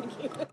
Thank you.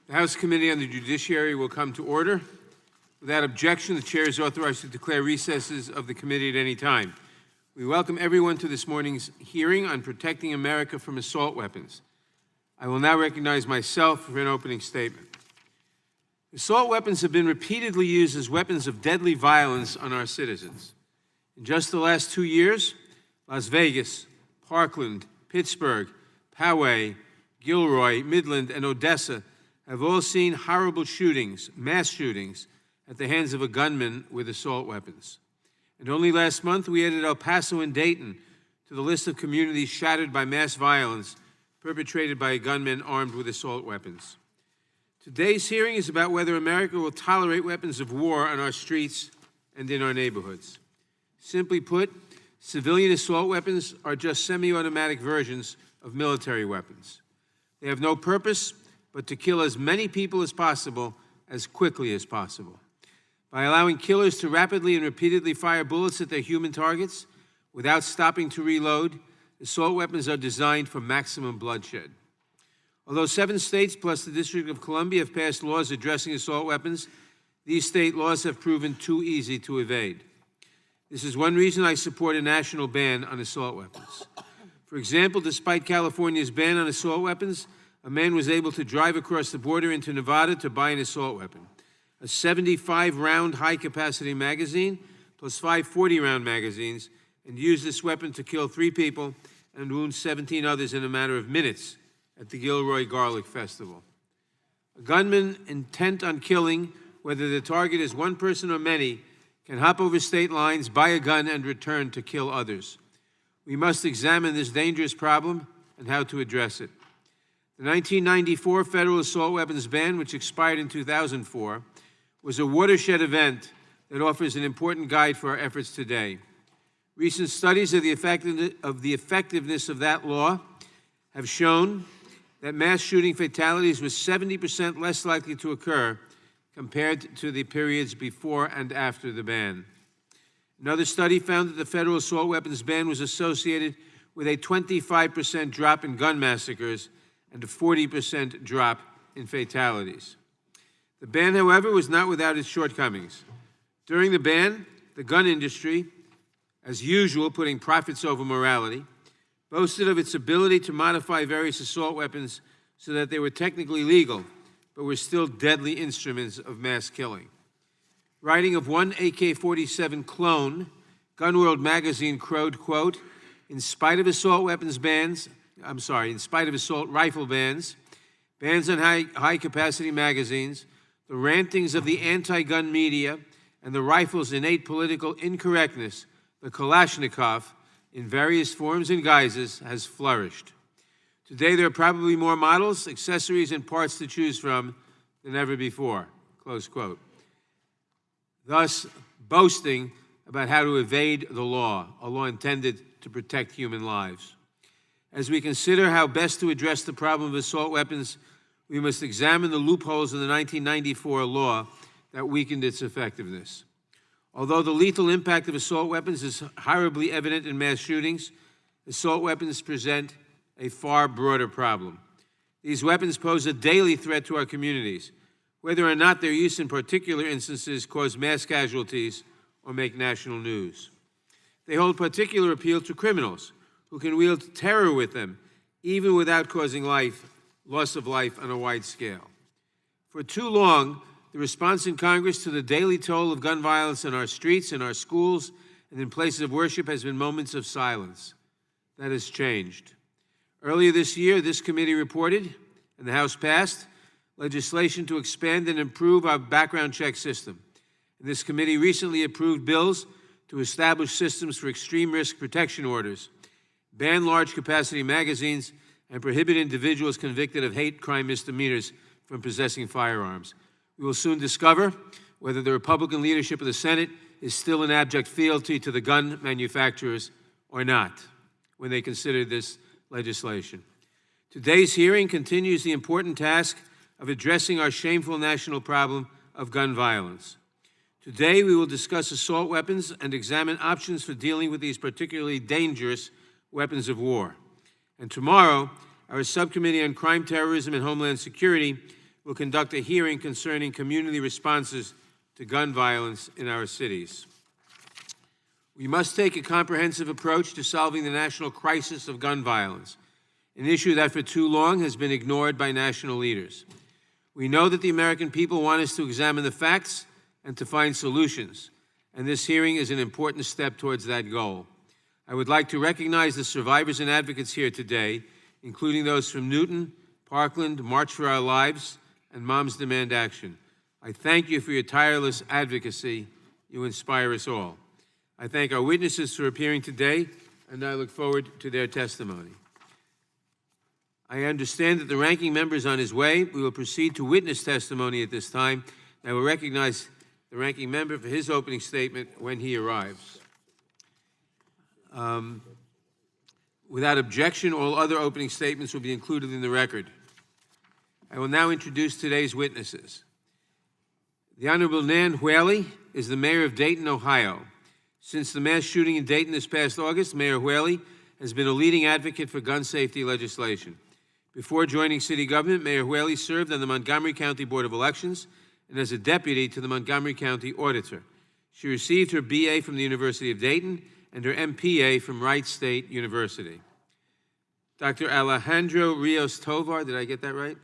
The House Committee on the Judiciary will come to order. Without objection, the chair is authorized to declare recesses of the committee at any time. We welcome everyone to this morning's hearing on protecting America from assault weapons. I will now recognize myself for an opening statement. Assault weapons have been repeatedly used as weapons of deadly violence on our citizens. In just the last 2 years, Las Vegas, Parkland, Pittsburgh, Poway, Gilroy, Midland, and Odessa have all seen horrible shootings, mass shootings, at the hands of a gunman with assault weapons. And only last month, we added El Paso and Dayton to the list of communities shattered by mass violence perpetrated by a gunman armed with assault weapons. Today's hearing is about whether America will tolerate weapons of war on our streets and in our neighborhoods. Simply put, civilian assault weapons are just semi-automatic versions of military weapons. They have no purpose but to kill as many people as possible, as quickly as possible. By allowing killers to rapidly and repeatedly fire bullets at their human targets without stopping to reload, assault weapons are designed for maximum bloodshed. Although 7 states plus the District of Columbia have passed laws addressing assault weapons, these state laws have proven too easy to evade. This is one reason I support a national ban on assault weapons. For example, despite California's ban on assault weapons, a man was able to drive across the border into Nevada to buy an assault weapon, a 75-round high-capacity magazine plus 5 40-round magazines, and use this weapon to kill 3 people and wound 17 others in a matter of minutes at the Gilroy Garlic Festival. A gunman intent on killing, whether the target is one person or many, can hop over state lines, buy a gun, and return to kill others. We must examine this dangerous problem and how to address it. The 1994 federal assault weapons ban, which expired in 2004, was a watershed event that offers an important guide for our efforts today. Recent studies of the effectiveness of that law have shown that mass shooting fatalities were 70% less likely to occur compared to the periods before and after the ban. Another study found that the federal assault weapons ban was associated with a 25% drop in gun massacres and a 40% drop in fatalities. The ban, however, was not without its shortcomings. During the ban, the gun industry, as usual putting profits over morality, boasted of its ability to modify various assault weapons so that they were technically legal, but were still deadly instruments of mass killing. Writing of one AK-47 clone, Gun World magazine crowed, quote, in spite of assault rifle bans, bans on high-capacity magazines, the rantings of the anti-gun media, and the rifle's innate political incorrectness, the Kalashnikov, in various forms and guises, has flourished. Today, there are probably more models, accessories, and parts to choose from than ever before, close quote. Thus, boasting about how to evade the law, a law intended to protect human lives. As we consider how best to address the problem of assault weapons, we must examine the loopholes in the 1994 law that weakened its effectiveness. Although the lethal impact of assault weapons is horribly evident in mass shootings, assault weapons present a far broader problem. These weapons pose a daily threat to our communities, whether or not their use in particular instances cause mass casualties or make national news. They hold particular appeal to criminals who can wield terror with them, even without causing loss of life on a wide scale. For too long, the response in Congress to the daily toll of gun violence in our streets, in our schools, and in places of worship has been moments of silence. That has changed. Earlier this year, this committee reported, and the House passed, legislation to expand and improve our background check system. And this committee recently approved bills to establish systems for extreme risk protection orders, ban large-capacity magazines, and prohibit individuals convicted of hate crime misdemeanors from possessing firearms. We will soon discover whether the Republican leadership of the Senate is still in abject fealty to the gun manufacturers or not when they consider this legislation. Today's hearing continues the important task of addressing our shameful national problem of gun violence. Today, we will discuss assault weapons and examine options for dealing with these particularly dangerous weapons of war. And tomorrow, our Subcommittee on Crime, Terrorism, and Homeland Security will conduct a hearing concerning community responses to gun violence in our cities. We must take a comprehensive approach to solving the national crisis of gun violence, an issue that for too long has been ignored by national leaders. We know that the American people want us to examine the facts and to find solutions, and this hearing is an important step towards that goal. I would like to recognize the survivors and advocates here today, including those from Newton, Parkland, March for Our Lives, and Moms Demand Action. I thank you for your tireless advocacy. You inspire us all. I thank our witnesses for appearing today, and I look forward to their testimony. I understand that the ranking member is on his way. We will proceed to witness testimony at this time. I will recognize the ranking member for his opening statement when he arrives. Without objection, all other opening statements will be included in the record. I will now introduce today's witnesses. The Honorable Nan Whaley is the mayor of Dayton, Ohio. Since the mass shooting in Dayton this past August, Mayor Whaley has been a leading advocate for gun safety legislation. Before joining city government, Mayor Whaley served on the Montgomery County Board of Elections and as a deputy to the Montgomery County Auditor. She received her BA from the University of Dayton and her MPA from Wright State University. Dr. Alejandro Rios Tovar, did I get that right?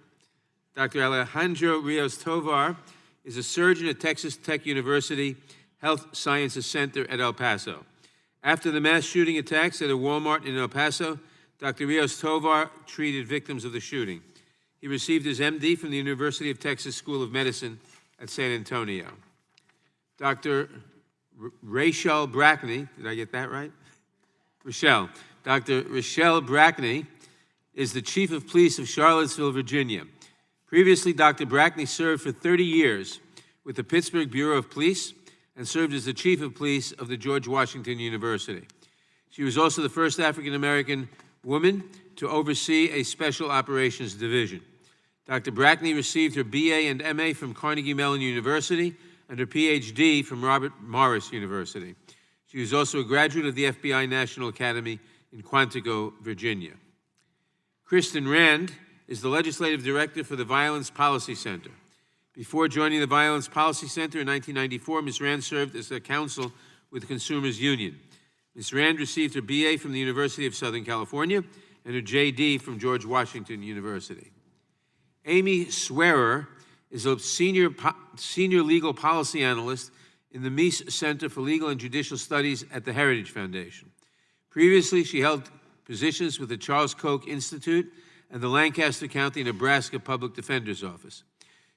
Dr. Alejandro Rios Tovar is a surgeon at Texas Tech University Health Sciences Center at El Paso. After the mass shooting attacks at a Walmart in El Paso, Dr. Rios Tovar treated victims of the shooting. He received his MD from the University of Texas School of Medicine at San Antonio. Dr. Rachel Brackney, did I get that right? Rochelle. Dr. Rochelle Brackney is the Chief of Police of Charlottesville, Virginia. Previously, Dr. Brackney served for 30 years with the Pittsburgh Bureau of Police and served as the Chief of Police of the George Washington University. She was also the first African-American woman to oversee a Special Operations Division. Dr. Brackney received her BA and MA from Carnegie Mellon University and her PhD from Robert Morris University. She was also a graduate of the FBI National Academy in Quantico, Virginia. Kristen Rand is the Legislative Director for the Violence Policy Center. Before joining the Violence Policy Center in 1994, Ms. Rand served as a counsel with the Consumers Union. Ms. Rand received her BA from the University of Southern California and her JD from George Washington University. Amy Swearer is a senior legal policy analyst in the Meese Center for Legal and Judicial Studies at the Heritage Foundation. Previously, she held positions with the Charles Koch Institute and the Lancaster County, Nebraska Public Defender's Office.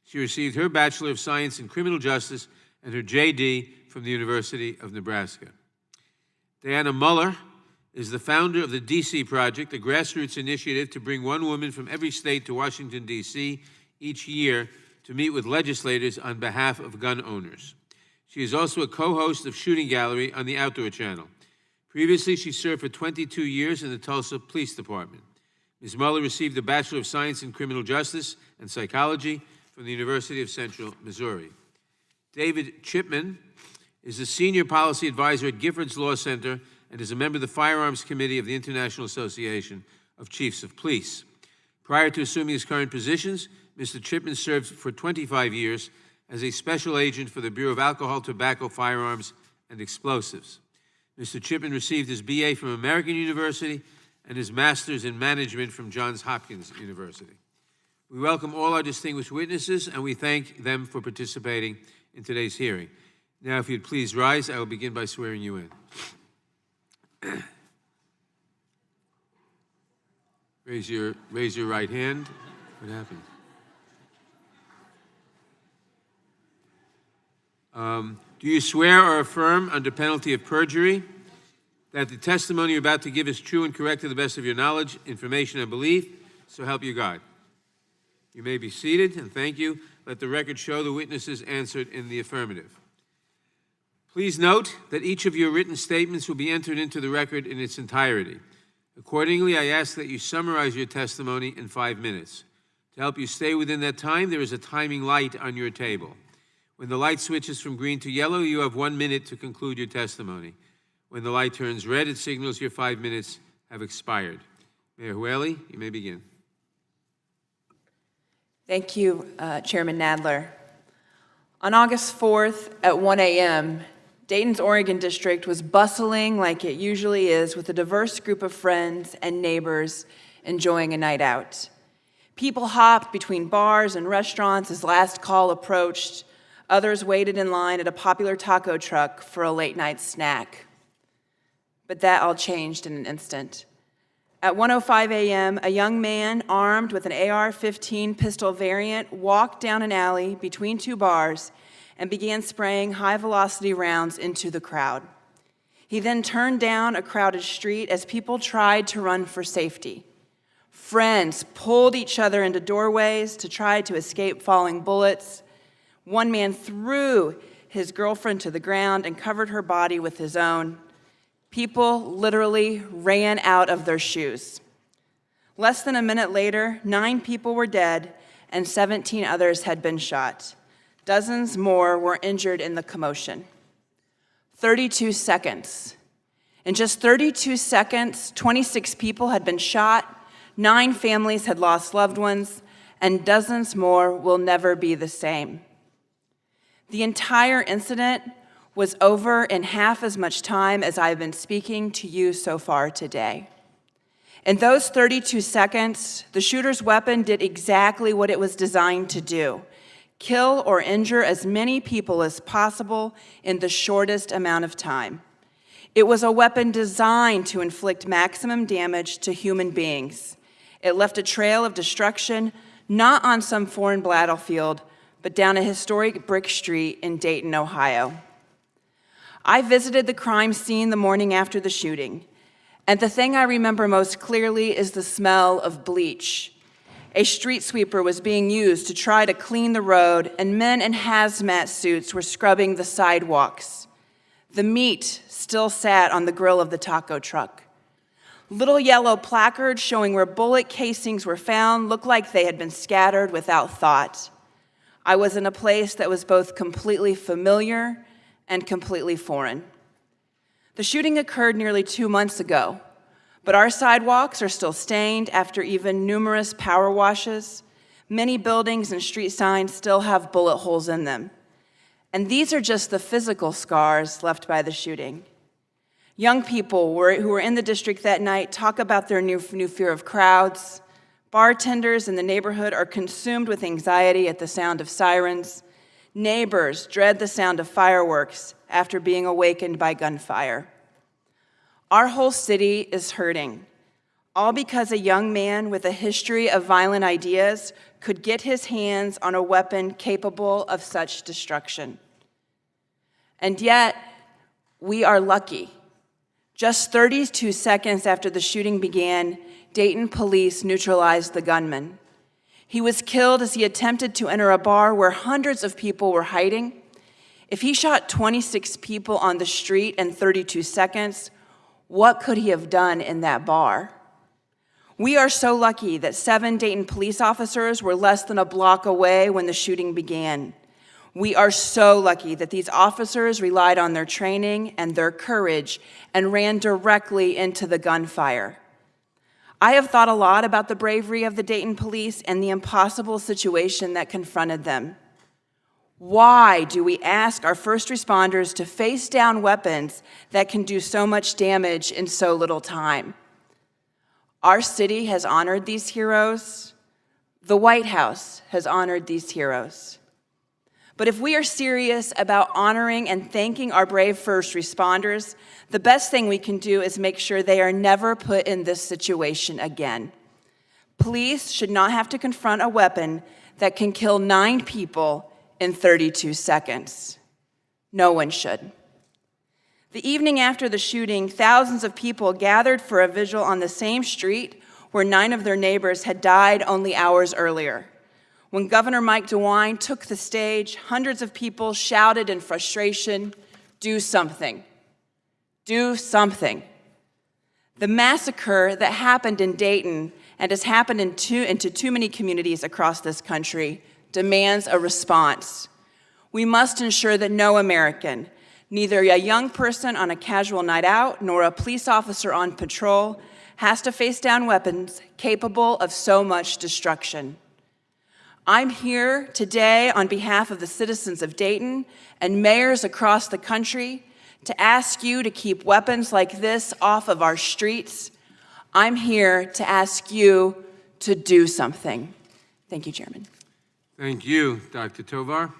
She received her Bachelor of Science in Criminal Justice and her JD from the University of Nebraska. Diana Muller is the founder of the DC Project, a grassroots initiative to bring one woman from every state to Washington, D.C. each year to meet with legislators on behalf of gun owners. She is also a co-host of Shooting Gallery on the Outdoor Channel. Previously, she served for 22 years in the Tulsa Police Department. Ms. Muller received a Bachelor of Science in Criminal Justice and Psychology from the University of Central Missouri. David Chipman is a Senior Policy Advisor at Giffords Law Center and is a member of the Firearms Committee of the International Association of Chiefs of Police. Prior to assuming his current positions, Mr. Chipman served for 25 years as a special agent for the Bureau of Alcohol, Tobacco, Firearms, and Explosives. Mr. Chipman received his BA from American University and his Master's in Management from Johns Hopkins University. We welcome all our distinguished witnesses, and we thank them for participating in today's hearing. Now, if you'd please rise, I will begin by swearing you in. Raise your right hand. What happened? Do you swear or affirm under penalty of perjury that the testimony you're about to give is true and correct to the best of your knowledge, information, and belief, so help you God? You may be seated, and thank you. Let the record show the witnesses answered in the affirmative. Please note that each of your written statements will be entered into the record in its entirety. Accordingly, I ask that you summarize your testimony in 5 minutes. To help you stay within that time, there is a timing light on your table. When the light switches from green to yellow, you have 1 minute to conclude your testimony. When the light turns red, it signals your 5 minutes have expired. Mayor Whaley, you may begin. Thank you, Chairman Nadler. On August 4th at 1 a.m., Dayton's Oregon District was bustling like it usually is with a diverse group of friends and neighbors enjoying a night out. People hopped between bars and restaurants as last call approached. Others waited in line at a popular taco truck for a late-night snack. But that all changed in an instant. At 1:05 a.m., a young man armed with an AR-15 pistol variant walked down an alley between two bars and began spraying high-velocity rounds into the crowd. He then turned down a crowded street as people tried to run for safety. Friends pulled each other into doorways to try to escape falling bullets. One man threw his girlfriend to the ground and covered her body with his own. People literally ran out of their shoes. Less than a minute later, 9 people were dead and 17 others had been shot. Dozens more were injured in the commotion. 32 seconds. In just 32 seconds, 26 people had been shot, 9 families had lost loved ones, and dozens more will never be the same. The entire incident was over in half as much time as I've been speaking to you so far today. In those 32 seconds, the shooter's weapon did exactly what it was designed to do: kill or injure as many people as possible in the shortest amount of time. It was a weapon designed to inflict maximum damage to human beings. It left a trail of destruction, not on some foreign battlefield, but down a historic brick street in Dayton, Ohio. I visited the crime scene the morning after the shooting, and the thing I remember most clearly is the smell of bleach. A street sweeper was being used to try to clean the road, and men in hazmat suits were scrubbing the sidewalks. The meat still sat on the grill of the taco truck. Little yellow placards showing where bullet casings were found looked like they had been scattered without thought. I was in a place that was both completely familiar and completely foreign. The shooting occurred nearly 2 months ago, but our sidewalks are still stained after even numerous power washes. Many buildings and street signs still have bullet holes in them. And these are just the physical scars left by the shooting. Young people who were in the district that night talk about their new fear of crowds. Bartenders in the neighborhood are consumed with anxiety at the sound of sirens. Neighbors dread the sound of fireworks after being awakened by gunfire. Our whole city is hurting, all because a young man with a history of violent ideas could get his hands on a weapon capable of such destruction. And yet, we are lucky. Just 32 seconds after the shooting began, Dayton police neutralized the gunman. He was killed as he attempted to enter a bar where hundreds of people were hiding. If he shot 26 people on the street in 32 seconds, what could he have done in that bar? We are so lucky that 7 Dayton police officers were less than a block away when the shooting began. We are so lucky that these officers relied on their training and their courage and ran directly into the gunfire. I have thought a lot about the bravery of the Dayton police and the impossible situation that confronted them. Why do we ask our first responders to face down weapons that can do so much damage in so little time? Our city has honored these heroes. The White House has honored these heroes. But if we are serious about honoring and thanking our brave first responders, the best thing we can do is make sure they are never put in this situation again. Police should not have to confront a weapon that can kill 9 people in 32 seconds. No one should. The evening after the shooting, thousands of people gathered for a vigil on the same street where 9 of their neighbors had died only hours earlier. When Governor Mike DeWine took the stage, hundreds of people shouted in frustration, "Do something. Do something." The massacre that happened in Dayton and has happened into too many communities across this country demands a response. We must ensure that no American, neither a young person on a casual night out nor a police officer on patrol, has to face down weapons capable of so much destruction. I'm here today on behalf of the citizens of Dayton and mayors across the country to ask you to keep weapons like this off of our streets. I'm here to ask you to do something. Thank you, Chairman. Thank you, Dr. Tovar.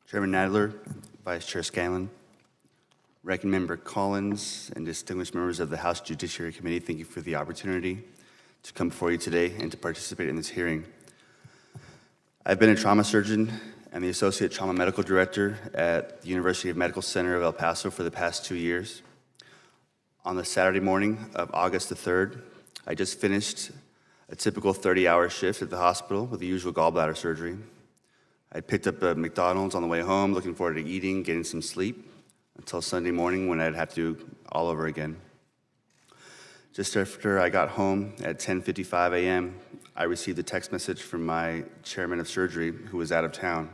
Chairman Nadler, Vice Chair Scanlon, Ranking Member Collins, and distinguished members of the House Judiciary Committee, thank you for the opportunity to come before you today and to participate in this hearing. I've been a trauma surgeon and the Associate Trauma Medical Director at the University of Medical Center of El Paso for the past 2 years. On the Saturday morning of August the 3rd, I just finished a typical 30-hour shift at the hospital with the usual gallbladder surgery. I picked up a McDonald's on the way home, looking forward to eating, getting some sleep, until Sunday morning when I'd have to do all over again. Just after I got home at 10:55 a.m., I received a text message from my chairman of surgery who was out of town.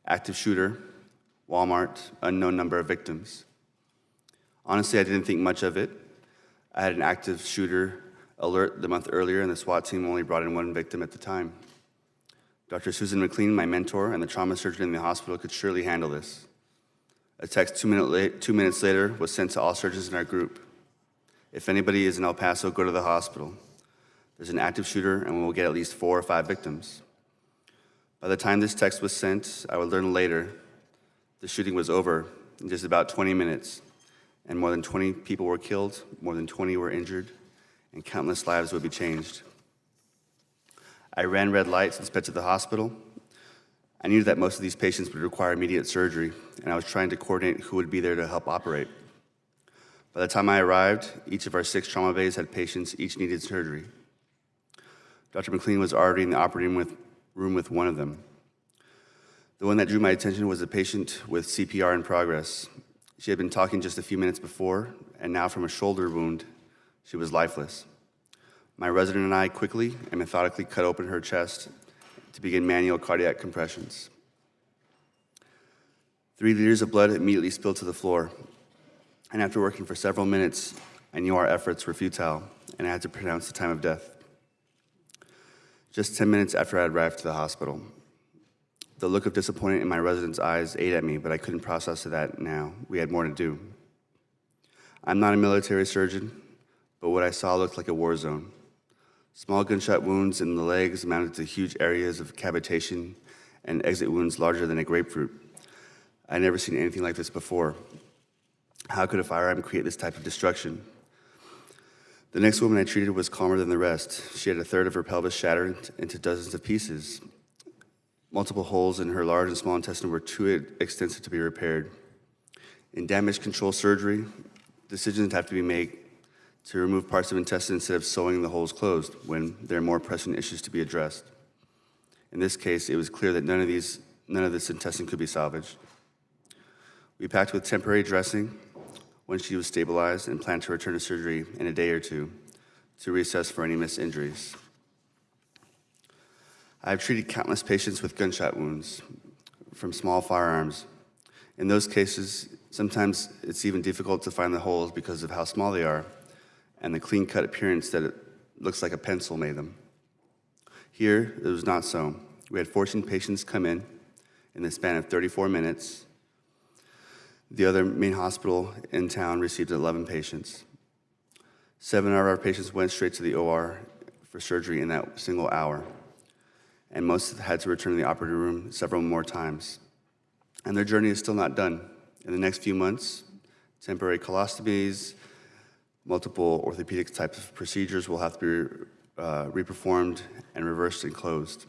Active shooter, Walmart, unknown number of victims. Honestly, I didn't think much of it. I had an active shooter alert the month earlier, and the SWAT team only brought in 1 victim at the time. Dr. Susan McLean, my mentor and the trauma surgeon in the hospital, could surely handle this. A text 2 minutes later was sent to all surgeons in our group. If anybody is in El Paso, go to the hospital. There's an active shooter, and we will get at least 4 or 5 victims. By the time this text was sent, I would learn later the shooting was over in just about 20 minutes, and more than 20 people were killed, more than 20 were injured, and countless lives would be changed. I ran red lights and sped to the hospital. I knew that most of these patients would require immediate surgery, and I was trying to coordinate who would be there to help operate. By the time I arrived, each of our 6 trauma bays had patients each needed surgery. Dr. McLean was already in the operating room with one of them. The one that drew my attention was a patient with CPR in progress. She had been talking just a few minutes before, and now from a shoulder wound, she was lifeless. My resident and I quickly and methodically cut open her chest to begin manual cardiac compressions. 3 liters of blood immediately spilled to the floor, and after working for several minutes, I knew our efforts were futile, and I had to pronounce the time of death. Just 10 minutes after I arrived to the hospital, the look of disappointment in my resident's eyes ate at me, but I couldn't process that now. We had more to do. I'm not a military surgeon, but what I saw looked like a war zone. Small gunshot wounds in the legs amounted to huge areas of cavitation and exit wounds larger than a grapefruit. I'd never seen anything like this before. How could a firearm create this type of destruction? The next woman I treated was calmer than the rest. She had a third of her pelvis shattered into dozens of pieces. Multiple holes in her large and small intestine were too extensive to be repaired. In damage control surgery, decisions have to be made to remove parts of intestine instead of sewing the holes closed when there are more pressing issues to be addressed. In this case, it was clear that none of this intestine could be salvaged. We packed with temporary dressing when she was stabilized and planned to return to surgery in a day or two to reassess for any missed injuries. I have treated countless patients with gunshot wounds from small firearms. In those cases, sometimes it's even difficult to find the holes because of how small they are and the clean-cut appearance that it looks like a pencil made them. Here, it was not so. We had 14 patients come in the span of 34 minutes. The other main hospital in town received 11 patients. 7 of our patients went straight to the OR for surgery in that single hour, and most had to return to the operating room several more times. And their journey is still not done. In the next few months, temporary colostomies, multiple orthopedic types of procedures will have to be reperformed and reversed and closed.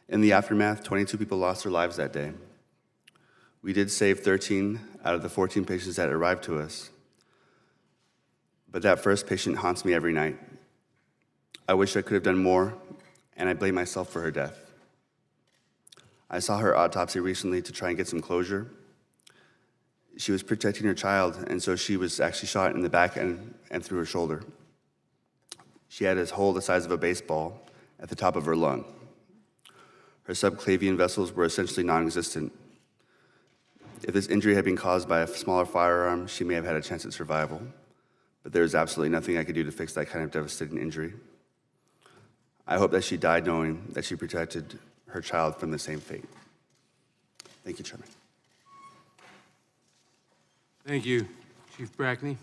In the aftermath, 22 people lost their lives that day. We did save 13 out of the 14 patients that arrived to us, but that first patient haunts me every night. I wish I could have done more, and I blame myself for her death. I saw her autopsy recently to try and get some closure. She was protecting her child, and so she was actually shot in the back and through her shoulder. She had a hole the size of a baseball at the top of her lung. Her subclavian vessels were essentially non-existent. If this injury had been caused by a smaller firearm, she may have had a chance at survival, but there is absolutely nothing I could do to fix that kind of devastating injury. I hope that she died knowing that she protected her child from the same fate. Thank you, Chairman. Thank you, Chief Brackney.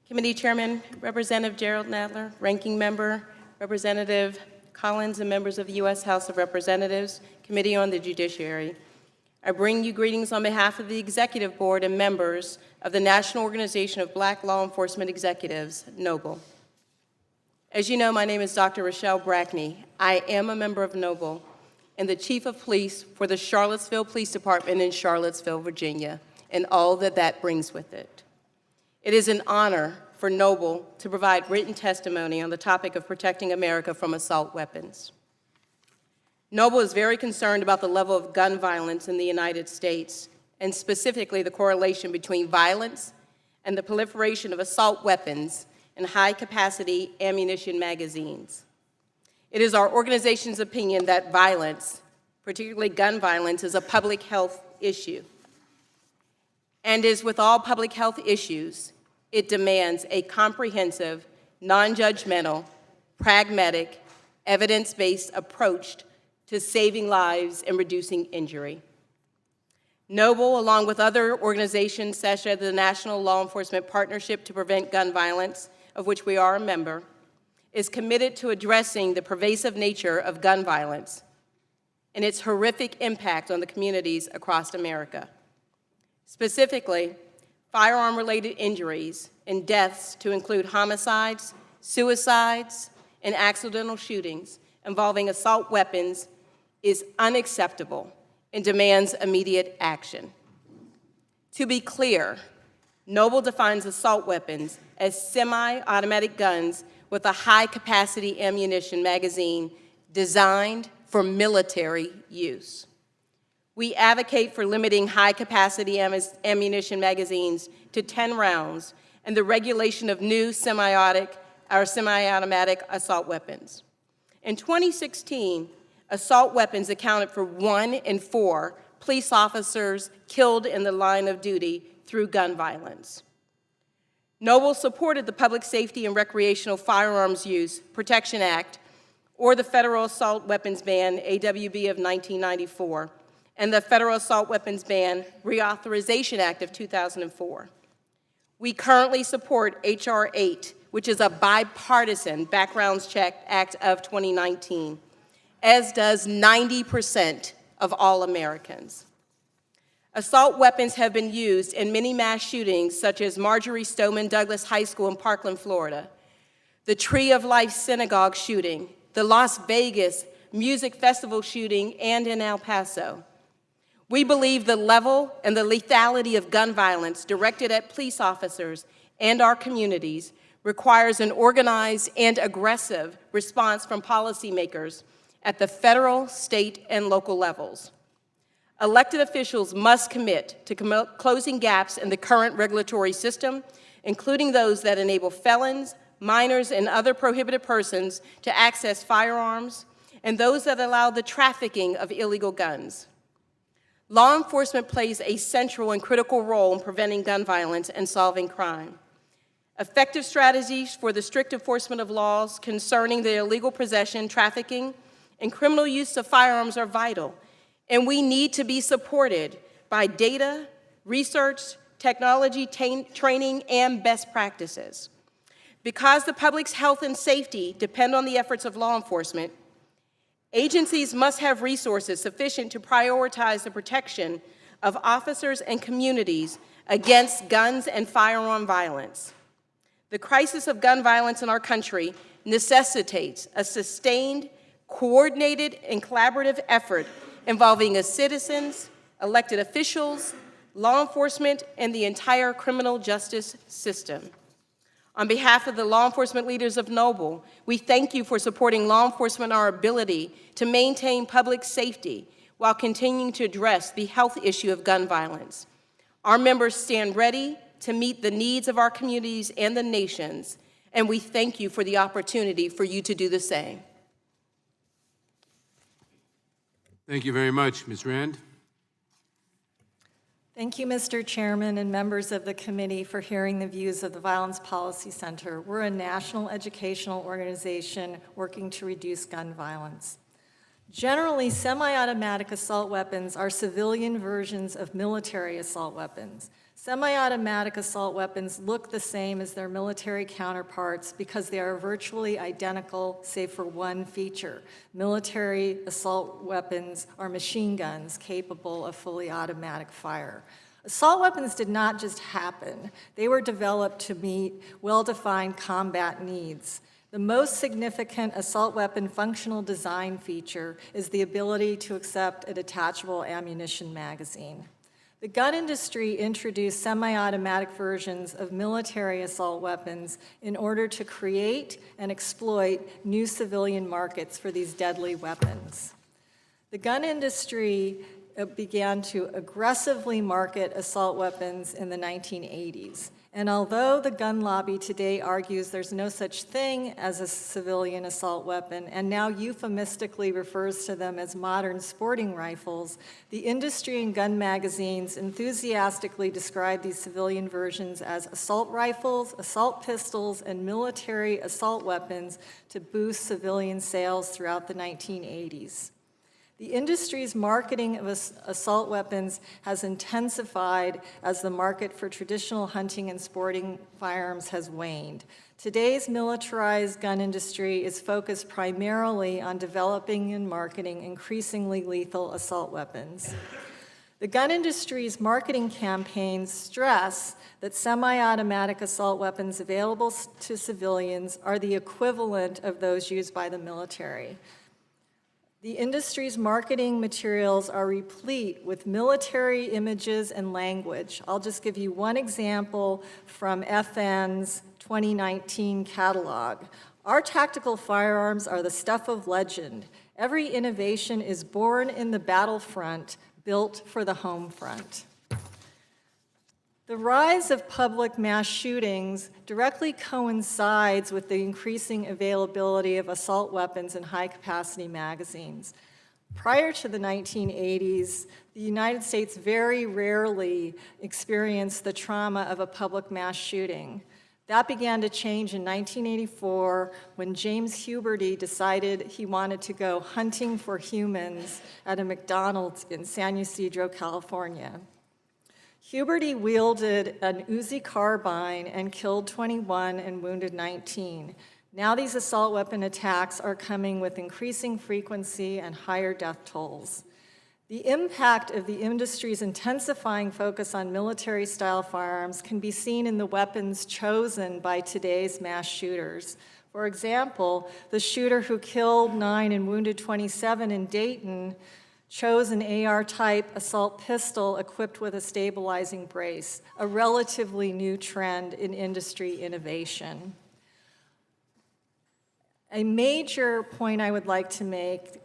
Committee Chairman, Representative Gerald Nadler, Ranking Member, Representative Collins, and members of the U.S. House of Representatives, Committee on the Judiciary. I bring you greetings on behalf of the Executive Board and members of the National Organization of Black Law Enforcement Executives, NOBLE. As you know, my name is Dr. Rochelle Brackney. I am a member of NOBLE and the Chief of Police for the Charlottesville Police Department in Charlottesville, Virginia, and all that that brings with it. It is an honor for NOBLE to provide written testimony on the topic of protecting America from assault weapons. NOBLE is very concerned about the level of gun violence in the United States, and specifically the correlation between violence and the proliferation of assault weapons and high-capacity ammunition magazines. It is our organization's opinion that violence, particularly gun violence, is a public health issue. And as with all public health issues, it demands a comprehensive, non-judgmental, pragmatic, evidence-based approach to saving lives and reducing injury. Noble, along with other organizations such as the National Law Enforcement Partnership to Prevent Gun Violence, of which we are a member, is committed to addressing the pervasive nature of gun violence and its horrific impact on the communities across America. Specifically, firearm-related injuries and deaths to include homicides, suicides, and accidental shootings involving assault weapons is unacceptable and demands immediate action. To be clear, Noble defines assault weapons as semi-automatic guns with a high-capacity ammunition magazine designed for military use. We advocate for limiting high-capacity ammunition magazines to 10 rounds and the regulation of new semi-automatic assault weapons. In 2016, assault weapons accounted for 1 in 4 police officers killed in the line of duty through gun violence. Noble supported the Public Safety and Recreational Firearms Use Protection Act, or the Federal Assault Weapons Ban, AWB of 1994, and the Federal Assault Weapons Ban Reauthorization Act of 2004. We currently support H.R. 8, which is a bipartisan background check act of 2019, as does 90% of all Americans. Assault weapons have been used in many mass shootings, such as Marjorie Stoneman Douglas High School in Parkland, Florida, the Tree of Life Synagogue shooting, the Las Vegas Music Festival shooting, and in El Paso. We believe the level and the lethality of gun violence directed at police officers and our communities requires an organized and aggressive response from policymakers at the federal, state, and local levels. Elected officials must commit to closing gaps in the current regulatory system, including those that enable felons, minors, and other prohibited persons to access firearms, and those that allow the trafficking of illegal guns. Law enforcement plays a central and critical role in preventing gun violence and solving crime. Effective strategies for the strict enforcement of laws concerning the illegal possession, trafficking, and criminal use of firearms are vital, and we need to be supported by data, research, technology, training, and best practices. Because the public's health and safety depend on the efforts of law enforcement, agencies must have resources sufficient to prioritize the protection of officers and communities against guns and firearm violence. The crisis of gun violence in our country necessitates a sustained, coordinated, and collaborative effort involving citizens, elected officials, law enforcement, and the entire criminal justice system. On behalf of the law enforcement leaders of Noble, we thank you for supporting law enforcement and our ability to maintain public safety while continuing to address the health issue of gun violence. Our members stand ready to meet the needs of our communities and the nation's, and we thank you for the opportunity for you to do the same. Thank you very much. Ms. Rand? Thank you, Mr. Chairman and members of the committee, for hearing the views of the Violence Policy Center. We're a national educational organization working to reduce gun violence. Generally, semi-automatic assault weapons are civilian versions of military assault weapons. Semi-automatic assault weapons look the same as their military counterparts because they are virtually identical, save for one feature. Military assault weapons are machine guns capable of fully automatic fire. Assault weapons did not just happen. They were developed to meet well-defined combat needs. The most significant assault weapon functional design feature is the ability to accept a detachable ammunition magazine. The gun industry introduced semi-automatic versions of military assault weapons in order to create and exploit new civilian markets for these deadly weapons. The gun industry began to aggressively market assault weapons in the 1980s. And although the gun lobby today argues there's no such thing as a civilian assault weapon and now euphemistically refers to them as modern sporting rifles, the industry and gun magazines enthusiastically describe these civilian versions as assault rifles, assault pistols, and military assault weapons to boost civilian sales throughout the 1980s. The industry's marketing of assault weapons has intensified as the market for traditional hunting and sporting firearms has waned. Today's militarized gun industry is focused primarily on developing and marketing increasingly lethal assault weapons. The gun industry's marketing campaigns stress that semi-automatic assault weapons available to civilians are the equivalent of those used by the military. The industry's marketing materials are replete with military images and language. I'll just give you one example from FN's 2019 catalog. Our tactical firearms are the stuff of legend. Every innovation is born in the battlefront, built for the home front. The rise of public mass shootings directly coincides with the increasing availability of assault weapons in high-capacity magazines. Prior to the 1980s, the United States very rarely experienced the trauma of a public mass shooting. That began to change in 1984 when James Huberty decided he wanted to go hunting for humans at a McDonald's in San Ysidro, California. Huberty wielded an Uzi carbine and killed 21 and wounded 19. Now these assault weapon attacks are coming with increasing frequency and higher death tolls. The impact of the industry's intensifying focus on military-style firearms can be seen in the weapons chosen by today's mass shooters. For example, the shooter who killed 9 and wounded 27 in Dayton chose an AR-type assault pistol equipped with a stabilizing brace, a relatively new trend in industry innovation. A major point I would like to make,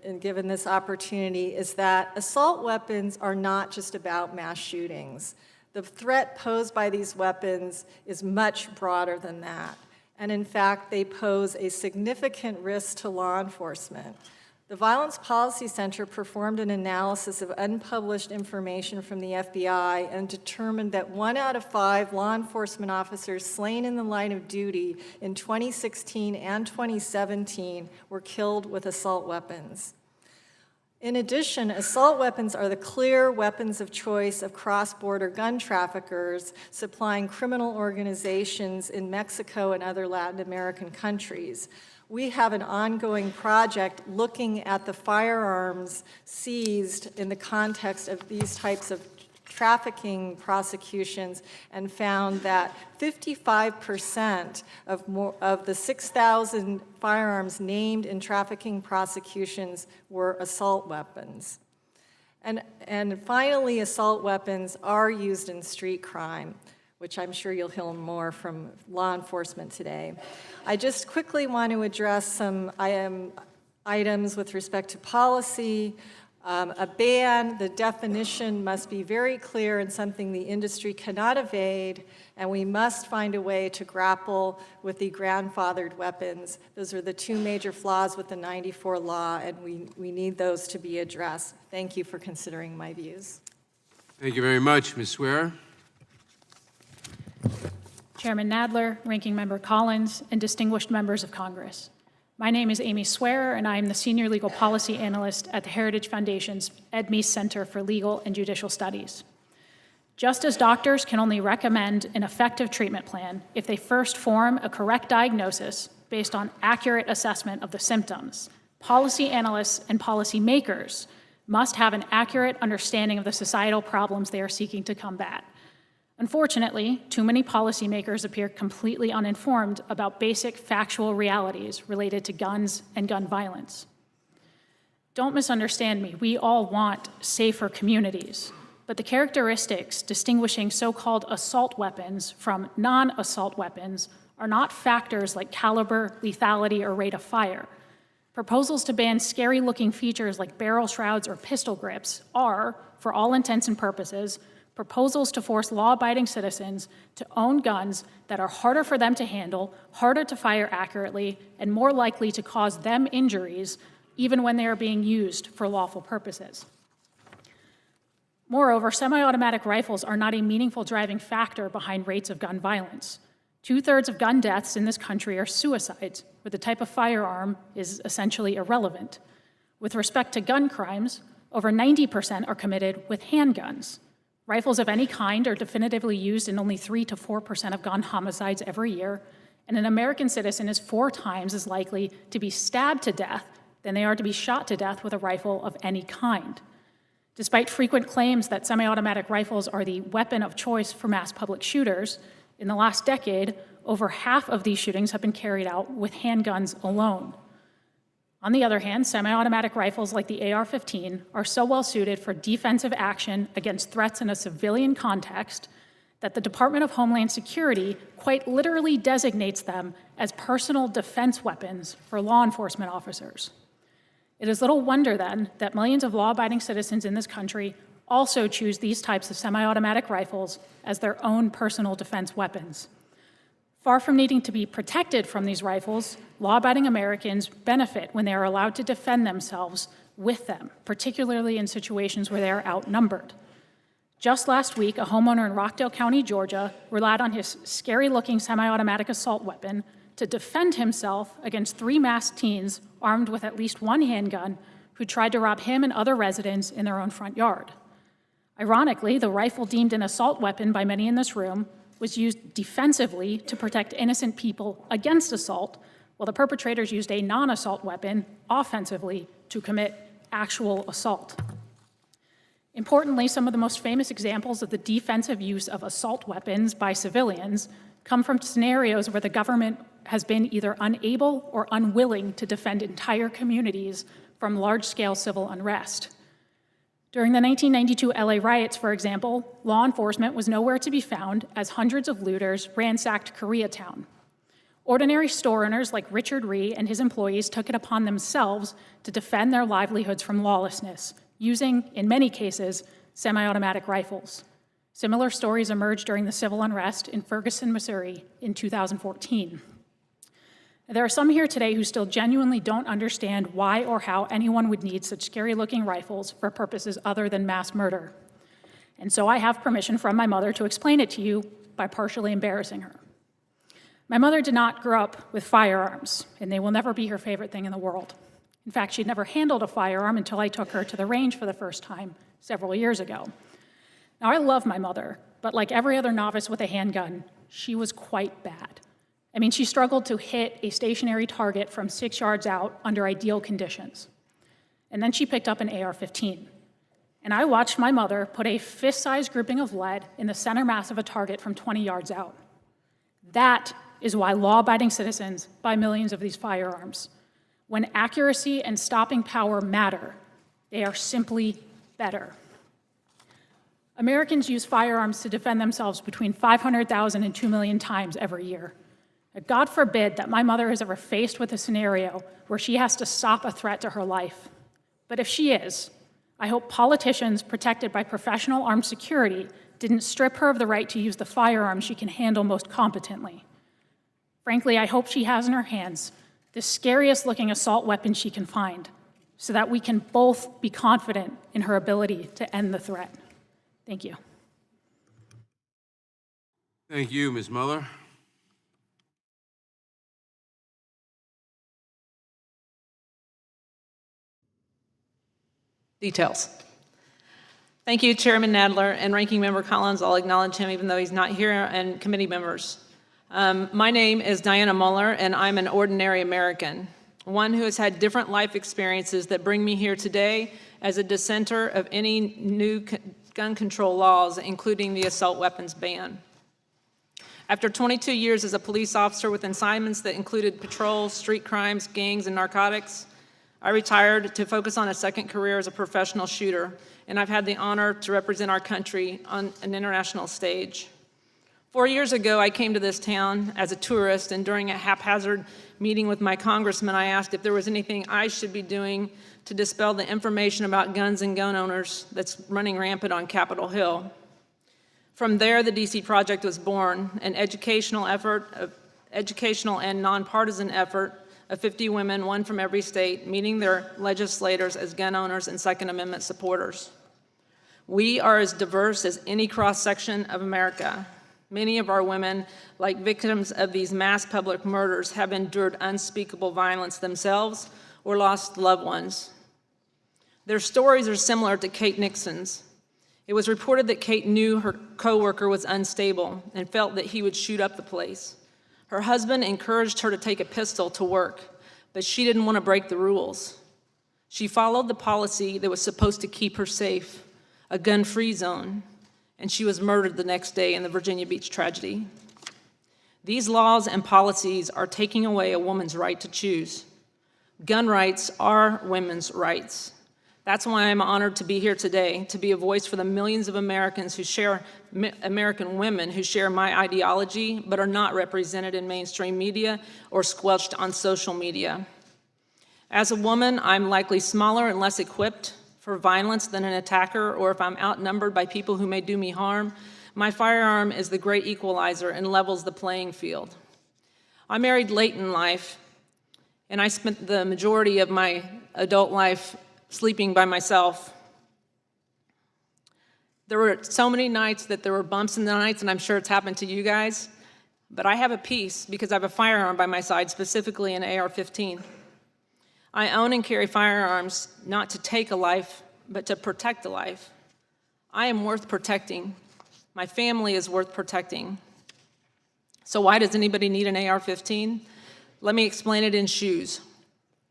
and given this opportunity, is that assault weapons are not just about mass shootings. The threat posed by these weapons is much broader than that. And in fact, they pose a significant risk to law enforcement. The Violence Policy Center performed an analysis of unpublished information from the FBI and determined that 1 out of 5 law enforcement officers slain in the line of duty in 2016 and 2017 were killed with assault weapons. In addition, assault weapons are the clear weapons of choice of cross-border gun traffickers supplying criminal organizations in Mexico and other Latin American countries. We have an ongoing project looking at the firearms seized in the context of these types of trafficking prosecutions and found that 55% of the 6,000 firearms named in trafficking prosecutions were assault weapons. And finally, assault weapons are used in street crime, which I'm sure you'll hear more from law enforcement today. I just quickly want to address some items with respect to policy. A ban, the definition must be very clear and something the industry cannot evade, and we must find a way to grapple with the grandfathered weapons. Those are the 2 major flaws with the '94 law, and we need those to be addressed. Thank you for considering my views. Thank you very much, Ms. Ware. Chairman Nadler, Ranking Member Collins, and distinguished members of Congress. My name is Amy Swearer, and I am the Senior Legal Policy Analyst at the Heritage Foundation's Ed Meese Center for Legal and Judicial Studies. Just as doctors can only recommend an effective treatment plan if they first form a correct diagnosis based on accurate assessment of the symptoms, policy analysts and policy makers must have an accurate understanding of the societal problems they are seeking to combat. Unfortunately, too many policymakers appear completely uninformed about basic factual realities related to guns and gun violence. Don't misunderstand me. We all want safer communities, but the characteristics distinguishing so-called assault weapons from non-assault weapons are not factors like caliber, lethality, or rate of fire. Proposals to ban scary-looking features like barrel shrouds or pistol grips are, for all intents and purposes, proposals to force law-abiding citizens to own guns that are harder for them to handle, harder to fire accurately, and more likely to cause them injuries, even when they are being used for lawful purposes. Moreover, semi-automatic rifles are not a meaningful driving factor behind rates of gun violence. 2/3 of gun deaths in this country are suicides, where the type of firearm is essentially irrelevant. With respect to gun crimes, over 90% are committed with handguns. Rifles of any kind are definitively used in only 3 to 4% of gun homicides every year, and an American citizen is 4 times as likely to be stabbed to death than they are to be shot to death with a rifle of any kind. Despite frequent claims that semi-automatic rifles are the weapon of choice for mass public shooters, in the last decade, over half of these shootings have been carried out with handguns alone. On the other hand, semi-automatic rifles like the AR-15 are so well suited for defensive action against threats in a civilian context that the Department of Homeland Security quite literally designates them as personal defense weapons for law enforcement officers. It is little wonder, then, that millions of law-abiding citizens in this country also choose these types of semi-automatic rifles as their own personal defense weapons. Far from needing to be protected from these rifles, law-abiding Americans benefit when they are allowed to defend themselves with them, particularly in situations where they are outnumbered. Just last week, a homeowner in Rockdale County, Georgia, relied on his scary-looking semi-automatic assault weapon to defend himself against 3 masked teens armed with at least 1 handgun who tried to rob him and other residents in their own front yard. Ironically, the rifle deemed an assault weapon by many in this room was used defensively to protect innocent people against assault, while the perpetrators used a non-assault weapon offensively to commit actual assault. Importantly, some of the most famous examples of the defensive use of assault weapons by civilians come from scenarios where the government has been either unable or unwilling to defend entire communities from large-scale civil unrest. During the 1992 LA riots, for example, law enforcement was nowhere to be found as hundreds of looters ransacked Koreatown. Ordinary store owners like Richard Ree and his employees took it upon themselves to defend their livelihoods from lawlessness, using, in many cases, semi-automatic rifles. Similar stories emerged during the civil unrest in Ferguson, Missouri in 2014. There are some here today who still genuinely don't understand why or how anyone would need such scary-looking rifles for purposes other than mass murder. And so I have permission from my mother to explain it to you by partially embarrassing her. My mother did not grow up with firearms, and they will never be her favorite thing in the world. In fact, she'd never handled a firearm until I took her to the range for the first time several years ago. Now, I love my mother, but like every other novice with a handgun, she was quite bad. I mean, she struggled to hit a stationary target from 6 yards out under ideal conditions. And then she picked up an AR-15. And I watched my mother put a fist-sized grouping of lead in the center mass of a target from 20 yards out. That is why law-abiding citizens buy millions of these firearms. When accuracy and stopping power matter, they are simply better. Americans use firearms to defend themselves between 500,000 and 2 million times every year. God forbid that my mother is ever faced with a scenario where she has to stop a threat to her life. But if she is, I hope politicians protected by professional armed security didn't strip her of the right to use the firearm she can handle most competently. Frankly, I hope she has in her hands the scariest-looking assault weapon she can find, so that we can both be confident in her ability to end the threat. Thank you. Thank you, Ms. Muller. Details. Thank you, Chairman Nadler and Ranking Member Collins. I'll acknowledge him even though he's not here, and committee members. My name is Diana Muller, and I'm an ordinary American, one who has had different life experiences that bring me here today as a dissenter of any new gun control laws, including the assault weapons ban. After 22 years as a police officer with assignments that included patrols, street crimes, gangs, and narcotics, I retired to focus on a second career as a professional shooter, and I've had the honor to represent our country on an international stage. 4 years ago, I came to this town as a tourist, and during a haphazard meeting with my congressman, I asked if there was anything I should be doing to dispel the information about guns and gun owners that's running rampant on Capitol Hill. From there, the DC Project was born, an educational and nonpartisan effort of 50 women, one from every state, meeting their legislators as gun owners and Second Amendment supporters. We are as diverse as any cross-section of America. Many of our women, like victims of these mass public murders, have endured unspeakable violence themselves or lost loved ones. Their stories are similar to Kate Nixon's. It was reported that Kate knew her coworker was unstable and felt that he would shoot up the place. Her husband encouraged her to take a pistol to work, but she didn't want to break the rules. She followed the policy that was supposed to keep her safe, a gun-free zone, and she was murdered the next day in the Virginia Beach tragedy. These laws and policies are taking away a woman's right to choose. Gun rights are women's rights. That's why I'm honored to be here today, to be a voice for the millions of American women who share my ideology but are not represented in mainstream media or squelched on social media. As a woman, I'm likely smaller and less equipped for violence than an attacker, or if I'm outnumbered by people who may do me harm, my firearm is the great equalizer and levels the playing field. I married late in life, and I spent the majority of my adult life sleeping by myself. There were so many nights that there were bumps in the nights, and I'm sure it's happened to you guys, but I have a peace because I have a firearm by my side, specifically an AR-15. I own and carry firearms not to take a life, but to protect a life. I am worth protecting. My family is worth protecting. So why does anybody need an AR-15? Let me explain it in shoes.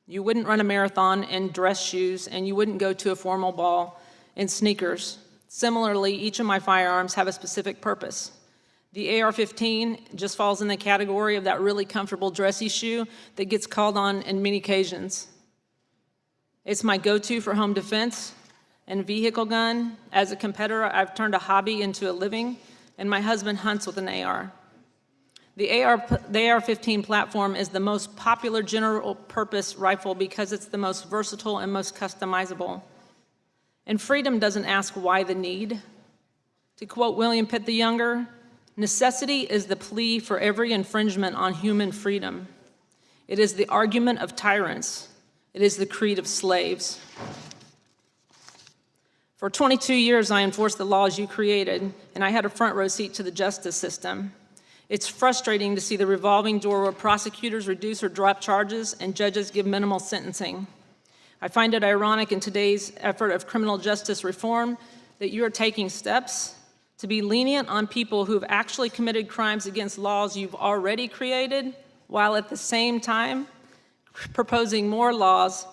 You wouldn't run a marathon in dress shoes, and you wouldn't go to a formal ball in sneakers. Similarly, each of my firearms have a specific purpose. The AR-15 just falls in the category of that really comfortable dressy shoe that gets called on in many occasions. It's my go-to for home defense and vehicle gun. As a competitor, I've turned a hobby into a living, and my husband hunts with an AR. The AR-15 platform is the most popular general-purpose rifle because it's the most versatile and most customizable. And freedom doesn't ask why the need. To quote William Pitt the Younger, necessity is the plea for every infringement on human freedom. It is the argument of tyrants. It is the creed of slaves. For 22 years, I enforced the laws you created, and I had a front row seat to the justice system. It's frustrating to see the revolving door where prosecutors reduce or drop charges and judges give minimal sentencing. I find it ironic in today's effort of criminal justice reform that you are taking steps to be lenient on people who have actually committed crimes against laws you've already created, while at the same time proposing more laws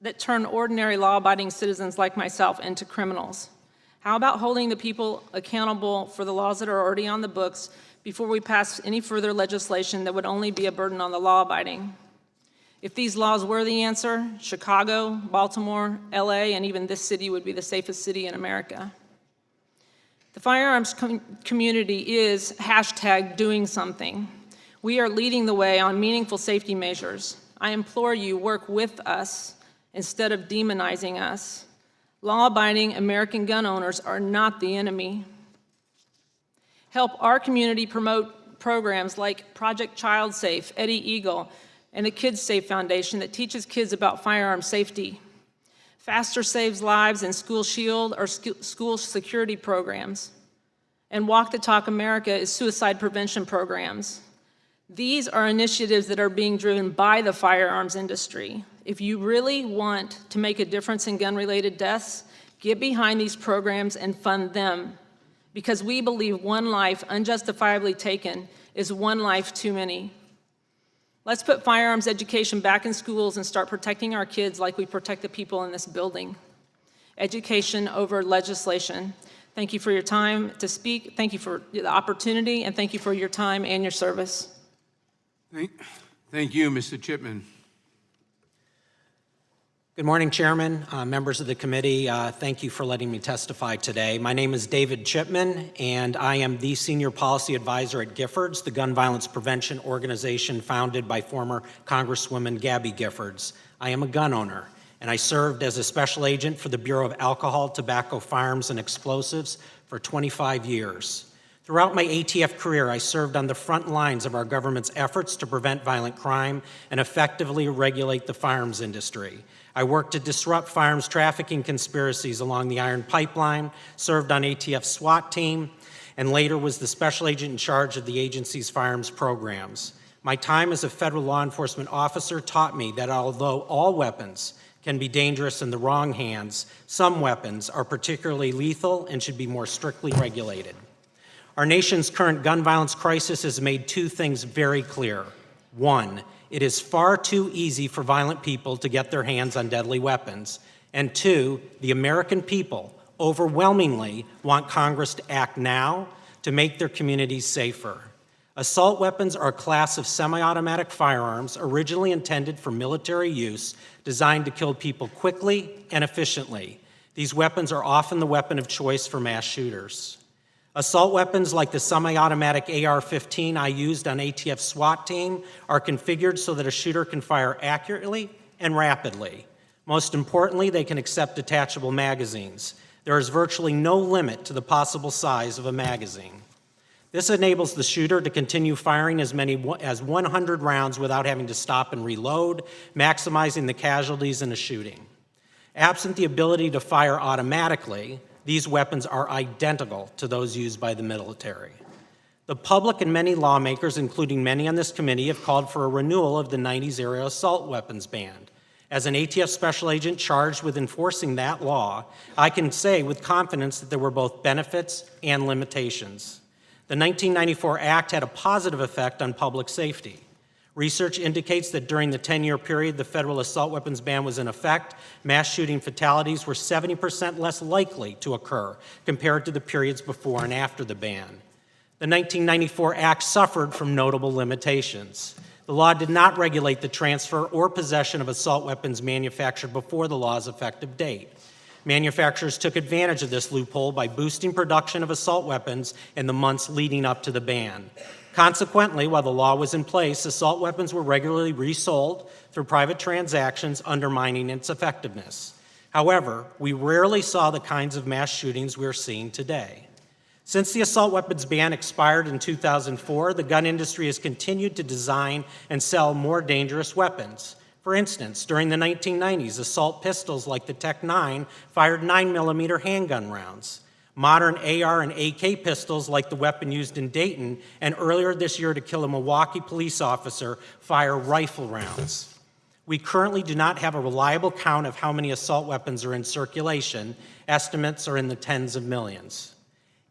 that turn ordinary law-abiding citizens like myself into criminals. How about holding the people accountable for the laws that are already on the books before we pass any further legislation that would only be a burden on the law-abiding? If these laws were the answer, Chicago, Baltimore, LA, and even this city would be the safest city in America. The firearms community is #doing something. We are leading the way on meaningful safety measures. I implore you, work with us instead of demonizing us. Law-abiding American gun owners are not the enemy. Help our community promote programs like Project Child Safe, Eddie Eagle, and the Kids Safe Foundation that teaches kids about firearm safety. Faster Saves Lives and School Shield are school security programs. And Walk the Talk America is suicide prevention programs. These are initiatives that are being driven by the firearms industry. If you really want to make a difference in gun-related deaths, get behind these programs and fund them, because we believe one life unjustifiably taken is one life too many. Let's put firearms education back in schools and start protecting our kids like we protect the people in this building. Education over legislation. Thank you for your time to speak. Thank you for the opportunity, and thank you for your time and your service. Thank you, Mr. Chipman. Good morning, Chairman, members of the committee. Thank you for letting me testify today. My name is David Chipman, and I am the Senior Policy Advisor at Giffords, the gun violence prevention organization founded by former Congresswoman Gabby Giffords. I am a gun owner, and I served as a special agent for the Bureau of Alcohol, Tobacco, Firearms, and Explosives for 25 years. Throughout my ATF career, I served on the front lines of our government's efforts to prevent violent crime and effectively regulate the firearms industry. I worked to disrupt firearms trafficking conspiracies along the Iron Pipeline, served on ATF's SWAT team, and later was the special agent in charge of the agency's firearms programs. My time as a federal law enforcement officer taught me that although all weapons can be dangerous in the wrong hands, some weapons are particularly lethal and should be more strictly regulated. Our nation's current gun violence crisis has made two things very clear. One, it is far too easy for violent people to get their hands on deadly weapons. And two, the American people overwhelmingly want Congress to act now to make their communities safer. Assault weapons are a class of semi-automatic firearms originally intended for military use, designed to kill people quickly and efficiently. These weapons are often the weapon of choice for mass shooters. Assault weapons like the semi-automatic AR-15 I used on ATF's SWAT team are configured so that a shooter can fire accurately and rapidly. Most importantly, they can accept detachable magazines. There is virtually no limit to the possible size of a magazine. This enables the shooter to continue firing as many as 100 rounds without having to stop and reload, maximizing the casualties in a shooting. Absent the ability to fire automatically, these weapons are identical to those used by the military. The public and many lawmakers, including many on this committee, have called for a renewal of the 90s-era assault weapons ban. As an ATF special agent charged with enforcing that law, I can say with confidence that there were both benefits and limitations. The 1994 Act had a positive effect on public safety. Research indicates that during the 10-year period the federal assault weapons ban was in effect, mass shooting fatalities were 70% less likely to occur compared to the periods before and after the ban. The 1994 Act suffered from notable limitations. The law did not regulate the transfer or possession of assault weapons manufactured before the law's effective date. Manufacturers took advantage of this loophole by boosting production of assault weapons in the months leading up to the ban. Consequently, while the law was in place, assault weapons were regularly resold through private transactions, undermining its effectiveness. However, we rarely saw the kinds of mass shootings we're seeing today. Since the assault weapons ban expired in 2004, the gun industry has continued to design and sell more dangerous weapons. For instance, during the 1990s, assault pistols like the Tech-9 fired 9mm handgun rounds. Modern AR and AK pistols like the weapon used in Dayton and earlier this year to kill a Milwaukee police officer fire rifle rounds. We currently do not have a reliable count of how many assault weapons are in circulation. Estimates are in the tens of millions.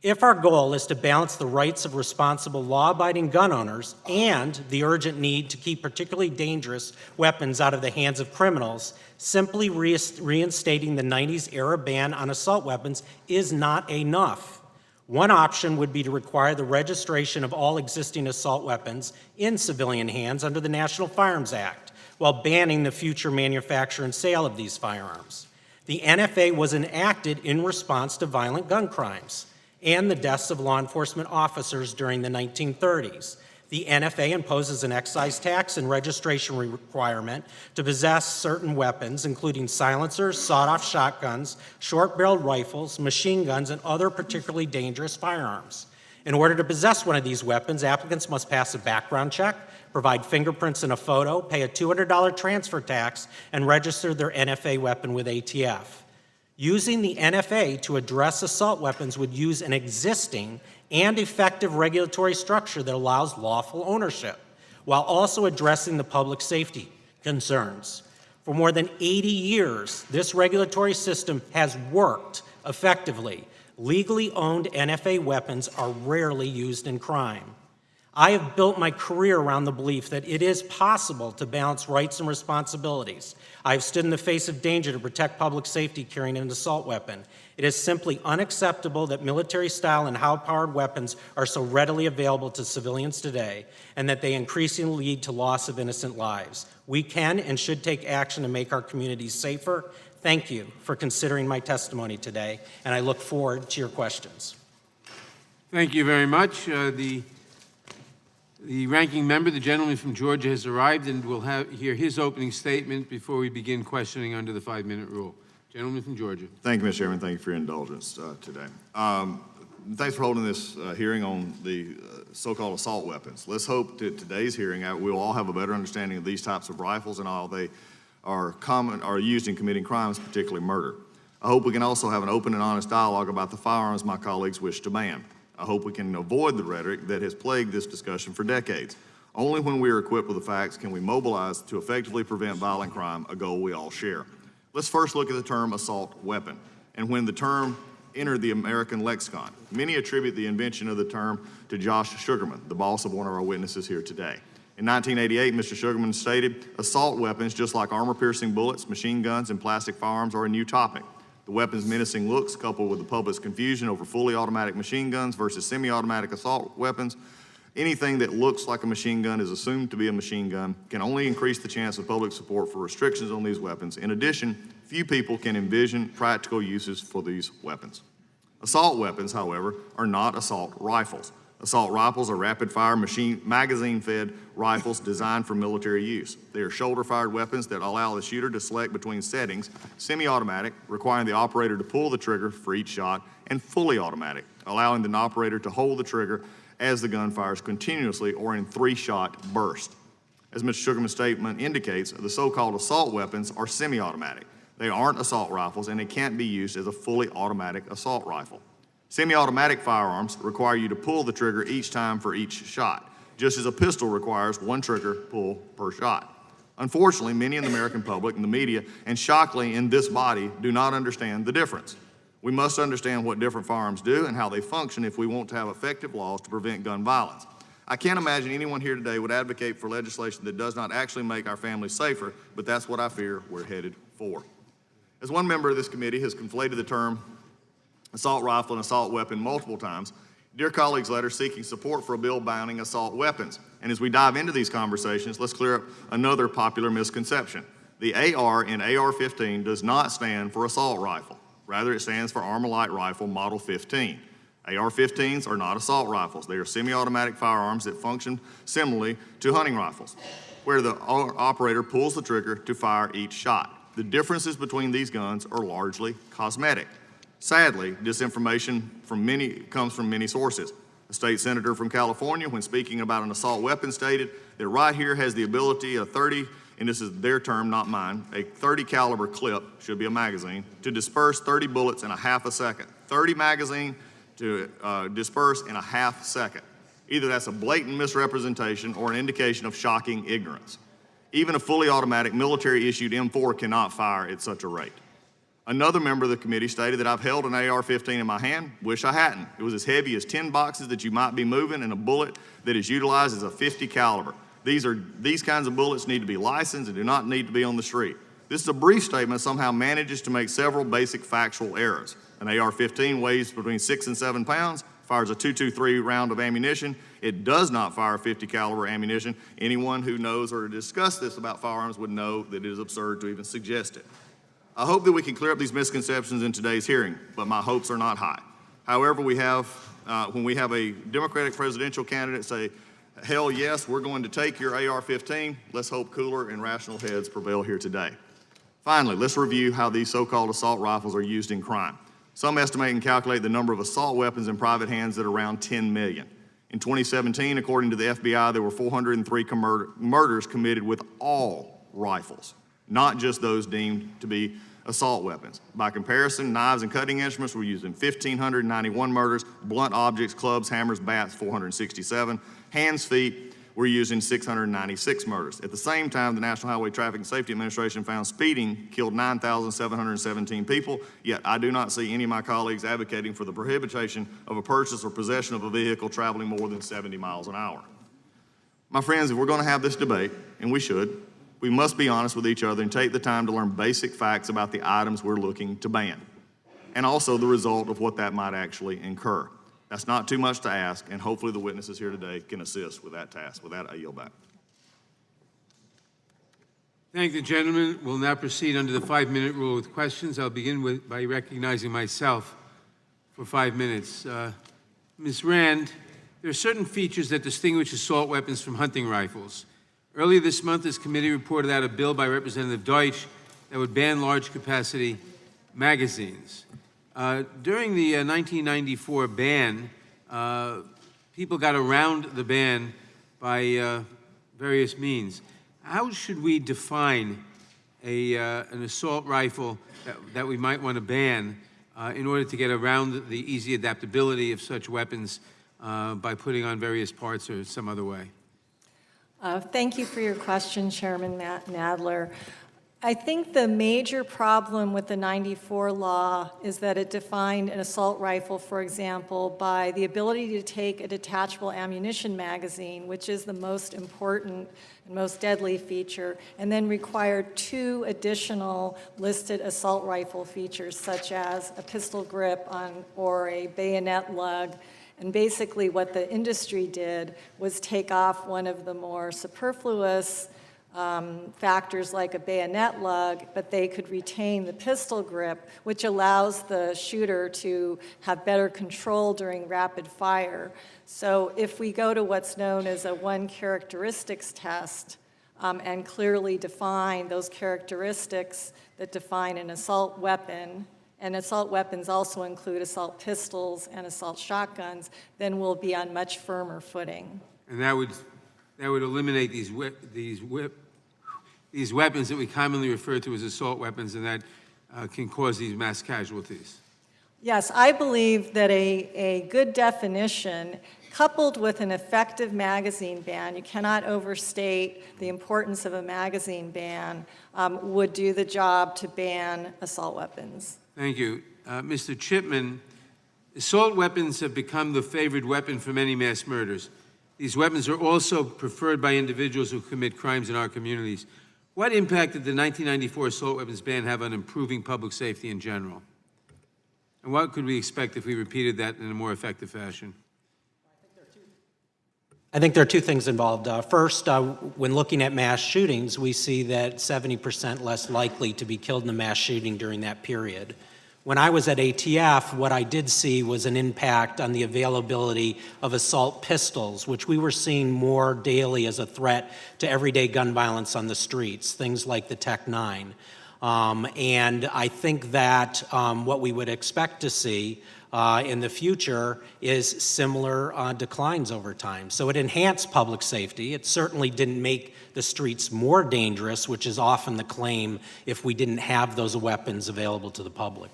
If our goal is to balance the rights of responsible law-abiding gun owners and the urgent need to keep particularly dangerous weapons out of the hands of criminals, simply reinstating the 90s-era ban on assault weapons is not enough. One option would be to require the registration of all existing assault weapons in civilian hands under the National Firearms Act, while banning the future manufacture and sale of these firearms. The NFA was enacted in response to violent gun crimes and the deaths of law enforcement officers during the 1930s. The NFA imposes an excise tax and registration requirement to possess certain weapons, including silencers, sawed-off shotguns, short-barreled rifles, machine guns, and other particularly dangerous firearms. In order to possess one of these weapons, applicants must pass a background check, provide fingerprints and a photo, pay a $200 transfer tax, and register their NFA weapon with ATF. Using the NFA to address assault weapons would use an existing and effective regulatory structure that allows lawful ownership, while also addressing the public safety concerns. For more than 80 years, this regulatory system has worked effectively. Legally owned NFA weapons are rarely used in crime. I have built my career around the belief that it is possible to balance rights and responsibilities. I have stood in the face of danger to protect public safety carrying an assault weapon. It is simply unacceptable that military-style and high-powered weapons are so readily available to civilians today, and that they increasingly lead to loss of innocent lives. We can and should take action to make our communities safer. Thank you for considering my testimony today, and I look forward to your questions. Thank you very much. The ranking member, the gentleman from Georgia, has arrived, and we'll hear his opening statement before we begin questioning under the 5-minute rule. Gentleman from Georgia. Thank you, Mr. Chairman. Thank you for your indulgence today. Thanks for holding this hearing on the so-called assault weapons. Let's hope that today's hearing, we'll all have a better understanding of these types of rifles and how they are used in committing crimes, particularly murder. I hope we can also have an open and honest dialogue about the firearms my colleagues wish to ban. I hope we can avoid the rhetoric that has plagued this discussion for decades. Only when we are equipped with the facts can we mobilize to effectively prevent violent crime, a goal we all share. Let's first look at the term assault weapon and when the term entered the American lexicon. Many attribute the invention of the term to Josh Sugarman, the boss of one of our witnesses here today. In 1988, Mr. Sugarman stated, assault weapons, just like armor-piercing bullets, machine guns, and plastic firearms, are a new topic. The weapon's menacing looks, coupled with the public's confusion over fully automatic machine guns versus semi-automatic assault weapons, anything that looks like a machine gun is assumed to be a machine gun, can only increase the chance of public support for restrictions on these weapons. In addition, few people can envision practical uses for these weapons. Assault weapons, however, are not assault rifles. Assault rifles are rapid-fire, magazine-fed rifles designed for military use. They are shoulder-fired weapons that allow the shooter to select between settings, semi-automatic, requiring the operator to pull the trigger for each shot, and fully automatic, allowing the operator to hold the trigger as the gun fires continuously or in 3-shot bursts. As Mr. Sugarman's statement indicates, the so-called assault weapons are semi-automatic. They aren't assault rifles, and they can't be used as a fully automatic assault rifle. Semi-automatic firearms require you to pull the trigger each time for each shot, just as a pistol requires one trigger pull per shot. Unfortunately, many in the American public and the media, and shockingly in this body, do not understand the difference. We must understand what different firearms do and how they function if we want to have effective laws to prevent gun violence. I can't imagine anyone here today would advocate for legislation that does not actually make our families safer, but that's what I fear we're headed for. As one member of this committee has conflated the term assault rifle and assault weapon multiple times, dear colleagues' letter seeking support for a bill banning assault weapons. And as we dive into these conversations, let's clear up another popular misconception. The AR in AR-15 does not stand for assault rifle. Rather, it stands for Armor Light Rifle Model 15. AR-15s are not assault rifles. They are semi-automatic firearms that function similarly to hunting rifles, where the operator pulls the trigger to fire each shot. The differences between these guns are largely cosmetic. Sadly, disinformation comes from many sources. A state senator from California, when speaking about an assault weapon, stated that right here has the ability of 30, and this is their term, not mine, a 30 caliber clip, should be a magazine, to disperse 30 bullets in a half a second. 30 magazine to disperse in a half second. Either that's a blatant misrepresentation or an indication of shocking ignorance. Even a fully automatic military-issued M4 cannot fire at such a rate. Another member of the committee stated that I've held an AR-15 in my hand, wish I hadn't. It was as heavy as 10 boxes that you might be moving, and a bullet that is utilized is a 50 caliber. These kinds of bullets need to be licensed and do not need to be on the street. This is a brief statement somehow manages to make several basic factual errors. An AR-15 weighs between 6 and 7 pounds, fires a .223 round of ammunition. It does not fire 50 caliber ammunition. Anyone who knows or discussed this about firearms would know that it is absurd to even suggest it. I hope that we can clear up these misconceptions in today's hearing, but my hopes are not high. However, when we have a Democratic presidential candidate say, hell yes, we're going to take your AR-15, let's hope cooler and rational heads prevail here today. Finally, let's review how these so-called assault rifles are used in crime. Some estimate and calculate the number of assault weapons in private hands at around 10 million. In 2017, according to the FBI, there were 403 murders committed with all rifles, not just those deemed to be assault weapons. By comparison, knives and cutting instruments were used in 1,591 murders, blunt objects, clubs, hammers, bats, 467, hands, feet were used in 696 murders. At the same time, the National Highway Traffic and Safety Administration found speeding killed 9,717 people, yet I do not see any of my colleagues advocating for the prohibition of a purchase or possession of a vehicle traveling more than 70 miles an hour. My friends, if we're going to have this debate, and we should, we must be honest with each other and take the time to learn basic facts about the items we're looking to ban, and also the result of what that might actually incur. That's not too much to ask, and hopefully the witnesses here today can assist with that task. With that, I yield back. Thank the gentleman. We'll now proceed under the 5-minute rule with questions. I'll begin by recognizing myself for 5 minutes. Ms. Rand, there are certain features that distinguish assault weapons from hunting rifles. Earlier this month, this committee reported out a bill by Representative Deutsch that would ban large-capacity magazines. During the 1994 ban, people got around the ban by various means. How should we define an assault rifle that we might want to ban in order to get around the easy adaptability of such weapons by putting on various parts or some other way? Thank you for your question, Chairman Nadler. I think the major problem with the 94 law is that it defined an assault rifle, for example, by the ability to take a detachable ammunition magazine, which is the most important and most deadly feature, and then required 2 additional listed assault rifle features, such as a pistol grip or a bayonet lug. And basically what the industry did was take off one of the more superfluous factors like a bayonet lug, but they could retain the pistol grip, which allows the shooter to have better control during rapid fire. So if we go to what's known as a 1 characteristics test and clearly define those characteristics that define an assault weapon, and assault weapons also include assault pistols and assault shotguns, then we'll be on much firmer footing. And that would eliminate these weapons that we commonly refer to as assault weapons, and that can cause these mass casualties. Yes, I believe that a good definition, coupled with an effective magazine ban — you cannot overstate the importance of a magazine ban — would do the job to ban assault weapons. Thank you. Mr. Chipman, assault weapons have become the favored weapon for many mass murders. These weapons are also preferred by individuals who commit crimes in our communities. What impact did the 1994 assault weapons ban have on improving public safety in general? And what could we expect if we repeated that in a more effective fashion? I think there are 2 things involved. First, when looking at mass shootings, we see that 70% less likely to be killed in a mass shooting during that period. When I was at ATF, what I did see was an impact on the availability of assault pistols, which we were seeing more daily as a threat to everyday gun violence on the streets, things like the Tech-9. And I think that what we would expect to see in the future is similar declines over time. So it enhanced public safety. It certainly didn't make the streets more dangerous, which is often the claim if we didn't have those weapons available to the public.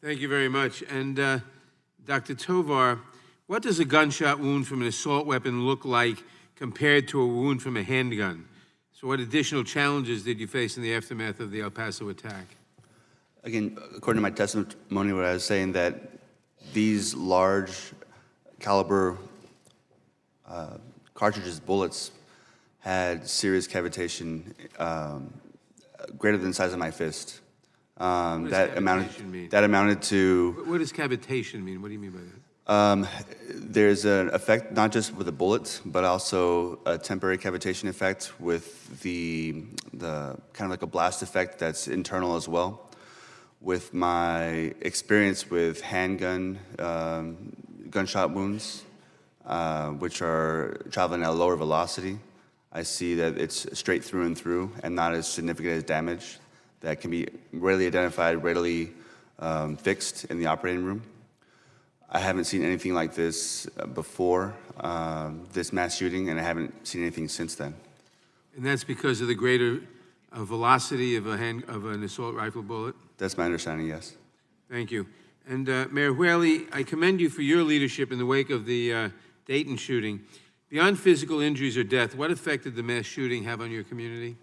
Thank you very much. And Dr. Tovar, what does a gunshot wound from an assault weapon look like compared to a wound from a handgun? So what additional challenges did you face in the aftermath of the El Paso attack? Again, according to my testimony, what I was saying that these large caliber cartridges, bullets, had serious cavitation greater than the size of my fist. That amounted to. What does cavitation mean? What do you mean by that? There's an effect not just with the bullet, but also a temporary cavitation effect with the kind of like a blast effect that's internal as well. With my experience with handgun gunshot wounds, which are traveling at a lower velocity, I see that it's straight through and through and not as significant as damage that can be readily identified, readily fixed in the operating room. I haven't seen anything like this before this mass shooting, and I haven't seen anything since then. And that's because of the greater velocity of an assault rifle bullet? That's my understanding, yes. Thank you. And Mayor Whaley, I commend you for your leadership in the wake of the Dayton shooting. Beyond physical injuries or death, what effect did the mass shooting have on your community?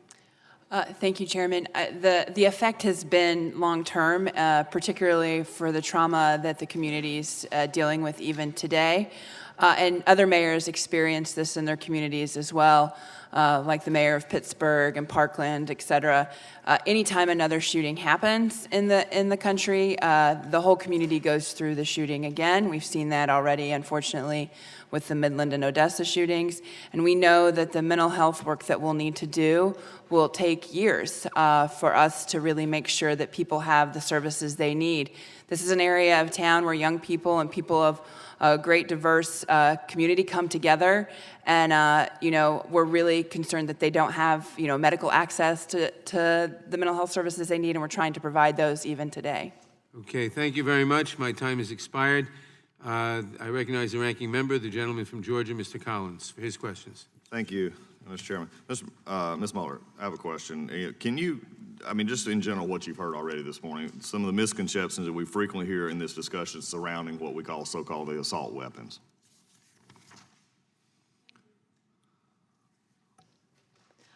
Thank you, Chairman. The effect has been long-term, particularly for the trauma that the community's dealing with even today. And other mayors experience this in their communities as well, like the mayor of Pittsburgh and Parkland, et cetera. Anytime another shooting happens in the country, the whole community goes through the shooting again. We've seen that already, unfortunately, with the Midland and Odessa shootings. And we know that the mental health work that we'll need to do will take years for us to really make sure that people have the services they need. This is an area of town where young people and people of a great diverse community come together, and we're really concerned that they don't have medical access to the mental health services they need, and we're trying to provide those even today. Okay, thank you very much. My time has expired. I recognize the ranking member, the gentleman from Georgia, Mr. Collins, for his questions. Thank you, Mr. Chairman. Ms. Muller, I have a question. Can you, just in general, what you've heard already this morning, some of the misconceptions that we frequently hear in this discussion surrounding what we call so-called the assault weapons?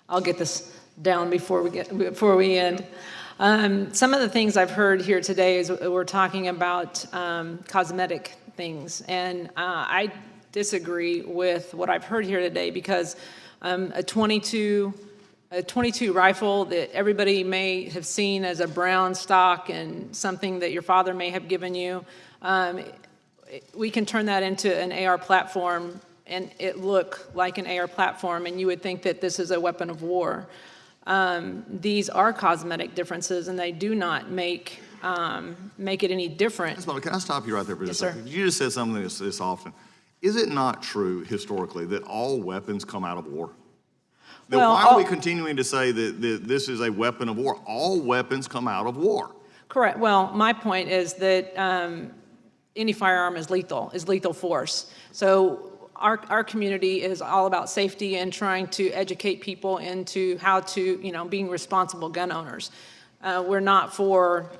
I'll get this down before we end. Some of the things I've heard here today is we're talking about cosmetic things, and I disagree with what I've heard here today because a 22 rifle that everybody may have seen as a brown stock and something that your father may have given you, we can turn that into an AR platform and it look like an AR platform, and you would think that this is a weapon of war. These are cosmetic differences, and they do not make it any different. Ms. Muller, can I stop you right there for just a Yes, second? sir. You just said something this often. Is it not true historically that all weapons come out of war? Then Well, why are we continuing to say that this is a weapon of war? All weapons come out of war. Correct. Well, my point is that any firearm is lethal force. So our community is all about safety and trying to educate people into how to, being responsible gun owners. We're not for.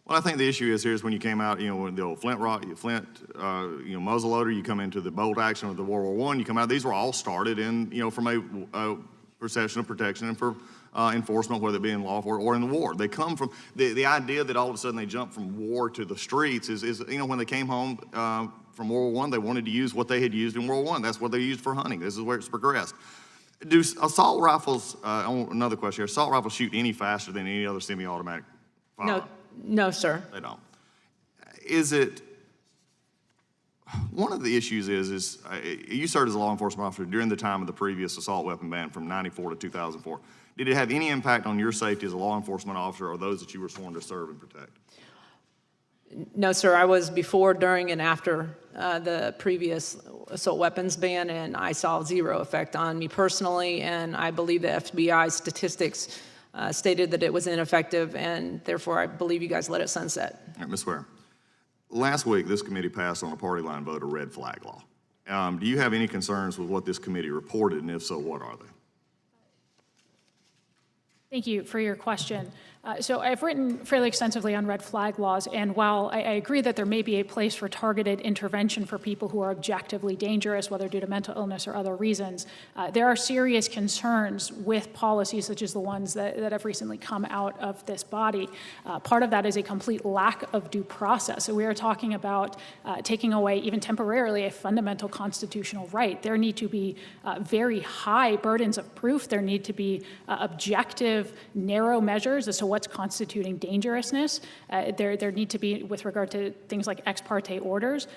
Well, I think the issue is when you came out, with the old Flint muzzleloader, you come into the bolt action of the World War I, you come out, these were all started in, from a perception of protection and for enforcement, whether it be in lawful or in the war. They come from, the idea that all of a sudden they jump from war to the streets is when they came home from World War I, they wanted to use what they had used in World War I. That's what they used for hunting. This is where it's progressed. Do assault rifles, another question here, assault rifles shoot any faster than any other semi-automatic firearm? No, sir. They don't. Is it, one of the issues is you served as a law enforcement officer during the time of the previous assault weapon ban from 94 to 2004. Did it have any impact on your safety as a law enforcement officer or those that you were sworn to serve and protect? No, sir. I was before, during, and after the previous assault weapons ban, and I saw zero effect on me personally, and I believe the FBI statistics stated that it was ineffective, and therefore I believe you guys let it sunset. All right, Ms. Ware, last week this committee passed on a party line vote a red flag law. Do you have any concerns with what this committee reported, and if so, what are they? Thank you for your question. So I've written fairly extensively on red flag laws, and while I agree that there may be a place for targeted intervention for people who are objectively dangerous, whether due to mental illness or other reasons, there are serious concerns with policies such as the ones that have recently come out of this body. Part of that is a complete lack of due process. So we are talking about taking away, even temporarily, a fundamental constitutional right. There need to be very high burdens of proof. There need to be objective, narrow measures as to what's constituting dangerousness. There need to be, with regard to things like ex parte orders,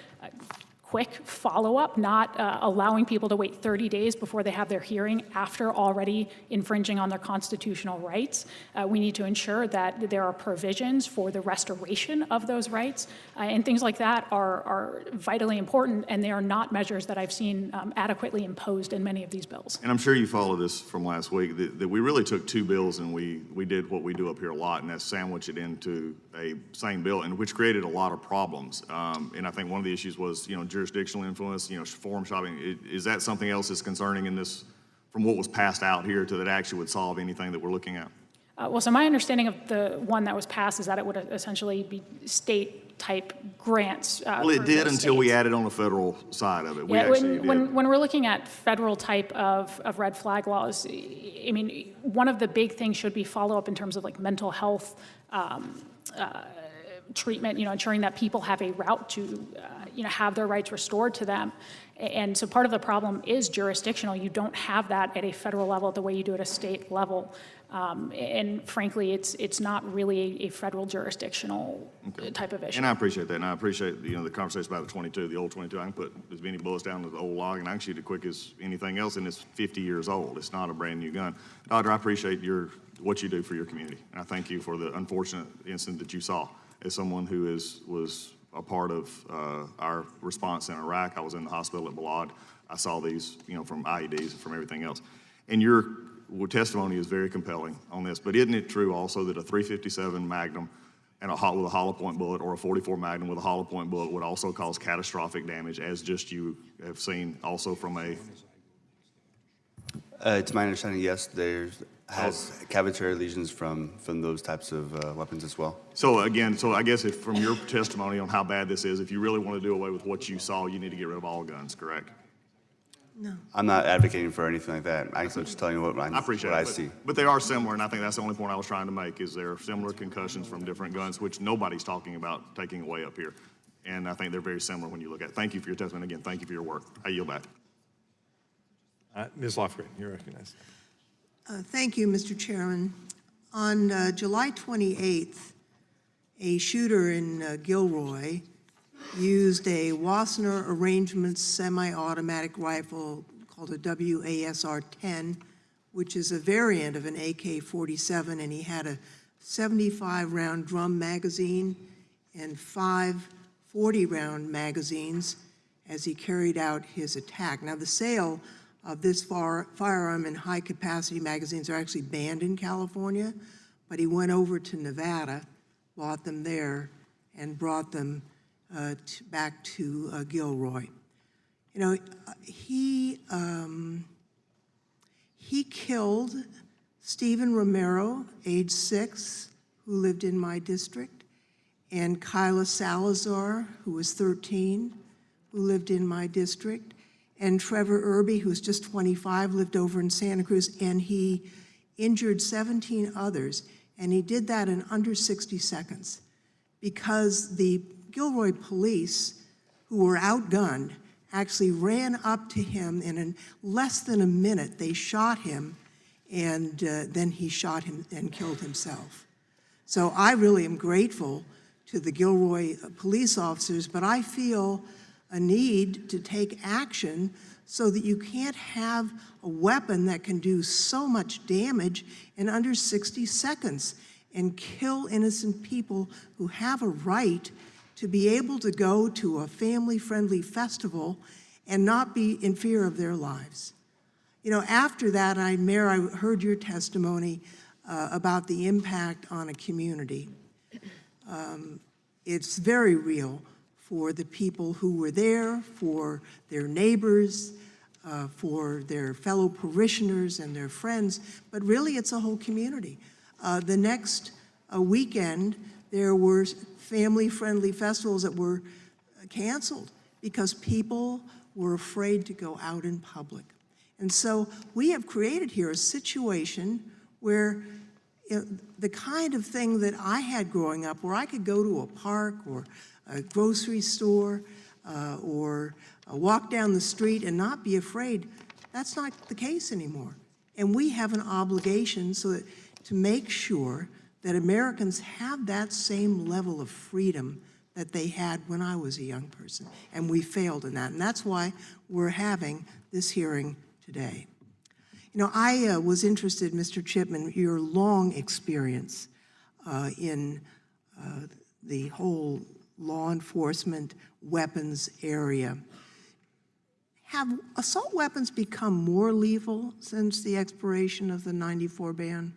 quick follow-up, not allowing people to wait 30 days before they have their hearing after already infringing on their constitutional rights. We need to ensure that there are provisions for the restoration of those rights, and things like that are vitally important, and they are not measures that I've seen adequately imposed in many of these bills. And I'm sure you followed this from last week, that we really took two bills and we did what we do up here a lot, and that's sandwich it into a same bill, and which created a lot of problems. And I think one of the issues was, jurisdictional influence, forum shopping. Is that something else that's concerning in this, from what was passed out here to that actually would solve anything that we're looking at? Well, so my understanding of the one that was passed is that it would essentially be state-type grants. Well, it did until we added on the federal side of it. We Yeah, actually did. when we're looking at federal type of red flag laws, I mean, one of the big things should be follow-up in terms of like mental health treatment, ensuring that people have a route to, have their rights restored to them. And so part of the problem is jurisdictional. You don't have that at a federal level the way you do at a state level. And frankly, it's not really a federal jurisdictional type of issue. And I appreciate that, and I appreciate the conversation about the 22, the old 22. I can put as many bullets down to the old log, and I can shoot it quick as anything else, and it's 50 years old. It's not a brand new gun. Doctor, I appreciate what you do for your community, and I thank you for the unfortunate incident that you saw. As someone who was a part of our response in Iraq, I was in the hospital at Bloodshed. I saw these, from IEDs and from everything else. And your testimony is very compelling on this, but isn't it true also that a .357 Magnum and with a hollow point bullet or a .44 Magnum with a hollow point bullet would also cause catastrophic damage, as just you have seen also from a. It's my understanding, yes, there has cavitary lesions from those types of weapons as well. So again, I guess if from your testimony on how bad this is, if you really want to do away with what you saw, you need to get rid of all guns, correct? I'm not advocating for anything like that. I'm just telling you what I appreciate what I it, see. but they are similar, and I think that's the only point I was trying to make, is there are similar concussions from different guns, which nobody's talking about taking away up here. And I think they're very similar when you look at it. Thank you for your testimony. Again, thank you for your work. I yield back. Ms. Lofgren, you're recognized. Thank you, Mr. Chairman. On July 28th, a shooter in Gilroy used a Wassner Arrangements semi-automatic rifle called a WASR-10, which is a variant of an AK-47, and he had a 75-round drum magazine and 5 40-round magazines as he carried out his attack. Now, the sale of this firearm in high-capacity magazines are actually banned in California, but he went over to Nevada, bought them there, and brought them back to Gilroy. You know, he killed Stephen Romero, age 6, who lived in my district, and Kyla Salazar, who was 13, who lived in my district, and Trevor Irby, who was just 25, lived over in Santa Cruz, and he injured 17 others, and he did that in under 60 seconds because the Gilroy police, who were outgunned, actually ran up to him, and in less than a minute, they shot him, and then he shot him and killed himself. So I really am grateful to the Gilroy police officers, but I feel a need to take action so that you can't have a weapon that can do so much damage in under 60 seconds and kill innocent people who have a right to be able to go to a family-friendly festival and not be in fear of their lives. You know, after that, Mayor, I heard your testimony about the impact on a community. It's very real for the people who were there, for their neighbors, for their fellow parishioners and their friends, but really it's a whole community. The next weekend, there were family-friendly festivals that were canceled because people were afraid to go out in public. And so we have created here a situation where the kind of thing that I had growing up, where I could go to a park or a grocery store or walk down the street and not be afraid, that's not the case anymore. And we have an obligation to make sure that Americans have that same level of freedom that they had when I was a young person. And we failed in that. And that's why we're having this hearing today. You know, I was interested, Mr. Chipman, your long experience in the whole law enforcement weapons area. Have assault weapons become more lethal since the expiration of the '94 ban?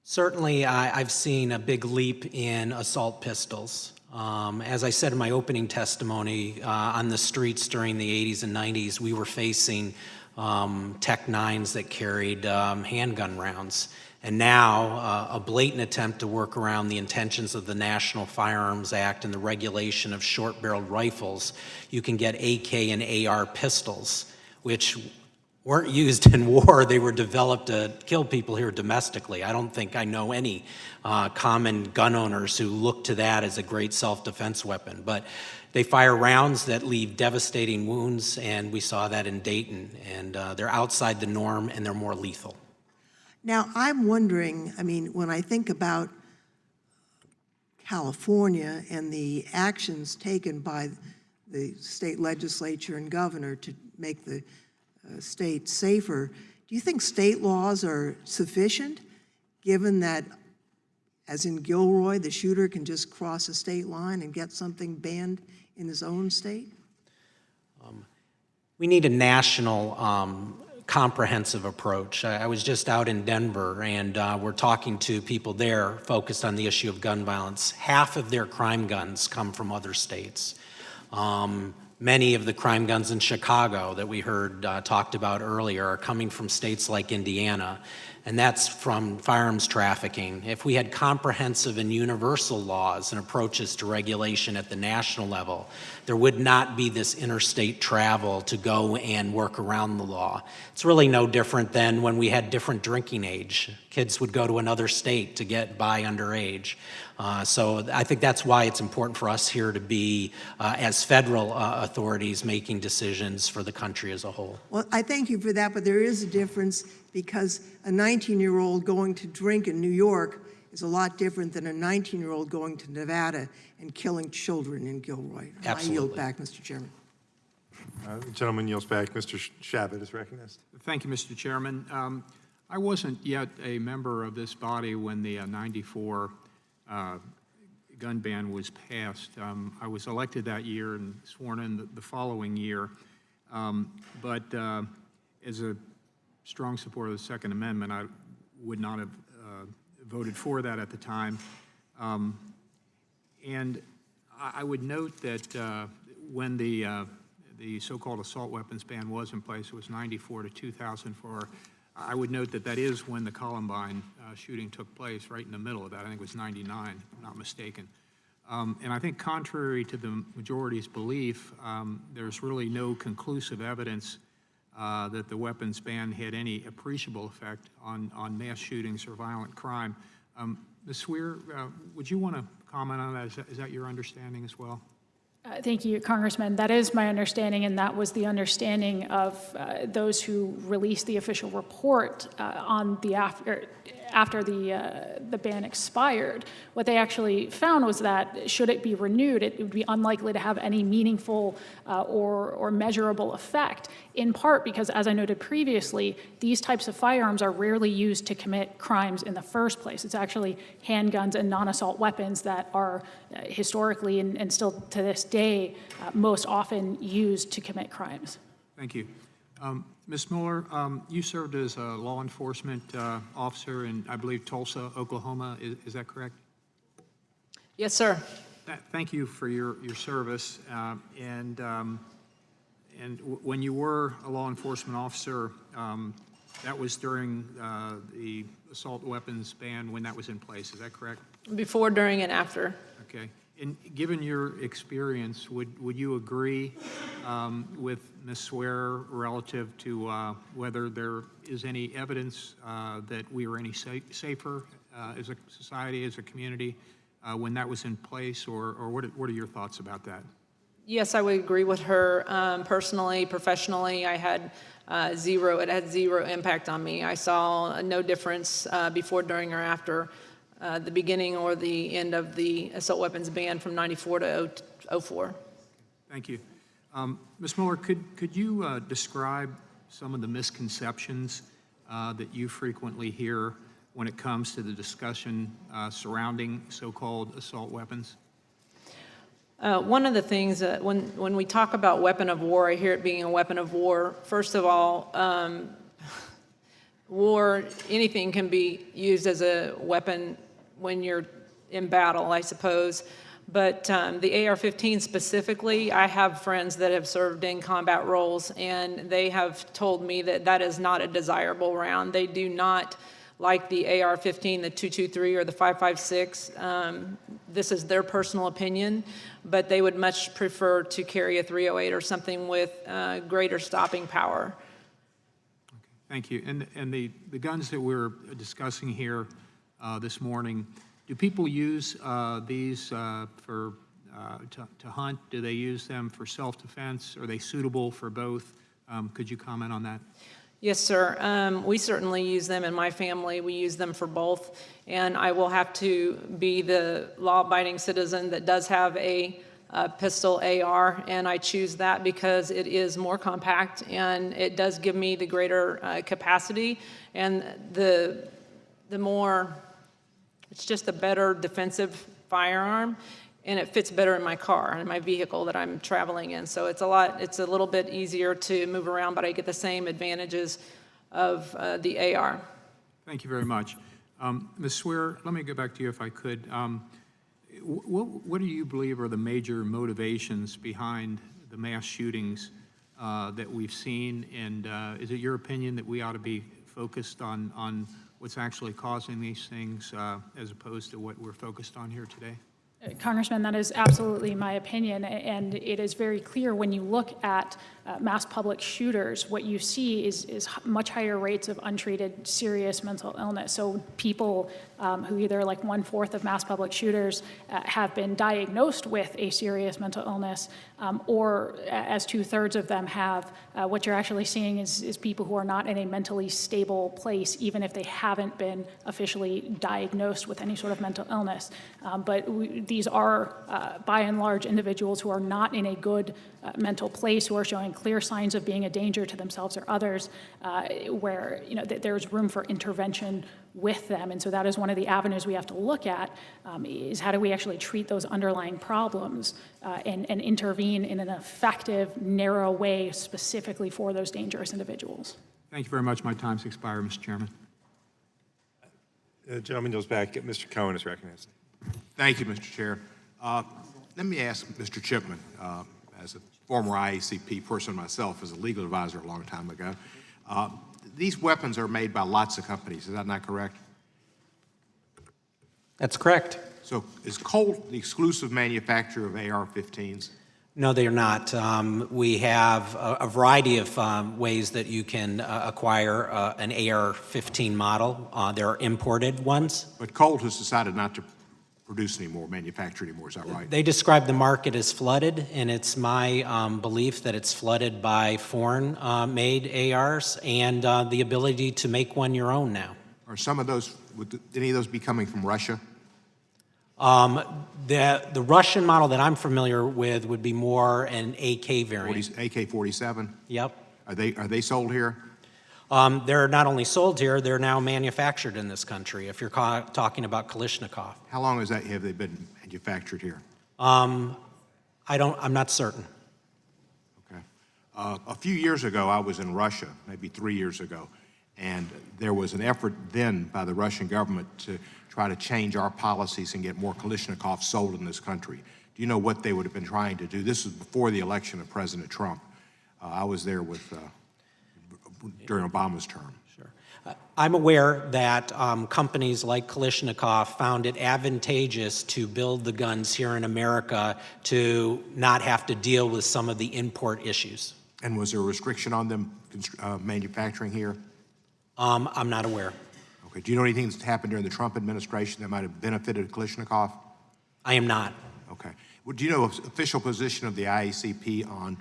Certainly, I've seen a big leap in assault pistols. As I said in my opening testimony, on the streets during the 80s and 90s, we were facing Tech 9s that carried handgun rounds. And now, a blatant attempt to work around the intentions of the National Firearms Act and the regulation of short-barreled rifles, you can get AK and AR pistols, which weren't used in war. They were developed to kill people here domestically. I don't think I know any common gun owners who look to that as a great self-defense weapon. But they fire rounds that leave devastating wounds, and we saw that in Dayton. And they're outside the norm, and they're more lethal. Now, I'm wondering, I mean, when I think about California and the actions taken by the state legislature and governor to make the state safer, do you think state laws are sufficient, given that, as in Gilroy, the shooter can just cross a state line and get something banned in his own state? We need a national comprehensive approach. I was just out in Denver, and we're talking to people there focused on the issue of gun violence. Half of their crime guns come from other states. Many of the crime guns in Chicago that we heard talked about earlier are coming from states like Indiana, and that's from firearms trafficking. If we had comprehensive and universal laws and approaches to regulation at the national level, there would not be this interstate travel to go and work around the law. It's really no different than when we had different drinking age. Kids would go to another state to get by underage. So I think that's why it's important for us here to be, as federal authorities, making decisions for the country as a whole. Well, I thank you for that, but there is a difference because a 19-year-old going to drink in New York is a lot different than a 19-year-old going to Nevada and killing children in Gilroy. Absolutely. I yield back, Mr. Chairman. The gentleman yields back. Mr. Shabbat is recognized. Thank you, Mr. Chairman. I wasn't yet a member of this body when the 94 gun ban was passed. I was elected that year and sworn in the following year. But as a strong supporter of the Second Amendment, I would not have voted for that at the time. And I would note that when the so-called assault weapons ban was in place, it was 94 to 2004. I would note that that is when the Columbine shooting took place, right in the middle of that. I think it was 99, if I'm not mistaken. And I think contrary to the majority's belief, there's really no conclusive evidence that the weapons ban had any appreciable effect on mass shootings or violent crime. Ms. Ware, would you want to comment on that? Is that your understanding as well? Thank you, Congressman. That is my understanding, and that was the understanding of those who released the official report on the after the ban expired. What they actually found was that should it be renewed, it would be unlikely to have any meaningful or measurable effect, in part because, as I noted previously, these types of firearms are rarely used to commit crimes in the first place. It's actually handguns and non-assault weapons that are historically and still to this day most often used to commit crimes. Thank you. Ms. Mueller, you served as a law enforcement officer in, I believe, Tulsa, Oklahoma. Is that correct? Yes, sir. Thank you for your service. And when you were a law enforcement officer, that was during the assault weapons ban when that was in place. Is that correct? Before, during, and after. Okay. And given your experience, would you agree with Ms. Ware relative to whether there is any evidence that we were any safer as a society, as a community, when that was in place, or what are your thoughts about that? Yes, I would agree with her. Personally, professionally, I had it had zero impact on me. I saw no difference before, during, or after the beginning or the end of the assault weapons ban from 94 to 04. Thank you. Ms. Mueller, could you describe some of the misconceptions that you frequently hear when it comes to the discussion surrounding so-called assault weapons? One of the things that when we talk about weapon of war, I hear it being a weapon of war. First of all, war, anything can be used as a weapon when you're in battle, I suppose. But the AR-15 specifically, I have friends that have served in combat roles, and they have told me that that is not a desirable round. They do not like the AR-15, the .223, or the .556. This is their personal opinion, but they would much prefer to carry a .308 or something with greater stopping power. Okay, thank you. And the guns that we're discussing here this morning, do people use these to hunt? Do they use them for self-defense? Are they suitable for both? Could you comment on that? Yes, sir. We certainly use them in my family. We use them for both. And I will have to be the law-abiding citizen that does have a pistol AR, and I choose that because it is more compact and it does give me the greater capacity and the more, it's just a better defensive firearm, and it fits better in my car and my vehicle that I'm traveling in. So it's a little bit easier to move around, but I get the same advantages of the AR. Thank you very much. Ms. Swear, let me go back to you if I could. What do you believe are the major motivations behind the mass shootings that we've seen? And is it your opinion that we ought to be focused on what's actually causing these things as opposed to what we're focused on here today? Congressman, that is absolutely my opinion, and it is very clear when you look at mass public shooters, what you see is much higher rates of untreated serious mental illness. So people who either, like 1/4 of mass public shooters, have been diagnosed with a serious mental illness, or as 2/3 of them have, what you're actually seeing is people who are not in a mentally stable place, even if they haven't been officially diagnosed with any sort of mental illness. These are, by and large, individuals who are not in a good mental place, who are showing clear signs of being a danger to themselves or others, where there's room for intervention with them. And so that is one of the avenues we have to look at, is how do we actually treat those underlying problems and intervene in an effective, narrow way specifically for those dangerous individuals. Thank you very much. My time's expired, Mr. Chairman. Gentleman yields back. Mr. Cohen is recognized. Thank you, Mr. Chair. Let me ask Mr. Chipman, as a former IACP person myself, as a legal advisor a long time ago, these weapons are made by lots of companies. Is that not correct? That's correct. So is Colt the exclusive manufacturer of AR-15s? No, they are not. We have a variety of ways that you can acquire an AR-15 model. There are imported ones. But Colt has decided not to produce anymore, manufacture anymore. Is that right? They describe the market as flooded, and it's my belief that it's flooded by foreign-made ARs and the ability to make one your own now. Are some of those, would any of those be coming from Russia? The Russian model that I'm familiar with would be more an AK variant. AK-47? Yep. Are they sold here? They're not only sold here, they're now manufactured in this country, if you're talking about Kalashnikov. How long have they been manufactured here? I'm not certain. Okay. A few years ago, I was in Russia, maybe 3 years ago, and there was an effort then by the Russian government to try to change our policies and get more Kalashnikovs sold in this country. Do you know what they would have been trying to do? This was before the election of President Trump. I was there during Obama's term. Sure. I'm aware that companies like Kalashnikov found it advantageous to build the guns here in America to not have to deal with some of the import issues. And was there a restriction on them manufacturing here? I'm not aware. Okay. Do you know anything that's happened during the Trump administration that might have benefited Kalashnikov? I am not. Okay. Well, do you know the official position of the IACP on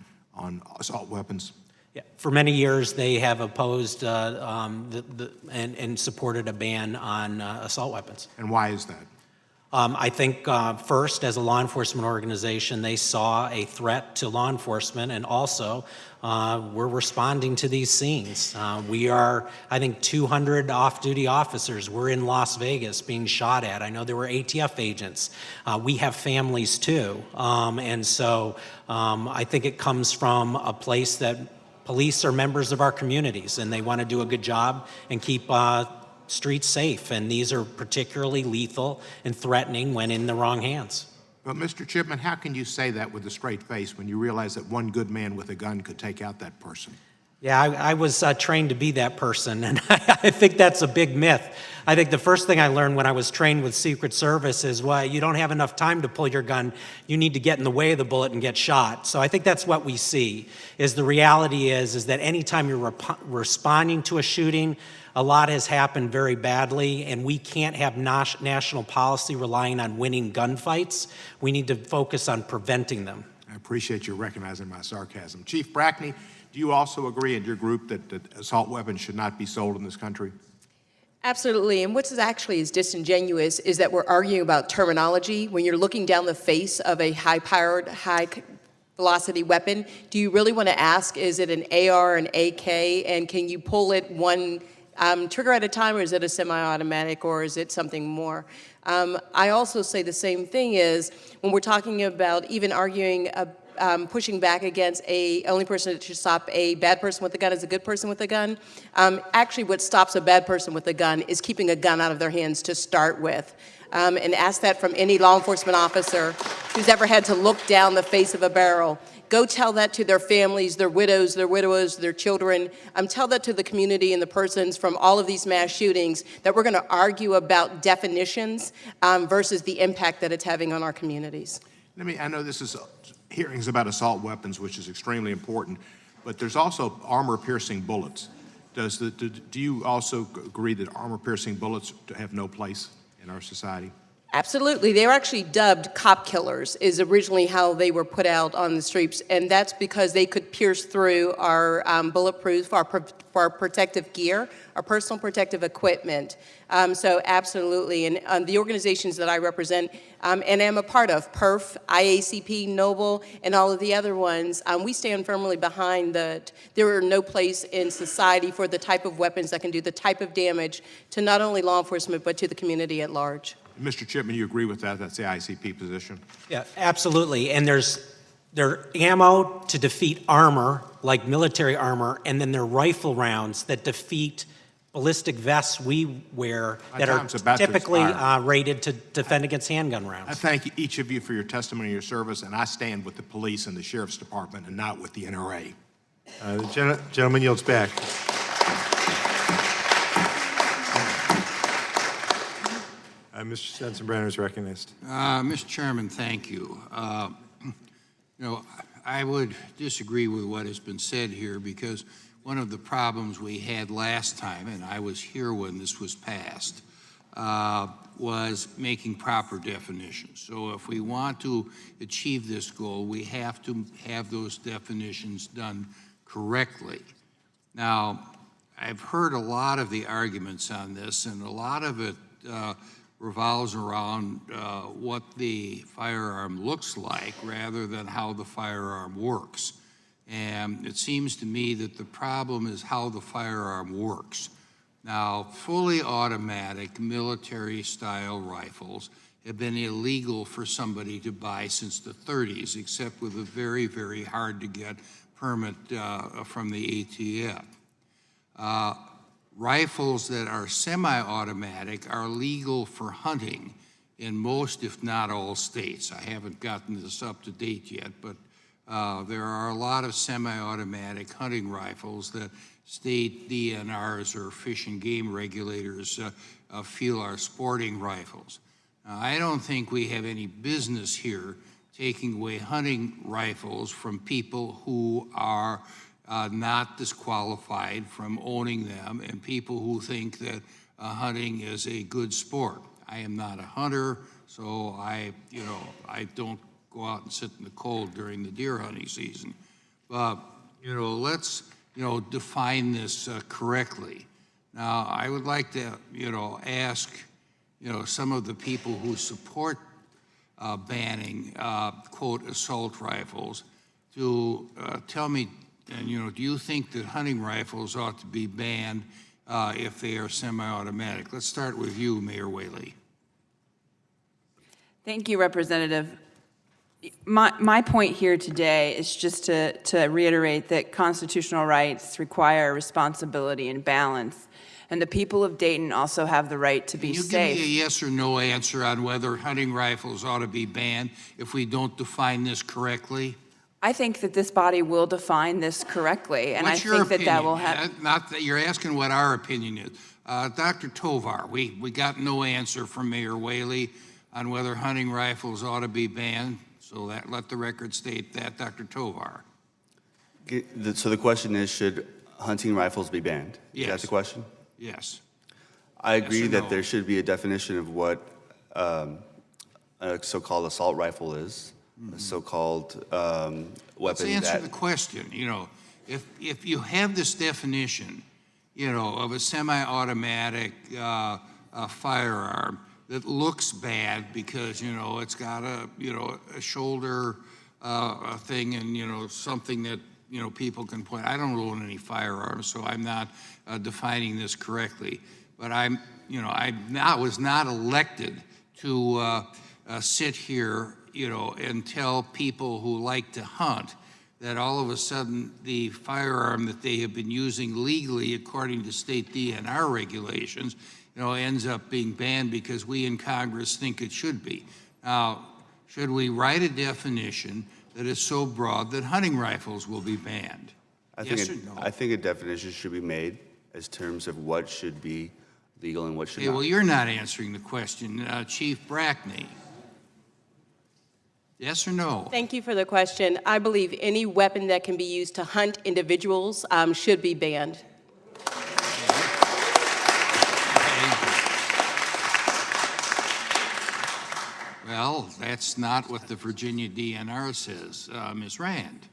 assault weapons? Yeah. For many years, they have opposed and supported a ban on assault weapons. And why is that? I think first, as a law enforcement organization, they saw a threat to law enforcement, and also we're responding to these scenes. We are, I think, 200 off-duty officers. We're in Las Vegas being shot at. I know there were ATF agents. We have families too. And so I think it comes from a place that police are members of our communities, and they want to do a good job and keep streets safe, and these are particularly lethal and threatening when in the wrong hands. But Mr. Chipman, how can you say that with a straight face when you realize that one good man with a gun could take out that person? Yeah, I was trained to be that person, and I think that's a big myth. I think the first thing I learned when I was trained with Secret Service is, well, you don't have enough time to pull your gun. You need to get in the way of the bullet and get shot. So I think that's what we see, is the reality is that anytime you're responding to a shooting, a lot has happened very badly, and we can't have national policy relying on winning gunfights. We need to focus on preventing them. I appreciate you recognizing my sarcasm. Chief Brackney, do you also agree in your group that assault weapons should not be sold in this country? Absolutely, and what's actually is disingenuous is that we're arguing about terminology. When you're looking down the face of a high-powered, high-velocity weapon, do you really want to ask, is it an AR, an AK, and can you pull it one trigger at a time, or is it a semi-automatic, or is it something more? I also say the same thing is, when we're talking about even arguing pushing back against only person that should stop a bad person with a gun is a good person with a gun. Actually, what stops a bad person with a gun is keeping a gun out of their hands to start with. And ask that from any law enforcement officer who's ever had to look down the face of a barrel. Go tell that to their families, their widows, their widowers, their children. Tell that to the community and the persons from all of these mass shootings, that we're going to argue about definitions versus the impact that it's having on our communities. I know this is hearings about assault weapons, which is extremely important, but there's also armor-piercing bullets. Do you also agree that armor-piercing bullets have no place in our society? Absolutely. They were actually dubbed cop killers, is originally how they were put out on the streets, and that's because they could pierce through our bulletproof, our protective gear, our personal protective equipment. So absolutely, and the organizations that I represent and am a part of, PERF, IACP, Noble, and all of the other ones, we stand firmly behind that there are no place in society for the type of weapons that can do the type of damage to not only law enforcement, but to the community at large. Mr. Chipman, you agree with that? That's the ICP position? Yeah, absolutely. And there are ammo to defeat armor, like military armor, and then there are rifle rounds that defeat ballistic vests we wear that are typically rated to defend against handgun rounds. I thank each of you for your testimony and your service, and I stand with the police and the sheriff's department and not with the NRA. The gentleman yields back. Mr. Sensenbrenner is recognized. Mr. Chairman, thank you. I would disagree with what has been said here, because one of the problems we had last time, and I was here when this was passed, was making proper definitions. So if we want to achieve this goal, we have to have those definitions done correctly. Now, I've heard a lot of the arguments on this, and a lot of it revolves around what the firearm looks like rather than how the firearm works. And it seems to me that the problem is how the firearm works. Now, fully automatic military-style rifles have been illegal for somebody to buy since the 30s, except with a very, very hard-to-get permit from the ATF. Rifles that are semi-automatic are legal for hunting in most, if not all, states. I haven't gotten this up to date yet, but there are a lot of semi-automatic hunting rifles that state DNRs or fish and game regulators feel are sporting rifles. Now, I don't think we have any business here taking away hunting rifles from people who are not disqualified from owning them, and people who think that hunting is a good sport. I am not a hunter, so I don't go out and sit in the cold during the deer hunting season. But let's define this correctly. Now, I would like to ask some of the people who support banning quote assault rifles to tell me. And, do you think that hunting rifles ought to be banned if they are semi-automatic? Let's start with you, Mayor Whaley. Thank you, Representative. My point here today is just to reiterate that constitutional rights require responsibility and balance, and the people of Dayton also have the right to be safe. Can you give me a yes or no answer on whether hunting rifles ought to be banned if we don't define this correctly? I think that this body will define this correctly, and What's I think that that will have. Not that you're asking what our opinion is. Dr. Tovar, we got no answer from Mayor Whaley on whether hunting rifles ought to be banned. So let the record state that, Dr. Tovar. So the question is, should hunting rifles be banned? Yes. Is that the question? Yes. I agree Yes or that no? there should be a definition of what a so-called assault rifle is. A so-called weapon. Let's answer the question. If you have this definition, of a semi-automatic firearm that looks bad because it's got a shoulder thing and something that people can point. I don't own any firearms, so I'm not defining this correctly. But I was not elected to sit here, and tell people who like to hunt that all of a sudden the firearm that they have been using legally according to state DNR regulations, ends up being banned because we in Congress think it should be. Now, should we write a definition that is so broad that hunting rifles will be banned? Yes or no? I think a definition should be made as terms of what should be legal and what should Okay, not. well, you're not answering the question. Chief Brackney. Yes or no? Thank you for the question. I believe any weapon that can be used to hunt individuals should be banned. Well, that's not what the Virginia DNR says. Ms. Rand.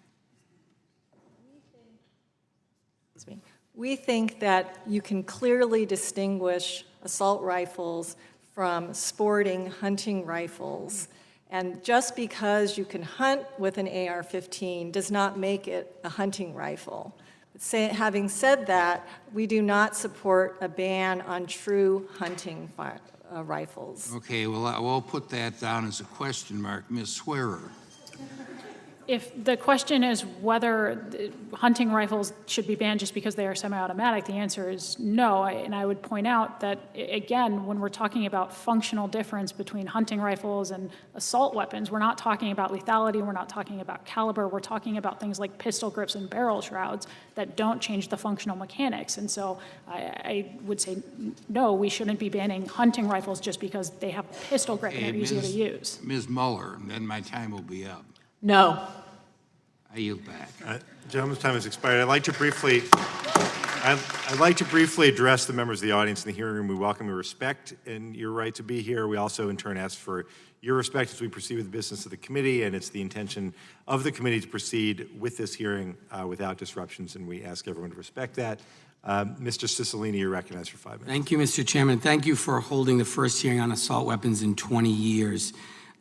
We think that you can clearly distinguish assault rifles from sporting hunting rifles. And just because you can hunt with an AR-15 does not make it a hunting rifle. Having said that, we do not support a ban on true hunting rifles. Okay, well, we'll put that down as a question mark. Ms. Swearer. If the question is whether hunting rifles should be banned just because they are semi-automatic, the answer is no. And I would point out that, again, when we're talking about functional difference between hunting rifles and assault weapons, we're not talking about lethality, we're not talking about caliber, we're talking about things like pistol grips and barrel shrouds that don't change the functional mechanics. And so I would say, no, we shouldn't be banning hunting rifles just because they have pistol grip and they're easier to use. Ms. Mueller, and then my time will be up. No. I yield back. Gentleman's time has expired. I'd like to briefly address the members of the audience in the hearing room. We welcome your respect and your right to be here. We also, in turn, ask for your respect as we proceed with the business of the committee, and it's the intention of the committee to proceed with this hearing without disruptions, and we ask everyone to respect that. Mr. Cicilline, you're recognized for 5 minutes. Thank you, Mr. Chairman. Thank you for holding the first hearing on assault weapons in 20 years.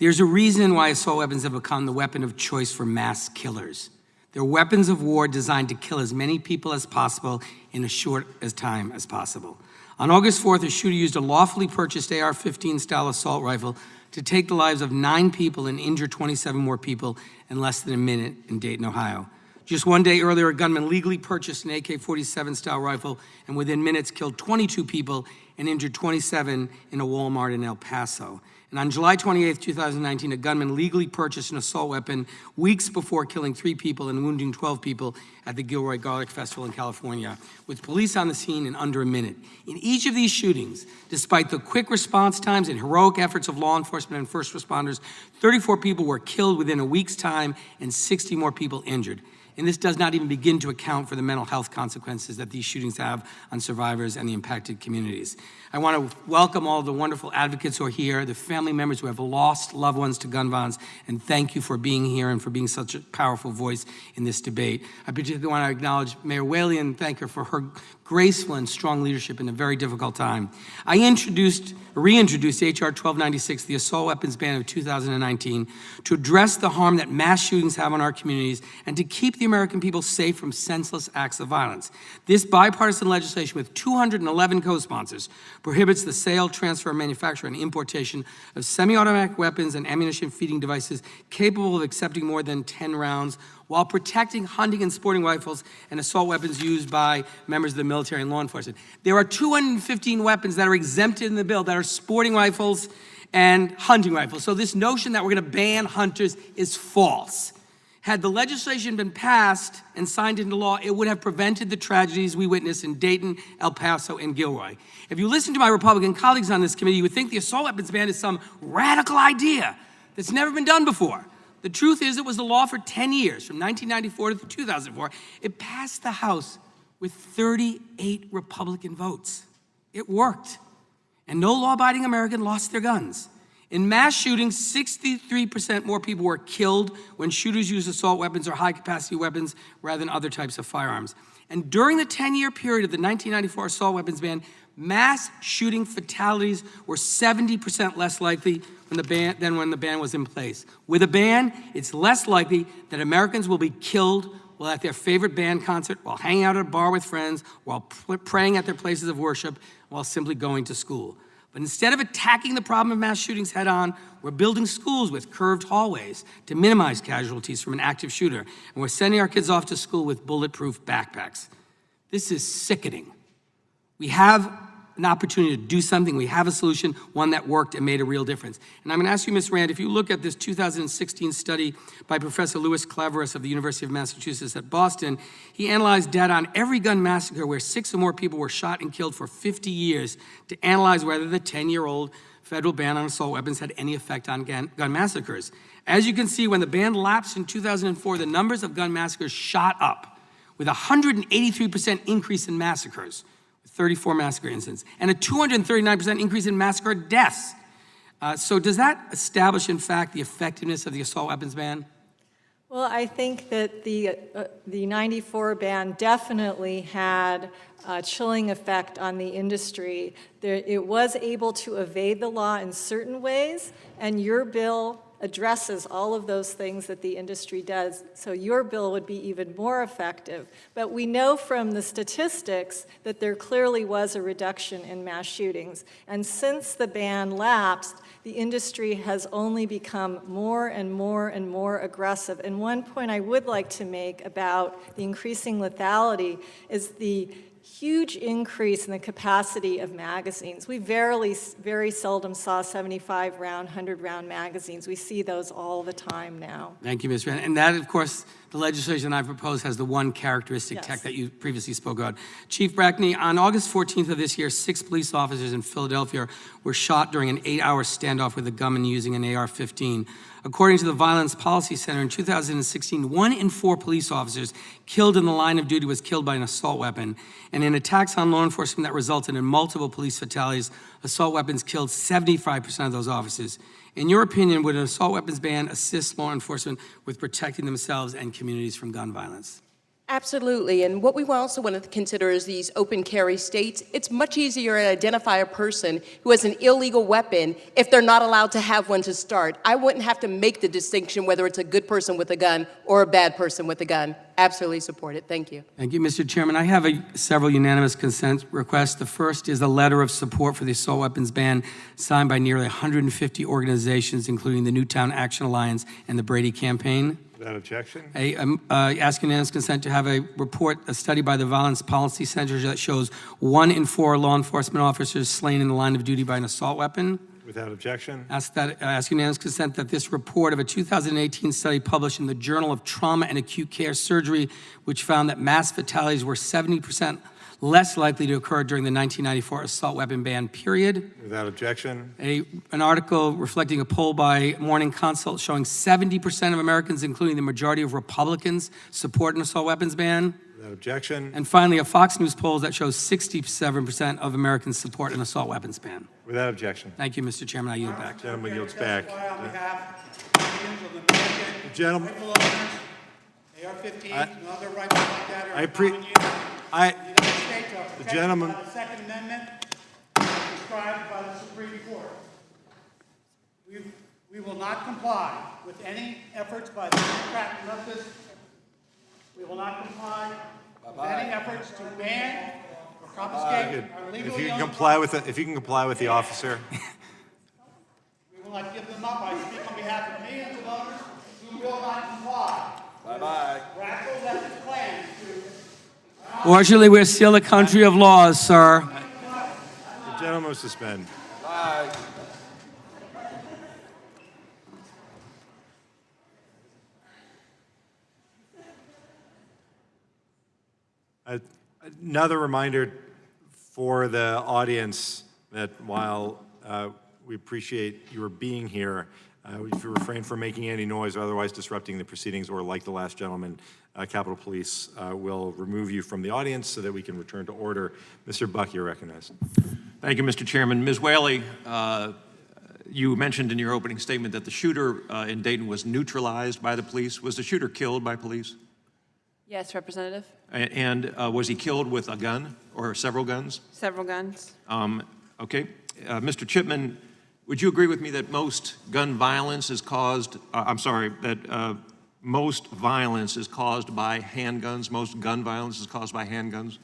There's a reason why assault weapons have become the weapon of choice for mass killers. They're weapons of war designed to kill as many people as possible in as short a time as possible. On August 4th, a shooter used a lawfully purchased AR-15 style assault rifle to take the lives of 9 people and injure 27 more people in less than a minute in Dayton, Ohio. Just one day earlier, a gunman legally purchased an AK-47 style rifle and within minutes killed 22 people and injured 27 in a Walmart in El Paso. And on July 28, 2019, a gunman legally purchased an assault weapon weeks before killing 3 people and wounding 12 people at the Gilroy Garlic Festival in California, with police on the scene in under a minute. In each of these shootings, despite the quick response times and heroic efforts of law enforcement and first responders, 34 people were killed within a week's time and 60 more people injured. And this does not even begin to account for the mental health consequences that these shootings have on survivors and the impacted communities. I want to welcome all the wonderful advocates who are here, the family members who have lost loved ones to gun violence, and thank you for being here and for being such a powerful voice in this debate. I particularly want to acknowledge Mayor Whaley and thank her for her graceful and strong leadership in a very difficult time. I reintroduced H.R. 1296, the assault weapons ban of 2019, to address the harm that mass shootings have on our communities and to keep the American people safe from senseless acts of violence. This bipartisan legislation with 211 co-sponsors prohibits the sale, transfer, manufacture, and importation of semi-automatic weapons and ammunition feeding devices capable of accepting more than 10 rounds while protecting hunting and sporting rifles and assault weapons used by members of the military and law enforcement. There are 215 weapons that are exempted in the bill that are sporting rifles and hunting rifles. So this notion that we're going to ban hunters is false. Had the legislation been passed and signed into law, it would have prevented the tragedies we witnessed in Dayton, El Paso, and Gilroy. If you listen to my Republican colleagues on this committee, you would think the assault weapons ban is some radical idea that's never been done before. The truth is it was the law for 10 years, from 1994 to 2004. It passed the House with 38 Republican votes. It worked. And no law-abiding American lost their guns. In mass shootings, 63% more people were killed when shooters used assault weapons or high-capacity weapons rather than other types of firearms. And during the 10-year period of the 1994 assault weapons ban, mass shooting fatalities were 70% less likely than when the ban was in place. With a ban, it's less likely that Americans will be killed while at their favorite band concert, while hanging out at a bar with friends, while praying at their places of worship, while simply going to school. But instead of attacking the problem of mass shootings head on, we're building schools with curved hallways to minimize casualties from an active shooter. And we're sending our kids off to school with bulletproof backpacks. This is sickening. We have an opportunity to do something. We have a solution, one that worked and made a real difference. And I'm going to ask you, Ms. Rand, if you look at this 2016 study by Professor Louis Cleverus of the University of Massachusetts at Boston, he analyzed data on every gun massacre where 6 or more people were shot and killed for 50 years to analyze whether the 10-year-old federal ban on assault weapons had any effect on gun massacres. As you can see, when the ban lapsed in 2004, the numbers of gun massacres shot up with a 183% increase in massacres, 34 massacre incidents, and a 239% increase in massacre deaths. So does that establish, in fact, the effectiveness of the assault weapons ban? Well, I think that the 94 ban definitely had a chilling effect on the industry. It was able to evade the law in certain ways, and your bill addresses all of those things that the industry does, so your bill would be even more effective. But we know from the statistics that there clearly was a reduction in mass shootings. And since the ban lapsed, the industry has only become more and more and more aggressive. And one point I would like to make about the increasing lethality is the huge increase in the capacity of magazines. We very seldom saw 75-round, 100-round magazines. We see those all the time now. Thank you, Ms. Rand. And that, of course, the legislation I proposed has the one characteristic Yes. tech that you previously spoke about. Chief Brackney, on August 14th of this year, 6 police officers in Philadelphia were shot during an 8-hour standoff with a gunman using an AR-15. According to the Violence Policy Center, in 2016, 1 in 4 police officers killed in the line of duty was killed by an assault weapon. And in attacks on law enforcement that resulted in multiple police fatalities, assault weapons killed 75% of those officers. In your opinion, would an assault weapons ban assist law enforcement with protecting themselves and communities from gun violence? Absolutely, and what we also want to consider is these open carry states. It's much easier to identify a person who has an illegal weapon if they're not allowed to have one to start. I wouldn't have to make the distinction whether it's a good person with a gun or a bad person with a gun. Absolutely support it. Thank you. Thank you, Mr. Chairman. I have several unanimous consent requests. The first is a letter of support for the assault weapons ban signed by nearly 150 organizations, including the Newtown Action Alliance and the Brady Campaign. Without objection. I ask unanimous consent to have a study by the Violence Policy Center that shows 1 in 4 law enforcement officers slain in the line of duty by an assault weapon. Without objection. Ask unanimous consent that this report of a 2018 study published in the Journal of Trauma and Acute Care Surgery, which found that mass fatalities were 70% less likely to occur during the 1994 assault weapon ban period. Without objection. An article reflecting a poll by Morning Consult showing 70% of Americans, including the majority of Republicans, support an assault weapons ban. Without objection. And finally, a Fox News poll that shows 67% of Americans support an assault weapons ban. Without objection. Thank you, Mr. Chairman. I yield back. Gentleman yields back. On behalf of the American Gentlemen. rifle owners, AR-15s, and other rifles like that are common use. The United States are protected gentleman. by the Second Amendment prescribed by the Supreme Court. We will not comply with any efforts by the Democrat and leftists. We will not comply with any efforts to ban or confiscate our legally If you can owned comply with if you can comply with the officer. We will not give them up. I speak on behalf of millions of others who will not comply. Bye-bye. Radicals have this plan to... Fortunately, we're still a country of laws, sir. The gentleman will suspend. Bye. Another reminder for the audience that while we appreciate your being here, if you refrain from making any noise or otherwise disrupting the proceedings, or like the last gentleman, Capitol Police will remove you from the audience so that we can return to order. Mr. Buck, you're recognized. Thank you, Mr. Chairman. Ms. Whaley, you mentioned in your opening statement that the shooter in Dayton was neutralized by the police. Was the shooter killed by police? Yes, Representative. And was he killed with a gun or several guns? Several guns. Okay. Mr. Chipman, would you agree with me that most gun violence is caused, most violence is caused by handguns, most gun violence is caused by handguns?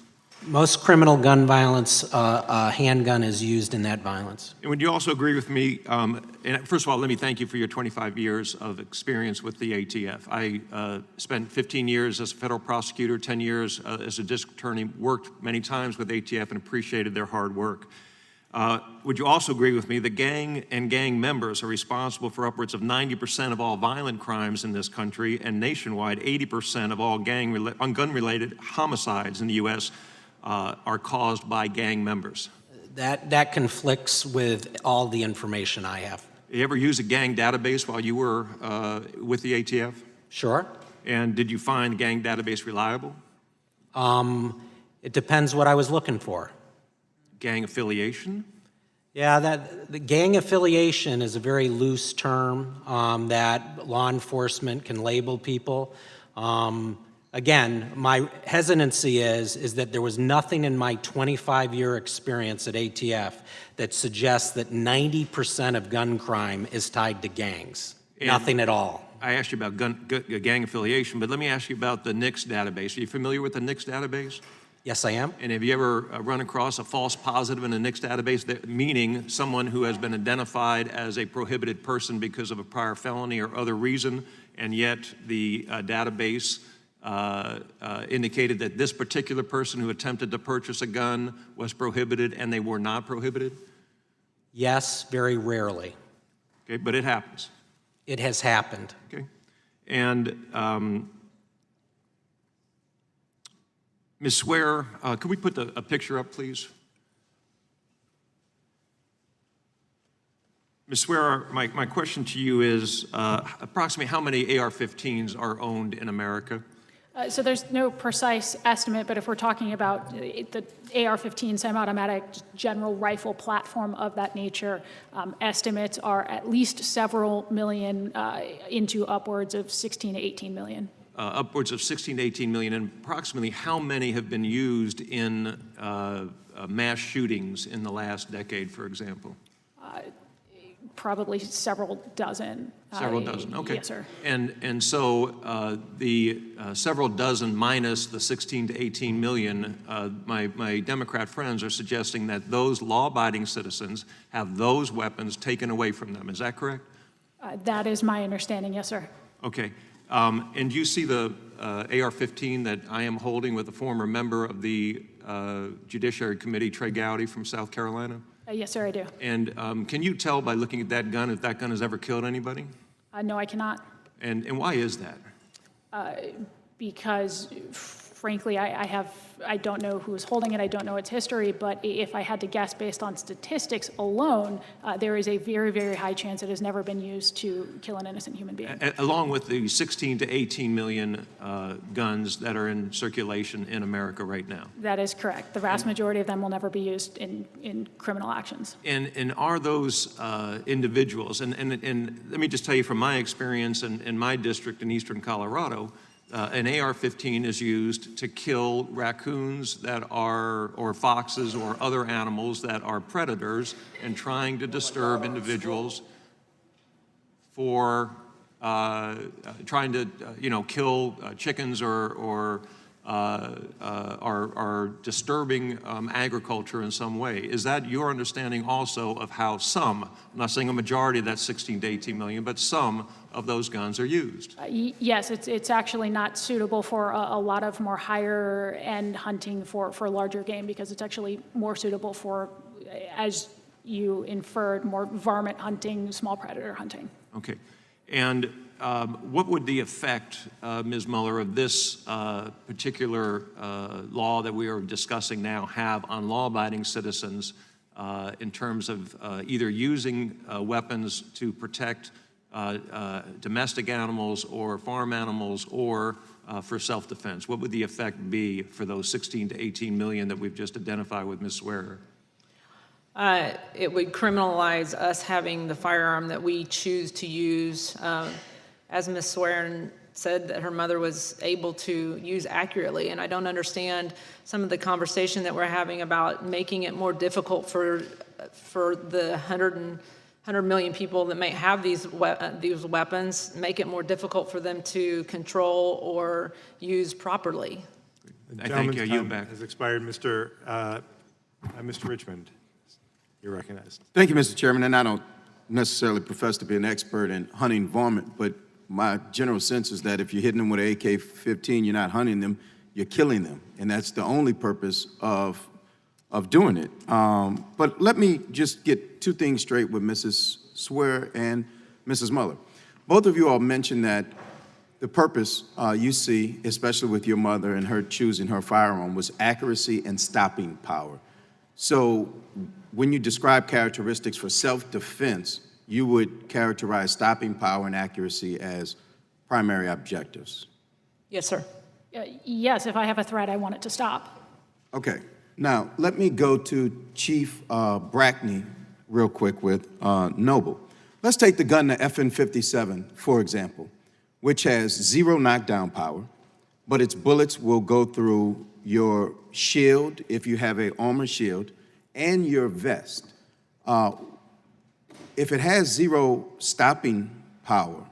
Most criminal gun violence, handgun is used in that violence. And would you also agree with me, and first of all, let me thank you for your 25 years of experience with the ATF. I spent 15 years as a federal prosecutor, 10 years as a district attorney, worked many times with ATF and appreciated their hard work. Would you also agree with me that gang and gang members are responsible for upwards of 90% of all violent crimes in this country, and nationwide, 80% of all gun-related homicides in the U.S. Are caused by gang members? That conflicts with all the information I have. You ever use a gang database while you were with the ATF? Sure. And did you find gang database reliable? It depends what I was looking for. Gang affiliation? Yeah, the gang affiliation is a very loose term that law enforcement can label people. Again, my hesitancy is that there was nothing in my 25-year experience at ATF that suggests that 90% of gun crime is tied to gangs. And nothing at all. I asked you about gang affiliation, but let me ask you about the NICS database. Are you familiar with the NICS database? Yes, I am. And have you ever run across a false positive in a NICS database, meaning someone who has been identified as a prohibited person because of a prior felony or other reason, and yet the database indicated that this particular person who attempted to purchase a gun was prohibited and they were not prohibited? Yes, very rarely. Okay, but it happens. It has happened. Okay. And Ms. Ware, could we put a picture up, please? Ms. Ware, my question to you is approximately how many AR-15s are owned in America? So there's no precise estimate, but if we're talking about the AR-15 semi-automatic general rifle platform of that nature, estimates are at least several million into upwards of 16 to 18 million. Upwards of 16 to 18 million, and approximately how many have been used in mass shootings in the last decade, for example? Probably several dozen. Several dozen, okay. Yes, sir. And so the several dozen minus the 16 to 18 million, my Democrat friends are suggesting that those law-abiding citizens have those weapons taken away from them. Is that correct? That is my understanding, yes, sir. Okay. And you see the AR-15 that I am holding with a former member of the Judiciary Committee, Trey Gowdy from South Carolina? Yes, sir, I do. And can you tell by looking at that gun if that gun has ever killed anybody? No, I cannot. And why is that? Because, frankly, I don't know who is holding it, I don't know its history, but if I had to guess based on statistics alone, there is a very, very high chance it has never been used to kill an innocent human being. Along with the 16 to 18 million guns that are in circulation in America right now. That is correct. The vast majority of them will never be used in criminal actions. And are those individuals, and let me just tell you from my experience in my district in eastern Colorado, an AR-15 is used to kill raccoons that are, or foxes or other animals that are predators and trying to disturb individuals for trying to, kill chickens or are disturbing agriculture in some way. Is that your understanding also of how some, I'm not saying a majority of that 16 to 18 million, but some of those guns are used? Yes, it's actually not suitable for a lot of more higher end hunting for larger game, because it's actually more suitable for, as you inferred, more varmint hunting, small predator hunting. Okay. And what would the effect, Ms. Mueller, of this particular law that we are discussing now have on law-abiding citizens in terms of either using weapons to protect domestic animals or farm animals or for self-defense? What would the effect be for those 16 to 18 million that we've just identified with Ms. Ware? It would criminalize us having the firearm that we choose to use. As Ms. Swearen said, that her mother was able to use accurately, and I don't understand some of the conversation that we're having about making it more difficult for the 100 million people that may have these weapons, make it more difficult for them to control or use properly. I thank you. I yield back. Has expired. Mr. Richmond, you're recognized. Thank you, Mr. Chairman. And I don't necessarily profess to be an expert in hunting varmint, but my general sense is that if you're hitting them with an AK-15, you're not hunting them, you're killing them. And that's the only purpose of doing it. But let me just get two things straight with Mrs. Swear and Mrs. Muller. Both of you all mentioned that the purpose you see, especially with your mother and her choosing her firearm, was accuracy and stopping power. So when you describe characteristics for self-defense, you would characterize stopping power and accuracy as primary objectives. Yes, sir. Yes, if I have a threat, I want it to stop. Okay. Now, let me go to Chief Brackney real quick with Noble. Let's take the gun, the FN-57, for example, which has 0 knockdown power, but its bullets will go through your shield, if you have an armor shield, and your vest. If it has 0 stopping power,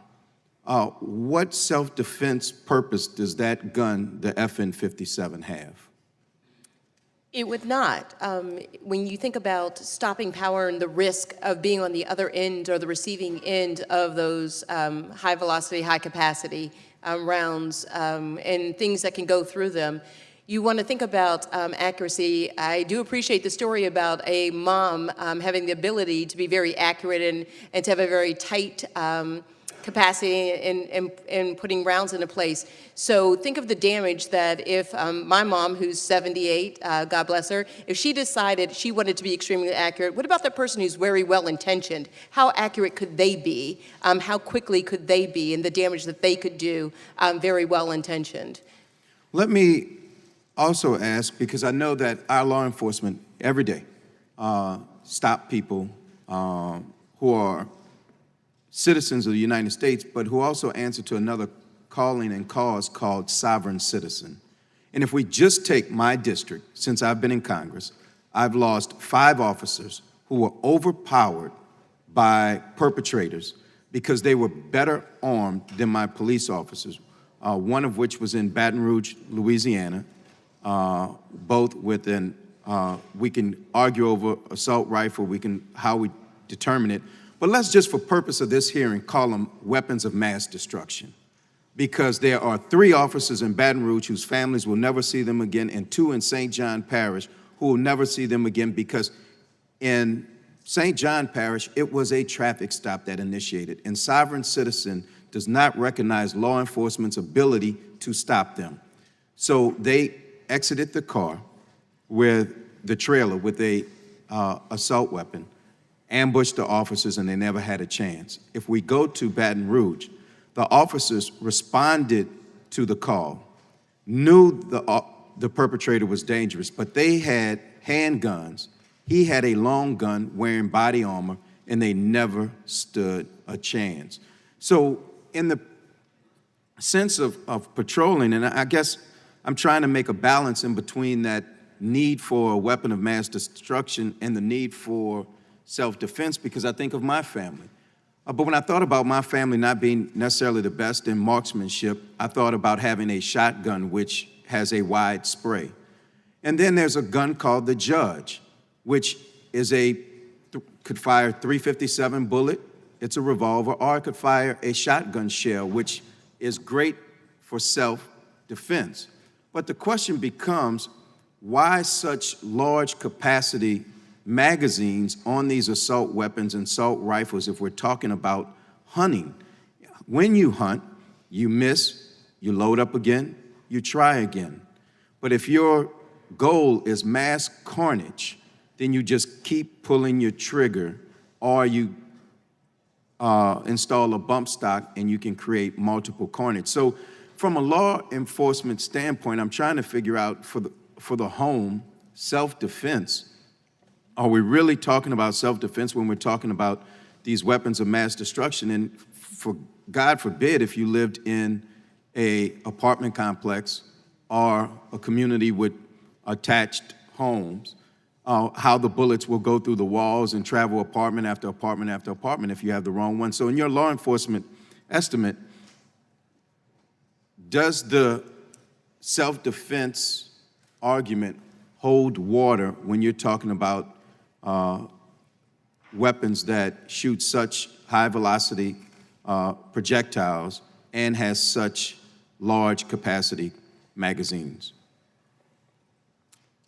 what self-defense purpose does that gun, the FN-57, have? It would not. When you think about stopping power and the risk of being on the other end or the receiving end of those high velocity, high capacity rounds and things that can go through them, you want to think about accuracy. I do appreciate the story about a mom having the ability to be very accurate and to have a very tight capacity in putting rounds into place. So think of the damage that if my mom, who's 78, God bless her, if she decided she wanted to be extremely accurate, what about the person who's very well-intentioned? How accurate could they be? How quickly could they be? And the damage that they could do, very well-intentioned. Let me also ask, because I know that our law enforcement every day stop people who are citizens of the United States, but who also answer to another calling and cause called sovereign citizen. And if we just take my district, since I've been in Congress, I've lost 5 officers who were overpowered by perpetrators because they were better armed than my police officers, one of which was in Baton Rouge, Louisiana, both with an, we can argue over assault rifle, how we determine it, but let's just, for purpose of this hearing, call them weapons of mass destruction. Because there are 3 officers in Baton Rouge whose families will never see them again, and 2 in St. John Parish who will never see them again, because in St. John Parish, it was a traffic stop that initiated, and sovereign citizen does not recognize law enforcement's ability to stop them. So they exited the car with the trailer with a assault weapon, ambushed the officers, and they never had a chance. If we go to Baton Rouge, the officers responded to the call, knew the perpetrator was dangerous, but they had handguns. He had a long gun wearing body armor, and they never stood a chance. So in the sense of patrolling, and I guess I'm trying to make a balance in between that need for a weapon of mass destruction and the need for self-defense, because I think of my family. But when I thought about my family not being necessarily the best in marksmanship, I thought about having a shotgun which has a wide spray. And then there's a gun called the Judge, which is could fire a .357 bullet, it's a revolver, or it could fire a shotgun shell, which is great for self-defense. But the question becomes, why such large capacity magazines on these assault weapons and assault rifles if we're talking about hunting? When you hunt, you miss, you load up again, you try again. But if your goal is mass carnage, then you just keep pulling your trigger, or you install a bump stock and you can create multiple carnage. So from a law enforcement standpoint, I'm trying to figure out for the home, self-defense, are we really talking about self-defense when we're talking about these weapons of mass destruction? And for God forbid, if you lived in an apartment complex or a community with attached homes, how the bullets will go through the walls and travel apartment after apartment after apartment if you have the wrong one. So in your law enforcement estimate, does the self-defense argument hold water when you're talking about weapons that shoot such high-velocity projectiles and has such large capacity magazines?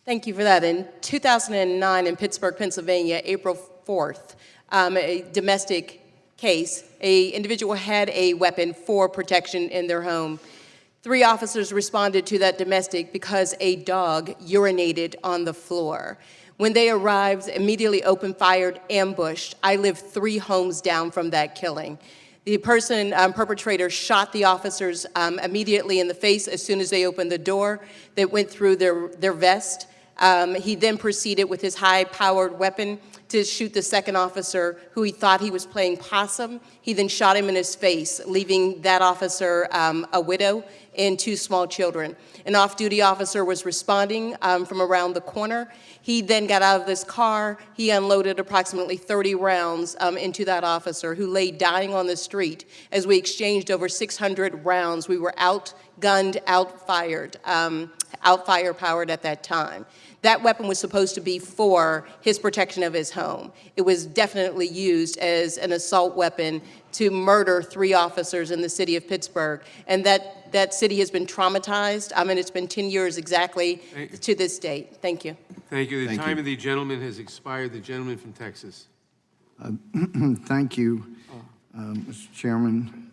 Thank you for that. In 2009 in Pittsburgh, Pennsylvania, April 4th, a domestic case, an individual had a weapon for protection in their home. 3 officers responded to that domestic because a dog urinated on the floor. When they arrived, immediately opened fire, ambushed. I lived 3 homes down from that killing. The perpetrator shot the officers immediately in the face as soon as they opened the door. That went through their vest. He then proceeded with his high-powered weapon to shoot the second officer who he thought he was playing possum. He then shot him in his face, leaving that officer a widow and 2 small children. An off-duty officer was responding from around the corner. He then got out of this car. He unloaded approximately 30 rounds into that officer who lay dying on the street. As we exchanged over 600 rounds, we were outgunned, outfirepowered at that time. That weapon was supposed to be for his protection of his home. It was definitely used as an assault weapon to murder 3 officers in the city of Pittsburgh. And that city has been traumatized, and it's been 10 years exactly to this date. Thank you. Thank you. The time of the gentleman has expired. The gentleman from Texas. Thank you, Mr. Chairman.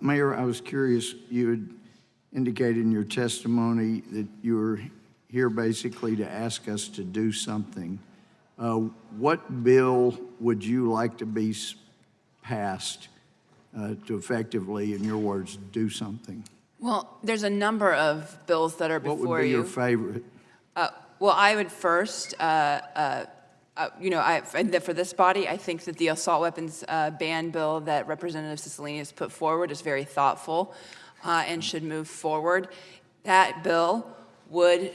Mayor, I was curious, you had indicated in your testimony that you were here basically to ask us to do something. What bill would you like to be passed to effectively, in your words, do something? Well, there's a number of bills that are before you. What would be your favorite? Well, I would first, for this body, I think that the assault weapons ban bill that Representative Cicilline has put forward is very thoughtful and should move forward. That bill would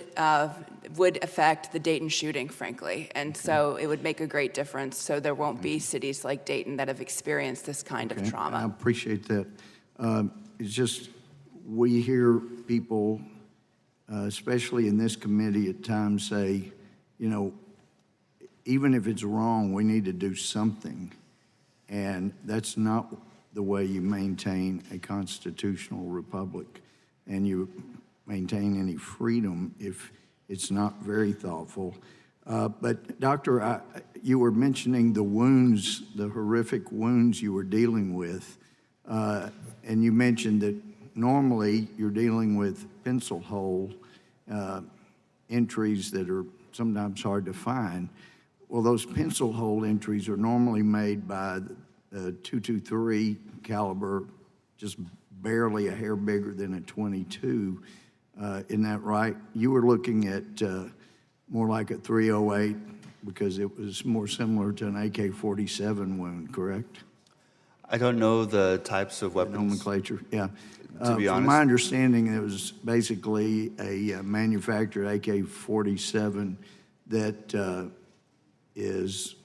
affect the Dayton shooting, frankly, and so it would make a great difference. So there won't be cities like Dayton that have experienced this kind of trauma. I appreciate that. It's just we hear people, especially in this committee, at times say, even if it's wrong, we need to do something, and that's not the way you maintain a constitutional republic, and you maintain any freedom if it's not very thoughtful. But Doctor, you were mentioning the wounds, the horrific wounds you were dealing with, and you mentioned that normally you're dealing with pencil hole entries that are sometimes hard to find. Well, those pencil hole entries are normally made by the .223 caliber, just barely a hair bigger than a .22. Isn't that right? You were looking at more like a .308 because it was more similar to an AK-47 wound, correct? I don't know the types of weapons. Nomenclature, yeah. To be honest. From my understanding, it was basically a manufactured AK-47 that is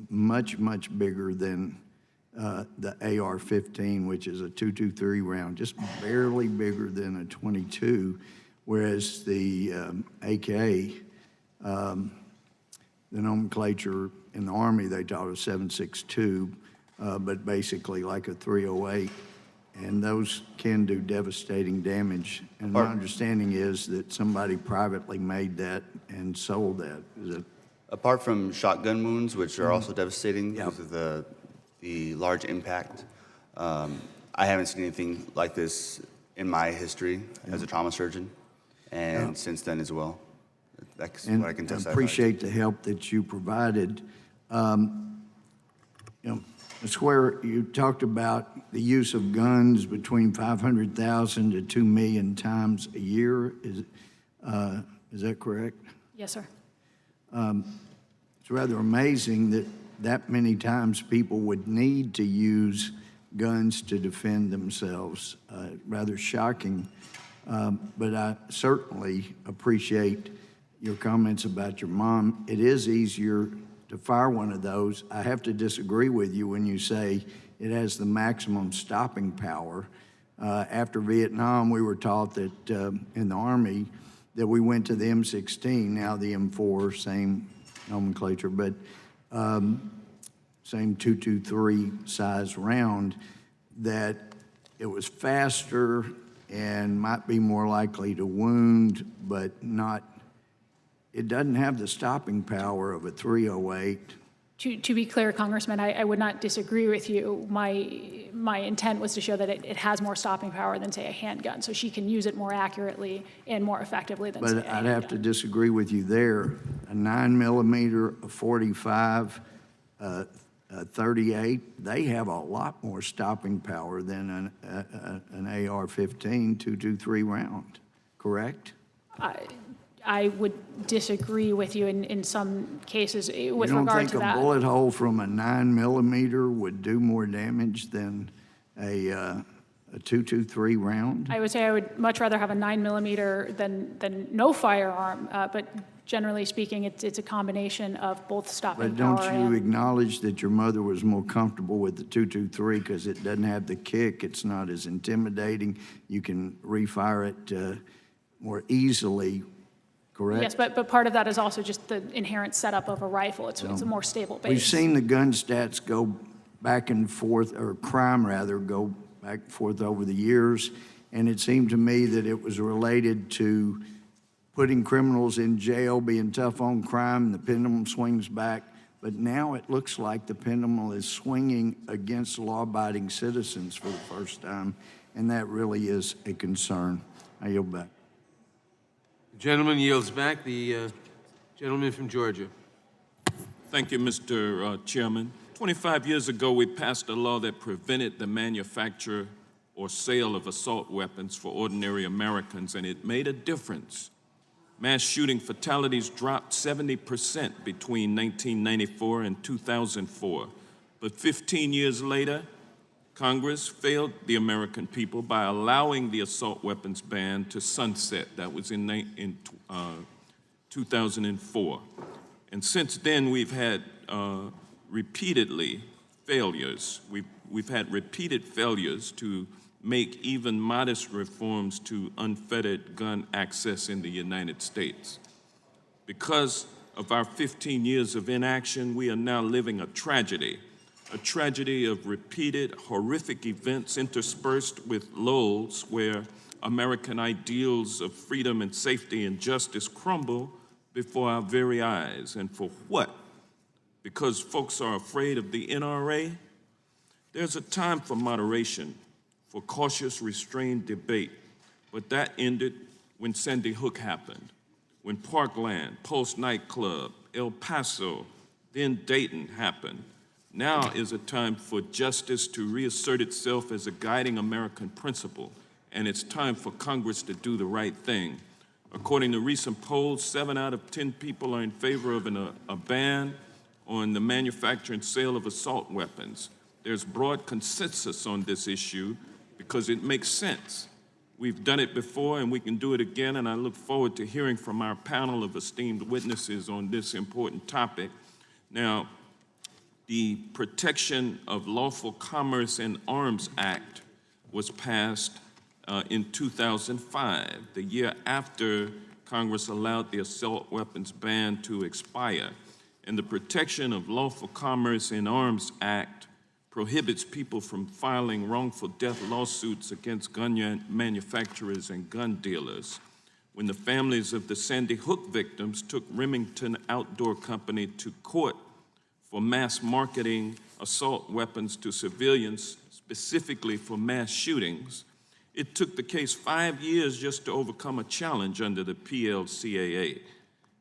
much, much bigger than the AR-15, which is a .223 round, just barely bigger than a .22, whereas the AK, the nomenclature in the Army, they taught a 7.62, but basically like a .308, and those can do devastating damage. And my understanding is that somebody privately made that and sold that. Is it? Apart from shotgun wounds, which are also devastating because of the large impact, I haven't seen anything like this in my history as a trauma surgeon, and since then as well. That's what I can testify. I appreciate the help that you provided. Ms. Ware, you talked about the use of guns between 500,000 to 2 million times a year. Is that correct? Yes, sir. It's rather amazing that many times people would need to use guns to defend themselves. Rather shocking, but I certainly appreciate your comments about your mom. It is easier to fire one of those. I have to disagree with you when you say it has the maximum stopping power. After Vietnam, we were taught that in the Army that we went to the M16, now the M4, same nomenclature, but same 223 size round, that it was faster and might be more likely to wound, but not, it doesn't have the stopping power of a .308. To be clear, Congressman, I would not disagree with you. My intent was to show that it has more stopping power than, say, a handgun, so she can use it more accurately and more effectively than, say, a But I'd handgun. have to disagree with you there. A 9mm, a 45, a 38, they have a lot more stopping power than an AR-15 223 round, correct? I would disagree with you in some cases with regard to that. You don't think a bullet hole from a 9mm would do more damage than a 223 round? I would say I would much rather have a 9mm than no firearm, but generally speaking, it's a combination of both stopping But power don't you and... acknowledge that your mother was more comfortable with the 223 because it doesn't have the kick, it's not as intimidating, you can refire it more easily, correct? Yes, but part of that is also just the inherent setup of a rifle. It's a more stable base. We've seen the gun stats go back and forth, or crime rather, go back and forth over the years, and it seemed to me that it was related to putting criminals in jail, being tough on crime, and the pendulum swings back. But now it looks like the pendulum is swinging against law-abiding citizens for the first time, and that really is a concern. I yield back. The gentleman yields back. The gentleman from Georgia. Thank you, Mr. Chairman. 25 years ago, we passed a law that prevented the manufacture or sale of assault weapons for ordinary Americans, and it made a difference. Mass shooting fatalities dropped 70% between 1994 and 2004. But 15 years later, Congress failed the American people by allowing the assault weapons ban to sunset. That was in 2004. And since then, we've had repeatedly failures. We've had repeated failures to make even modest reforms to unfettered gun access in the United States. Because of our 15 years of inaction, we are now living a tragedy of repeated horrific events interspersed with lulls where American ideals of freedom and safety and justice crumble before our very eyes. And for what? Because folks are afraid of the NRA? There's a time for moderation, for cautious, restrained debate, but that ended when Sandy Hook happened, when Parkland, Pulse Nightclub, El Paso, then Dayton happened. Now is a time for justice to reassert itself as a guiding American principle, and it's time for Congress to do the right thing. According to recent polls, 7 out of 10 people are in favor of a ban on the manufacture and sale of assault weapons. There's broad consensus on this issue because it makes sense. We've done it before and we can do it again, and I look forward to hearing from our panel of esteemed witnesses on this important topic. Now, the Protection of Lawful Commerce in Arms Act was passed in 2005, the year after Congress allowed the assault weapons ban to expire. And the Protection of Lawful Commerce in Arms Act prohibits people from filing wrongful death lawsuits against gun manufacturers and gun dealers. When the families of the Sandy Hook victims took Remington Outdoor Company to court for mass marketing assault weapons to civilians, specifically for mass shootings, it took the case 5 years just to overcome a challenge under the PLCAA.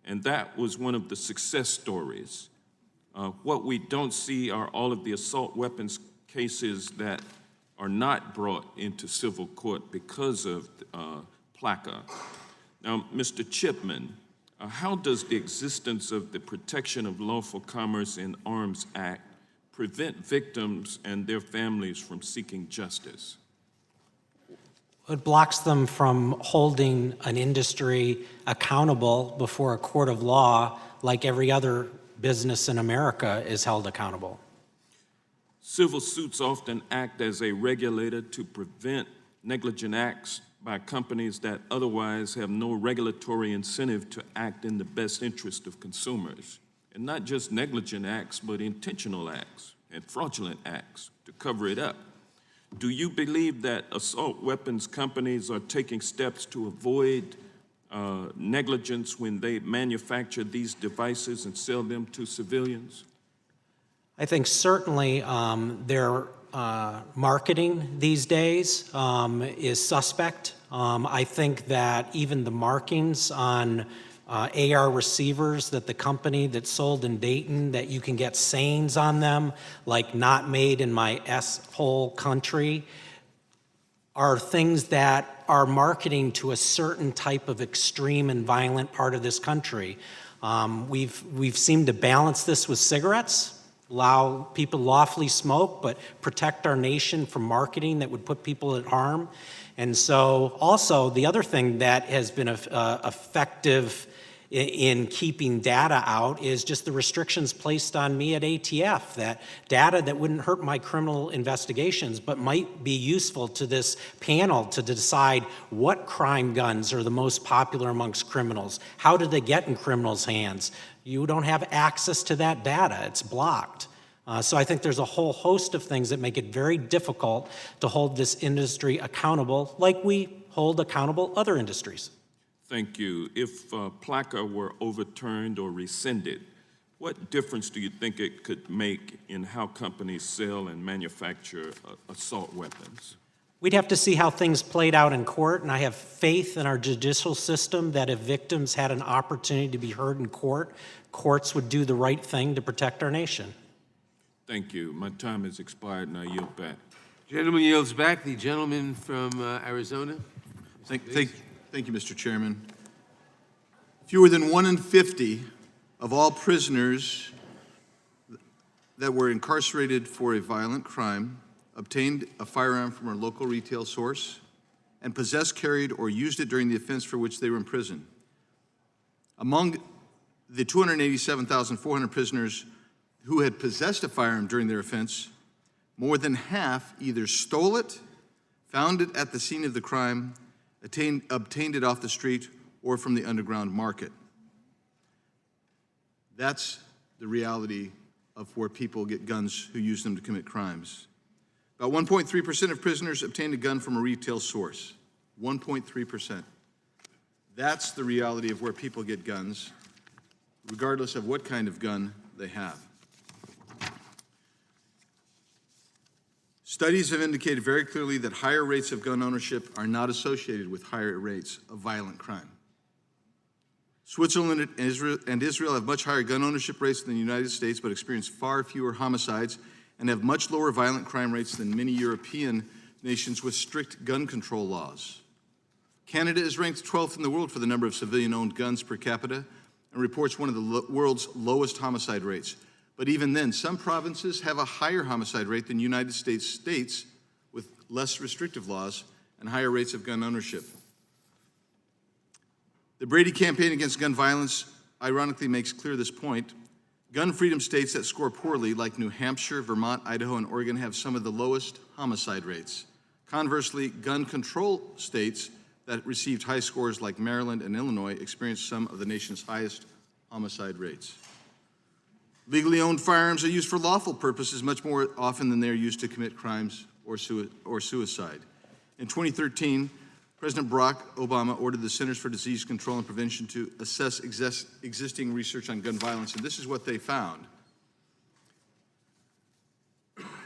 And that was one of the success stories. What we don't see are all of the assault weapons cases that are not brought into civil court because of PLCAA. Now, Mr. Chipman, how does the existence of the Protection of Lawful Commerce in Arms Act prevent victims and their families from seeking justice? It blocks them from holding an industry accountable before a court of law like every other business in America is held accountable. Civil suits often act as a regulator to prevent negligent acts by companies that otherwise have no regulatory incentive to act in the best interest of consumers. And not just negligent acts, but intentional acts and fraudulent acts to cover it up. Do you believe that assault weapons companies are taking steps to avoid negligence when they manufacture these devices and sell them to civilians? I think certainly their marketing these days is suspect. I think that even the markings on AR receivers that the company that sold in Dayton, that you can get sayings on them, like "not made in my S-hole country," are things that are marketing to a certain type of extreme and violent part of this country. We've seemed to balance this with cigarettes, allow people to lawfully smoke, but protect our nation from marketing that would put people at harm. And so also the other thing that has been effective in keeping data out is just the restrictions placed on me at ATF, that data that wouldn't hurt my criminal investigations but might be useful to this panel to decide what crime guns are the most popular amongst criminals. How do they get in criminals' hands? You don't have access to that data. It's blocked. So I think there's a whole host of things that make it very difficult to hold this industry accountable like we hold accountable other industries. Thank you. If PLACA were overturned or rescinded, what difference do you think it could make in how companies sell and manufacture assault weapons? We'd have to see how things played out in court, and I have faith in our judicial system that if victims had an opportunity to be heard in court, courts would do the right thing to protect our nation. Thank you. My time has expired, and I yield back. Gentleman yields back. The gentleman from Arizona. Thank you, Mr. Chairman. Fewer than 1 in 50 of all prisoners that were incarcerated for a violent crime obtained a firearm from a local retail source and possessed, carried, or used it during the offense for which they were in prison. Among the 287,400 prisoners who had possessed a firearm during their offense, more than half either stole it, found it at the scene of the crime, obtained it off the street, or from the underground market. That's the reality of where people get guns who use them to commit crimes. About 1.3% of prisoners obtained a gun from a retail source. 1.3%. That's the reality of where people get guns, regardless of what kind of gun they have. Studies have indicated very clearly that higher rates of gun ownership are not associated with higher rates of violent crime. Switzerland and Israel have much higher gun ownership rates than the United States, but experience far fewer homicides and have much lower violent crime rates than many European nations with strict gun control laws. Canada is ranked 12th in the world for the number of civilian-owned guns per capita and reports one of the world's lowest homicide rates. But even then, some provinces have a higher homicide rate than United States with less restrictive laws and higher rates of gun ownership. The Brady campaign against gun violence ironically makes clear this point. Gun freedom states that score poorly, like New Hampshire, Vermont, Idaho, and Oregon, have some of the lowest homicide rates. Conversely, gun control states that received high scores, like Maryland and Illinois, experienced some of the nation's highest homicide rates. Legally owned firearms are used for lawful purposes much more often than they are used to commit crimes or suicide. In 2013, President Barack Obama ordered the Centers for Disease Control and Prevention to assess existing research on gun violence, and this is what they found.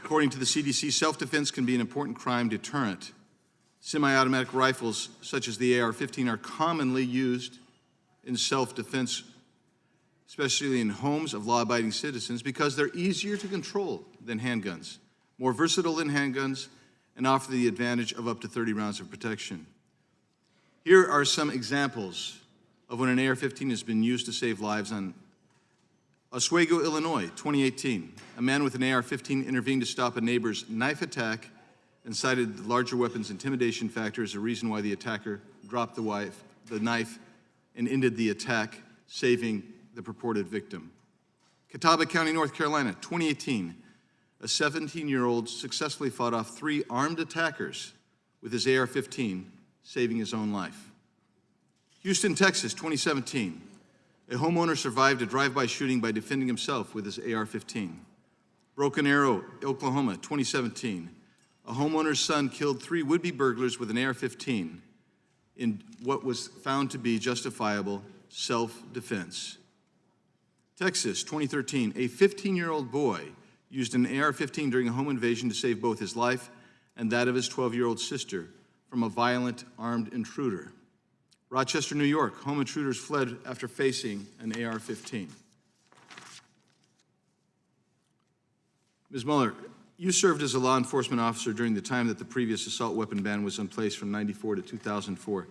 According to the CDC, self-defense can be an important crime deterrent. Semi-automatic rifles, such as the AR-15, are commonly used in self-defense, especially in homes of law-abiding citizens, because they're easier to control than handguns, more versatile than handguns, and offer the advantage of up to 30 rounds of protection. Here are some examples of when an AR-15 has been used to save lives. On Oswego, Illinois, 2018, a man with an AR-15 intervened to stop a neighbor's knife attack and cited the larger weapon's intimidation factor as a reason why the attacker dropped the knife and ended the attack, saving the purported victim. Catawba County, North Carolina, 2018, a 17-year-old successfully fought off 3 armed attackers with his AR-15, saving his own life. Houston, Texas, 2017. A homeowner survived a drive-by shooting by defending himself with his AR-15. Broken Arrow, Oklahoma, 2017. A homeowner's son killed 3 would-be burglars with an AR-15 in what was found to be justifiable self-defense. Texas, 2013. A 15-year-old boy used an AR-15 during a home invasion to save both his life and that of his 12-year-old sister from a violent armed intruder. Rochester, New York. Home intruders fled after facing an AR-15. Ms. Mueller, you served as a law enforcement officer during the time that the previous assault weapon ban was in place from '94 to 2004.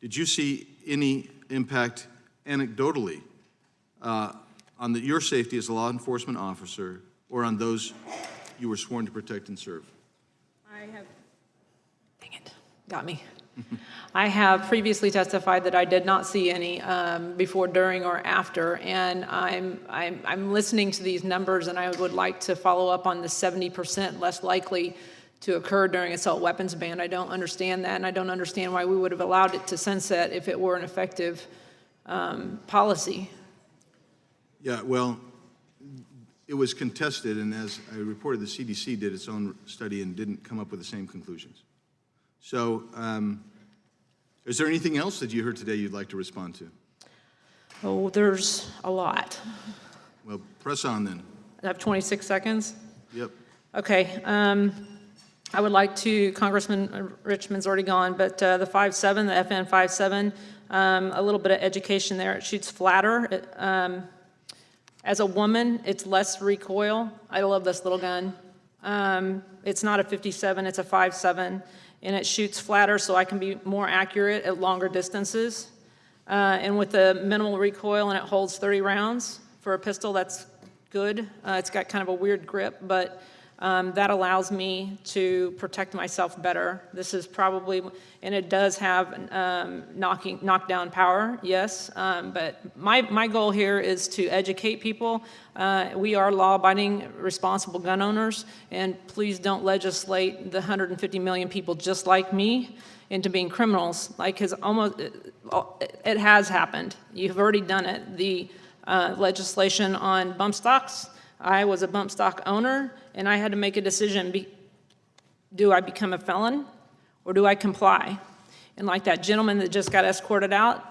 Did you see any impact anecdotally on your safety as a law enforcement officer or on those you were sworn to protect and serve? Dang it, got me. I have previously testified that I did not see any before, during, or after, and I'm listening to these numbers, and I would like to follow up on the 70% less likely to occur during assault weapons ban. I don't understand that, and I don't understand why we would have allowed it to sunset if it were an effective policy. Yeah, well, it was contested, and as I reported, the CDC did its own study and didn't come up with the same conclusions. So, is there anything else that you heard today you'd like to respond to? Oh, there's a lot. Well, press on then. I have 26 seconds. Yep. Okay. I would like to, Congressman Richmond's already gone, but the 5.7, the FN 5.7, a little bit of education there. It shoots flatter. As a woman, it's less recoil. I love this little gun. It's not a 57, it's a 5.7, and it shoots flatter so I can be more accurate at longer distances. And with the minimal recoil, and it holds 30 rounds. For a pistol, that's good. It's got kind of a weird grip, but that allows me to protect myself better. This is probably, and it does have knockdown power, yes, but my goal here is to educate people. We are law-abiding, responsible gun owners, and please don't legislate the 150 million people just like me into being criminals. Like, it has happened. You've already done it. The legislation on bump stocks, I was a bump stock owner, and I had to make a decision. Do I become a felon, or do I comply? And like that gentleman that just got escorted out,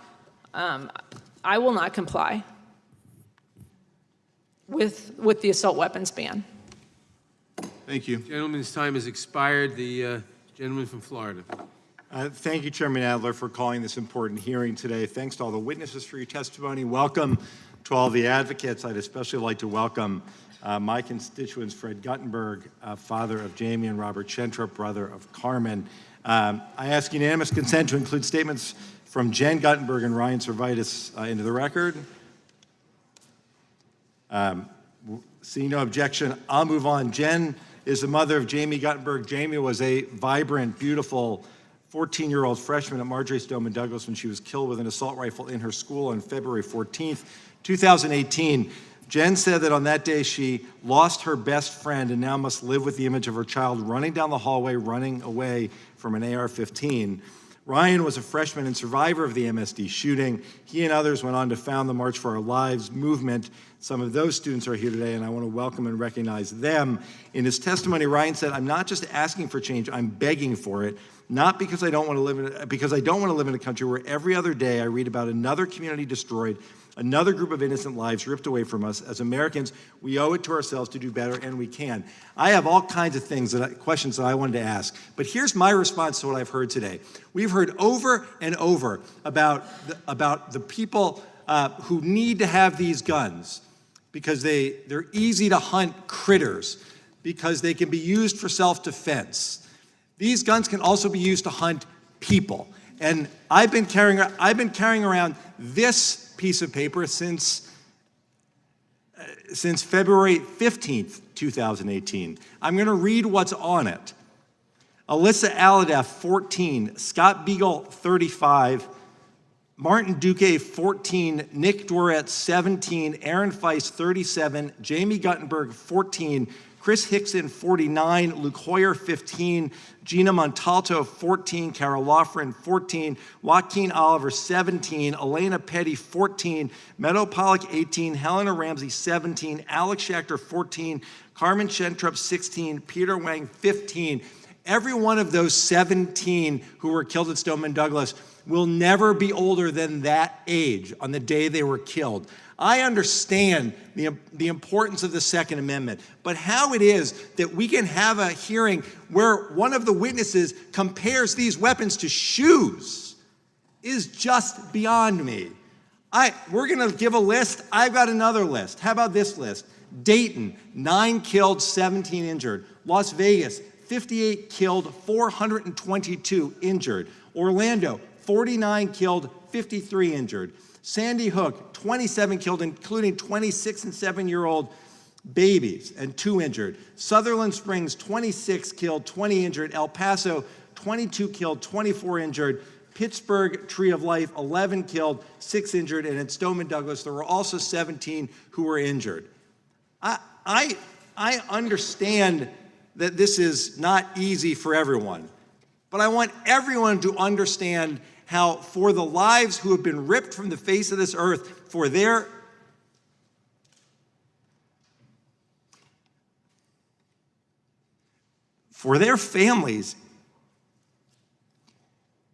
I will not comply with the assault weapons ban. Thank you. Gentleman's time has expired. The gentleman from Florida. Thank you, Chairman Adler, for calling this important hearing today. Thanks to all the witnesses for your testimony. Welcome to all the advocates. I'd especially like to welcome my constituents, Fred Guttenberg, father of Jamie and Robert Shentrup, brother of Carmen. I ask unanimous consent to include statements from Jen Guttenberg and Ryan Servitis into the record. Seeing no objection, I'll move on. Jen is the mother of Jamie Guttenberg. Jamie was a vibrant, beautiful 14-year-old freshman at Marjorie Stoneman Douglas when she was killed with an assault rifle in her school on February 14th, 2018. Jen said that on that day she lost her best friend and now must live with the image of her child running down the hallway, running away from an AR-15. Ryan was a freshman and survivor of the MSD shooting. He and others went on to found the March for Our Lives movement. Some of those students are here today, and I want to welcome and recognize them. In his testimony, Ryan said, "I'm not just asking for change, I'm begging for it. Not because I don't want to live in a country where every other day I read about another community destroyed, another group of innocent lives ripped away from us. As Americans, we owe it to ourselves to do better, and we can." I have all kinds of questions that I wanted to ask, but here's my response to what I've heard today. We've heard over and over about the people who need to have these guns because they're easy to hunt critters, because they can be used for self-defense. These guns can also be used to hunt people. And I've been carrying around this piece of paper since February 15th, 2018. I'm going to read what's on it. Alyssa Alladef, 14. Scott Beagle, 35. Martin Duque, 14. Nick Dworet, 17. Aaron Feist, 37. Jamie Guttenberg, 14. Chris Hickson, 49, Luke Hoyer, 15, Gina Montalto, 14, Carol Loughran, 14, Joaquin Oliver, 17, Elena Petty, 14, Meadow Pollock, 18, Helena Ramsey, 17, Alex Schachter, 14, Carmen Shentrup, 16, Peter Wang, 15. Every one of those 17 who were killed at Stoneman Douglas will never be older than that age on the day they were killed. I understand the importance of the Second Amendment, but how it is that we can have a hearing where one of the witnesses compares these weapons to shoes is just beyond me. We're gonna give a list. I've got another list. How about this list? Dayton, 9 killed, 17 injured. Las Vegas, 58 killed, 422 injured. Orlando, 49 killed, 53 injured. Sandy Hook, 27 killed, including 26 and 7-year-old babies and 2 injured. Sutherland Springs, 26 killed, 20 injured. El Paso, 22 killed, 24 injured. Pittsburgh, Tree of Life, 11 killed, 6 injured. And at Stoneman Douglas, there were also 17 who were injured. I understand that this is not easy for everyone, but I want everyone to understand how for the lives who have been ripped from the face of this earth, for their families,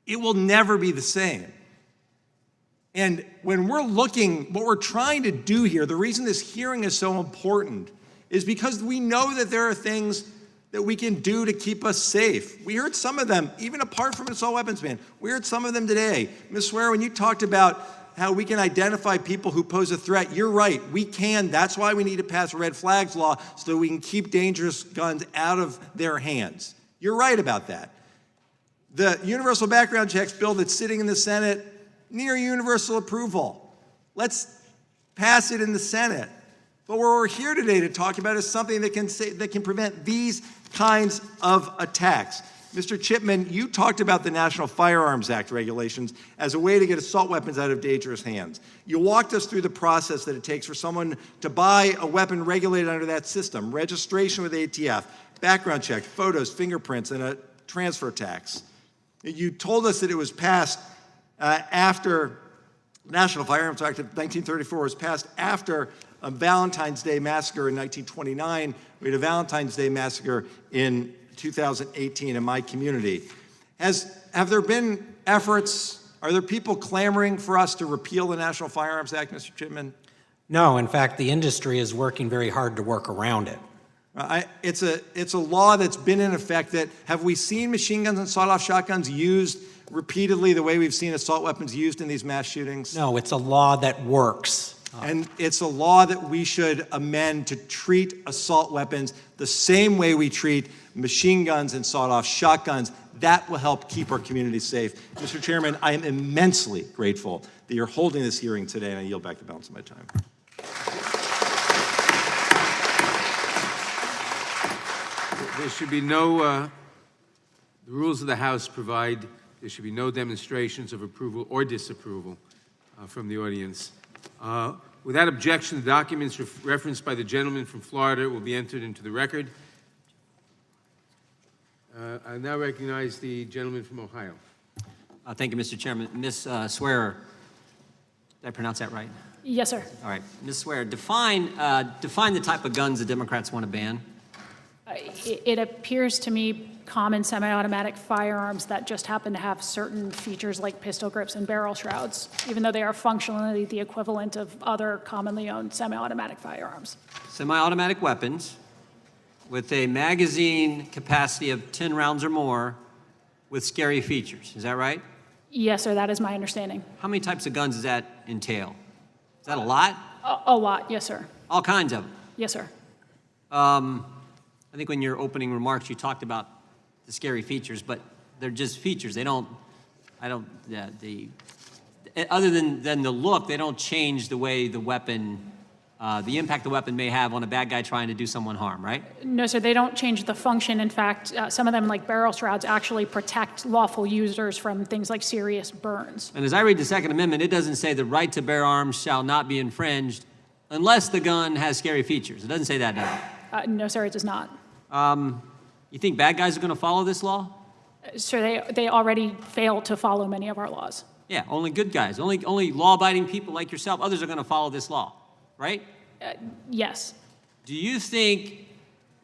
it will never be the same. And when we're looking, what we're trying to do here, the reason this hearing is so important is because we know that there are things that we can do to keep us safe. We heard some of them, even apart from an assault weapons ban. We heard some of them today. Ms. Ware, when you talked about how we can identify people who pose a threat, you're right, we can. That's why we need to pass a red flags law so that we can keep dangerous guns out of their hands. You're right about that. The universal background checks bill that's sitting in the Senate, near universal approval. Let's pass it in the Senate. But what we're here today to talk about is something that can prevent these kinds of attacks. Mr. Chipman, you talked about the National Firearms Act regulations as a way to get assault weapons out of dangerous hands. You walked us through the process that it takes for someone to buy a weapon regulated under that system: registration with ATF, background check, photos, fingerprints, and a transfer tax. You told us that it was passed after National Firearms Act of 1934 was passed after a Valentine's Day massacre in 1929. We had a Valentine's Day massacre in 2018 in my community. Have there been efforts, are there people clamoring for us to repeal the National Firearms Act, Mr. Chipman? No, in fact, the industry is working very hard to work around it. It's a law that's been in effect. That have we seen machine guns and sawed-off shotguns used repeatedly the way we've seen assault weapons used in these mass shootings? No, it's a law that works. And it's a law that we should amend to treat assault weapons the same way we treat machine guns and sawed-off shotguns. That will help keep our communities safe. Mr. Chairman, I am immensely grateful that you're holding this hearing today, and I yield back the balance of my time. There should be no, the rules of the House provide there should be no demonstrations of approval or disapproval from the audience. Without objection, the documents referenced by the gentleman from Florida will be entered into the record. I now recognize the gentleman from Ohio. Thank you, Mr. Chairman. Ms. Swearer, did I pronounce that right? Yes, sir. All right. Ms. Swearer, define the type of guns the Democrats want to ban. It appears to me common semi-automatic firearms that just happen to have certain features like pistol grips and barrel shrouds, even though they are functionally the equivalent of other commonly owned semi-automatic firearms. Semi-automatic weapons with a magazine capacity of 10 rounds or more with scary features. Is that right? Yes, sir. That is my understanding. How many types of guns does that entail? Is that a lot? A lot. Yes, sir. All kinds of them? Yes, sir. I think in your opening remarks, you talked about the scary features, but they're just features. They don't, other than the look, they don't change the way the weapon, the impact the weapon may have on a bad guy trying to do someone harm, right? No, sir, they don't change the function. In fact, some of them, like barrel shrouds, actually protect lawful users from things like serious burns. And as I read the Second Amendment, it doesn't say the right to bear arms shall not be infringed unless the gun has scary features. It doesn't say that, does it? No, sir, it does not. You think bad guys are going to follow this law? Sir, they already fail to follow many of our laws. Yeah, only good guys, only law-abiding people like yourself, others are going to follow this law, right? Yes. Do you think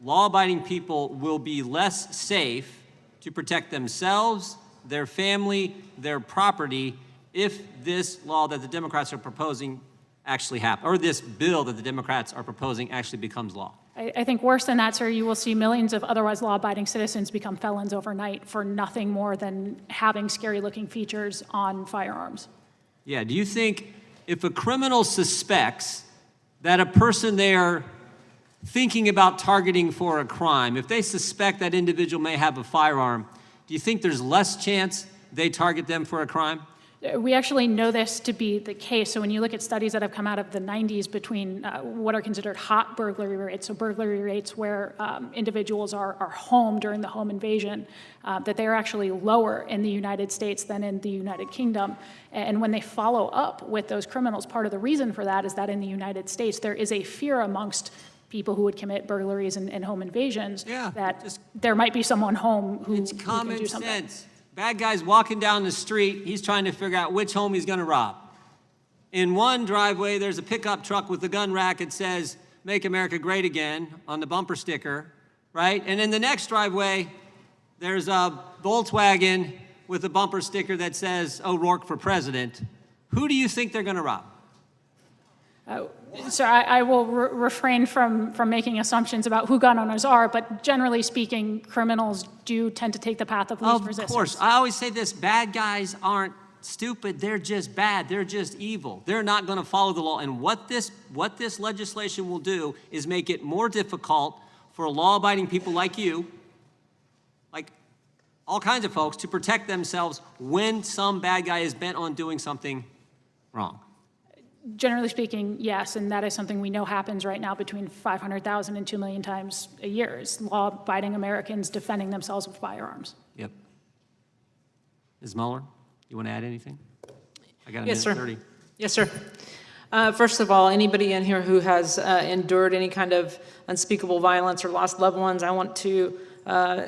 law-abiding people will be less safe to protect themselves, their family, their property, if this law that the Democrats are proposing actually happens, or this bill that the Democrats are proposing actually becomes law? I think worse than that, sir, you will see millions of otherwise law-abiding citizens become felons overnight for nothing more than having scary-looking features on firearms. Yeah, do you think if a criminal suspects that a person they are thinking about targeting for a crime, if they suspect that individual may have a firearm, do you think there's less chance they target them for a crime? We actually know this to be the case. So when you look at studies that have come out of the 90s between what are considered hot burglary rates, so burglary rates where individuals are home during the home invasion, that they are actually lower in the United States than in the United Kingdom. And when they follow up with those criminals, part of the reason for that is that in the United States, there is a fear amongst people who would commit burglaries and home invasions that there might be someone home who It's can do common something. sense. Bad guy's walking down the street. He's trying to figure out which home he's going to rob. In one driveway, there's a pickup truck with a gun rack that says, "Make America Great Again" on the bumper sticker, right? And in the next driveway, there's a Volkswagen with a bumper sticker that says, "O'Rourke for President." Who do you think they're going to rob? So I will refrain from making assumptions about who gun owners are, but generally speaking, criminals do tend to take the path of least resistance. Of course. I always say this, bad guys aren't stupid, they're just bad, they're just evil. They're not going to follow the law. And what this legislation will do is make it more difficult for law-abiding people like you, like all kinds of folks, to protect themselves when some bad guy is bent on doing something wrong. Generally speaking, yes, and that is something we know happens right now between 500,000 and 2 million times a year, is law-abiding Americans defending themselves with firearms. Yep. Ms. Mueller, you want to add anything? I got a Yes, minute sir. 30. Yes, sir. First of all, anybody in here who has endured any kind of unspeakable violence or lost loved ones, I want to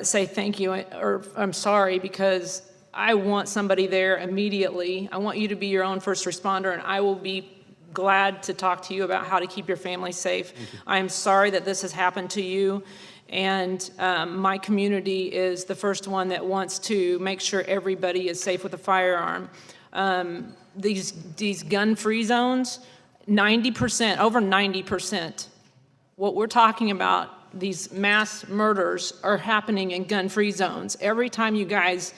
say thank you, or I'm sorry, because I want somebody there immediately. I want you to be your own first responder, and I will be glad to talk to you about how to keep your family safe. I am sorry that this has happened to you, and my community is the first one that wants to make sure everybody is safe with a firearm. These gun-free zones, 90%, over 90%, what we're talking about, these mass murders are happening in gun-free zones. Every time you guys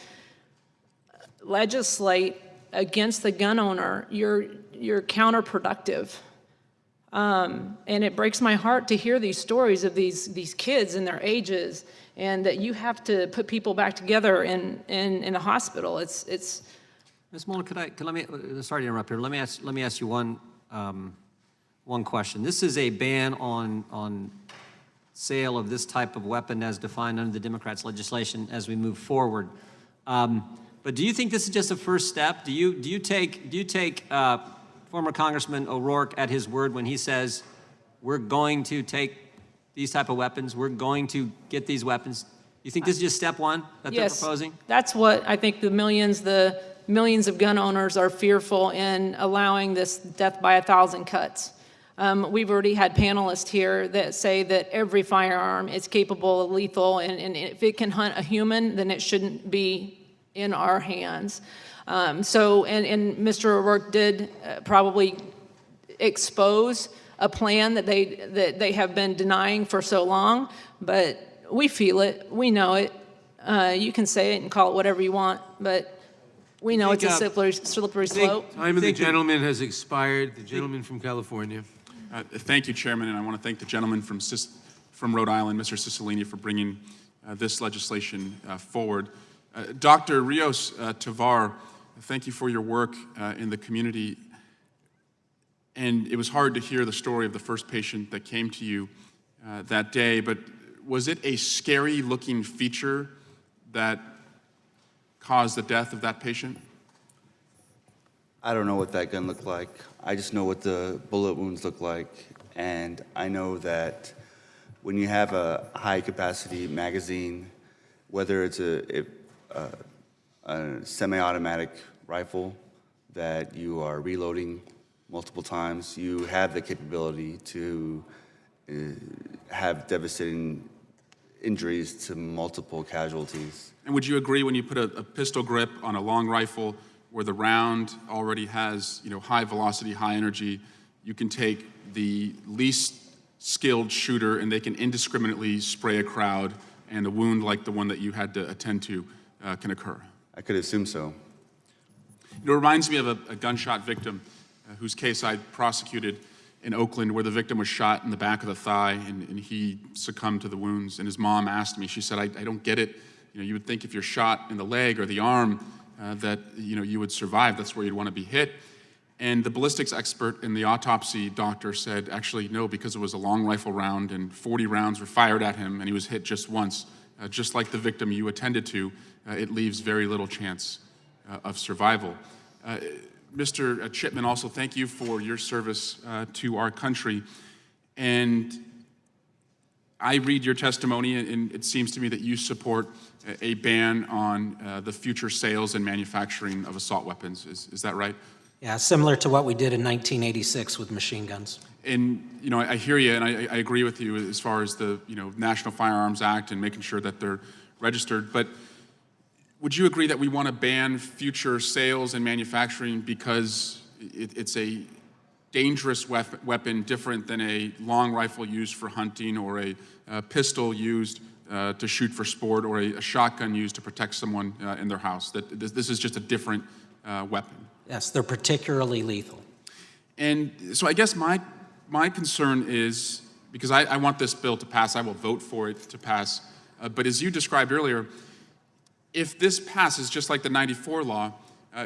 legislate against the gun owner, you're counterproductive. And it breaks my heart to hear these stories of these kids and their ages, and that you have to put people back together in a hospital. It's. Ms. Mueller, sorry to interrupt here. Let me ask you one question. This is a ban on sale of this type of weapon as defined under the Democrats' legislation as we move forward. But do you think this is just a first step? Do you take former Congressman O'Rourke at his word when he says we're going to take these type of weapons, we're going to get these weapons? You think this is just step one that they're proposing? That's what I think the millions of gun owners are fearful in allowing this death by 1,000 cuts. We've already had panelists here that say that every firearm is capable of lethal, and if it can hunt a human, then it shouldn't be in our hands. And Mr. O'Rourke did probably expose a plan that they have been denying for so long, but we feel it, we know it. You can say it and call it whatever you want, but we know it's a slippery slope. Time of the gentleman has expired. The gentleman from California. Thank you, Chairman, and I want to thank the gentleman from Rhode Island, Mr. Cicilline, for bringing this legislation forward. Dr. Rios Tovar, thank you for your work in the community. And it was hard to hear the story of the first patient that came to you that day, but was it a scary-looking feature that caused the death of that patient? I don't know what that gun looked like. I just know what the bullet wounds look like. And I know that when you have a high-capacity magazine, whether it's a semi-automatic rifle that you are reloading multiple times, you have the capability to have devastating injuries to multiple casualties. And would you agree when you put a pistol grip on a long rifle where the round already has, high velocity, high energy, you can take the least skilled shooter and they can indiscriminately spray a crowd, and a wound like the one that you had to attend to can occur? I could assume so. It reminds me of a gunshot victim whose case I prosecuted in Oakland, where the victim was shot in the back of the thigh and he succumbed to the wounds. And his mom asked me, she said, I don't get it. You would think if you're shot in the leg or the arm that you would survive. That's where you'd want to be hit. And the ballistics expert and the autopsy doctor said, actually, no, because it was a long rifle round and 40 rounds were fired at him and he was hit just once. Just like the victim you attended to, it leaves very little chance of survival. Mr. Chipman, also thank you for your service to our country. And I read your testimony, and it seems to me that you support a ban on the future sales and manufacturing of assault weapons. Is that right? Yeah, similar to what we did in 1986 with machine guns. And, I hear you, and I agree with you as far as the, National Firearms Act and making sure that they're registered. But would you agree that we want to ban future sales and manufacturing because it's a dangerous weapon different than a long rifle used for hunting, or a pistol used to shoot for sport, or a shotgun used to protect someone in their house? That this is just a different weapon. Yes, they're particularly lethal. And so I guess my concern is, because I want this bill to pass, I will vote for it to pass, but as you described earlier, if this passes, just like the '94 law,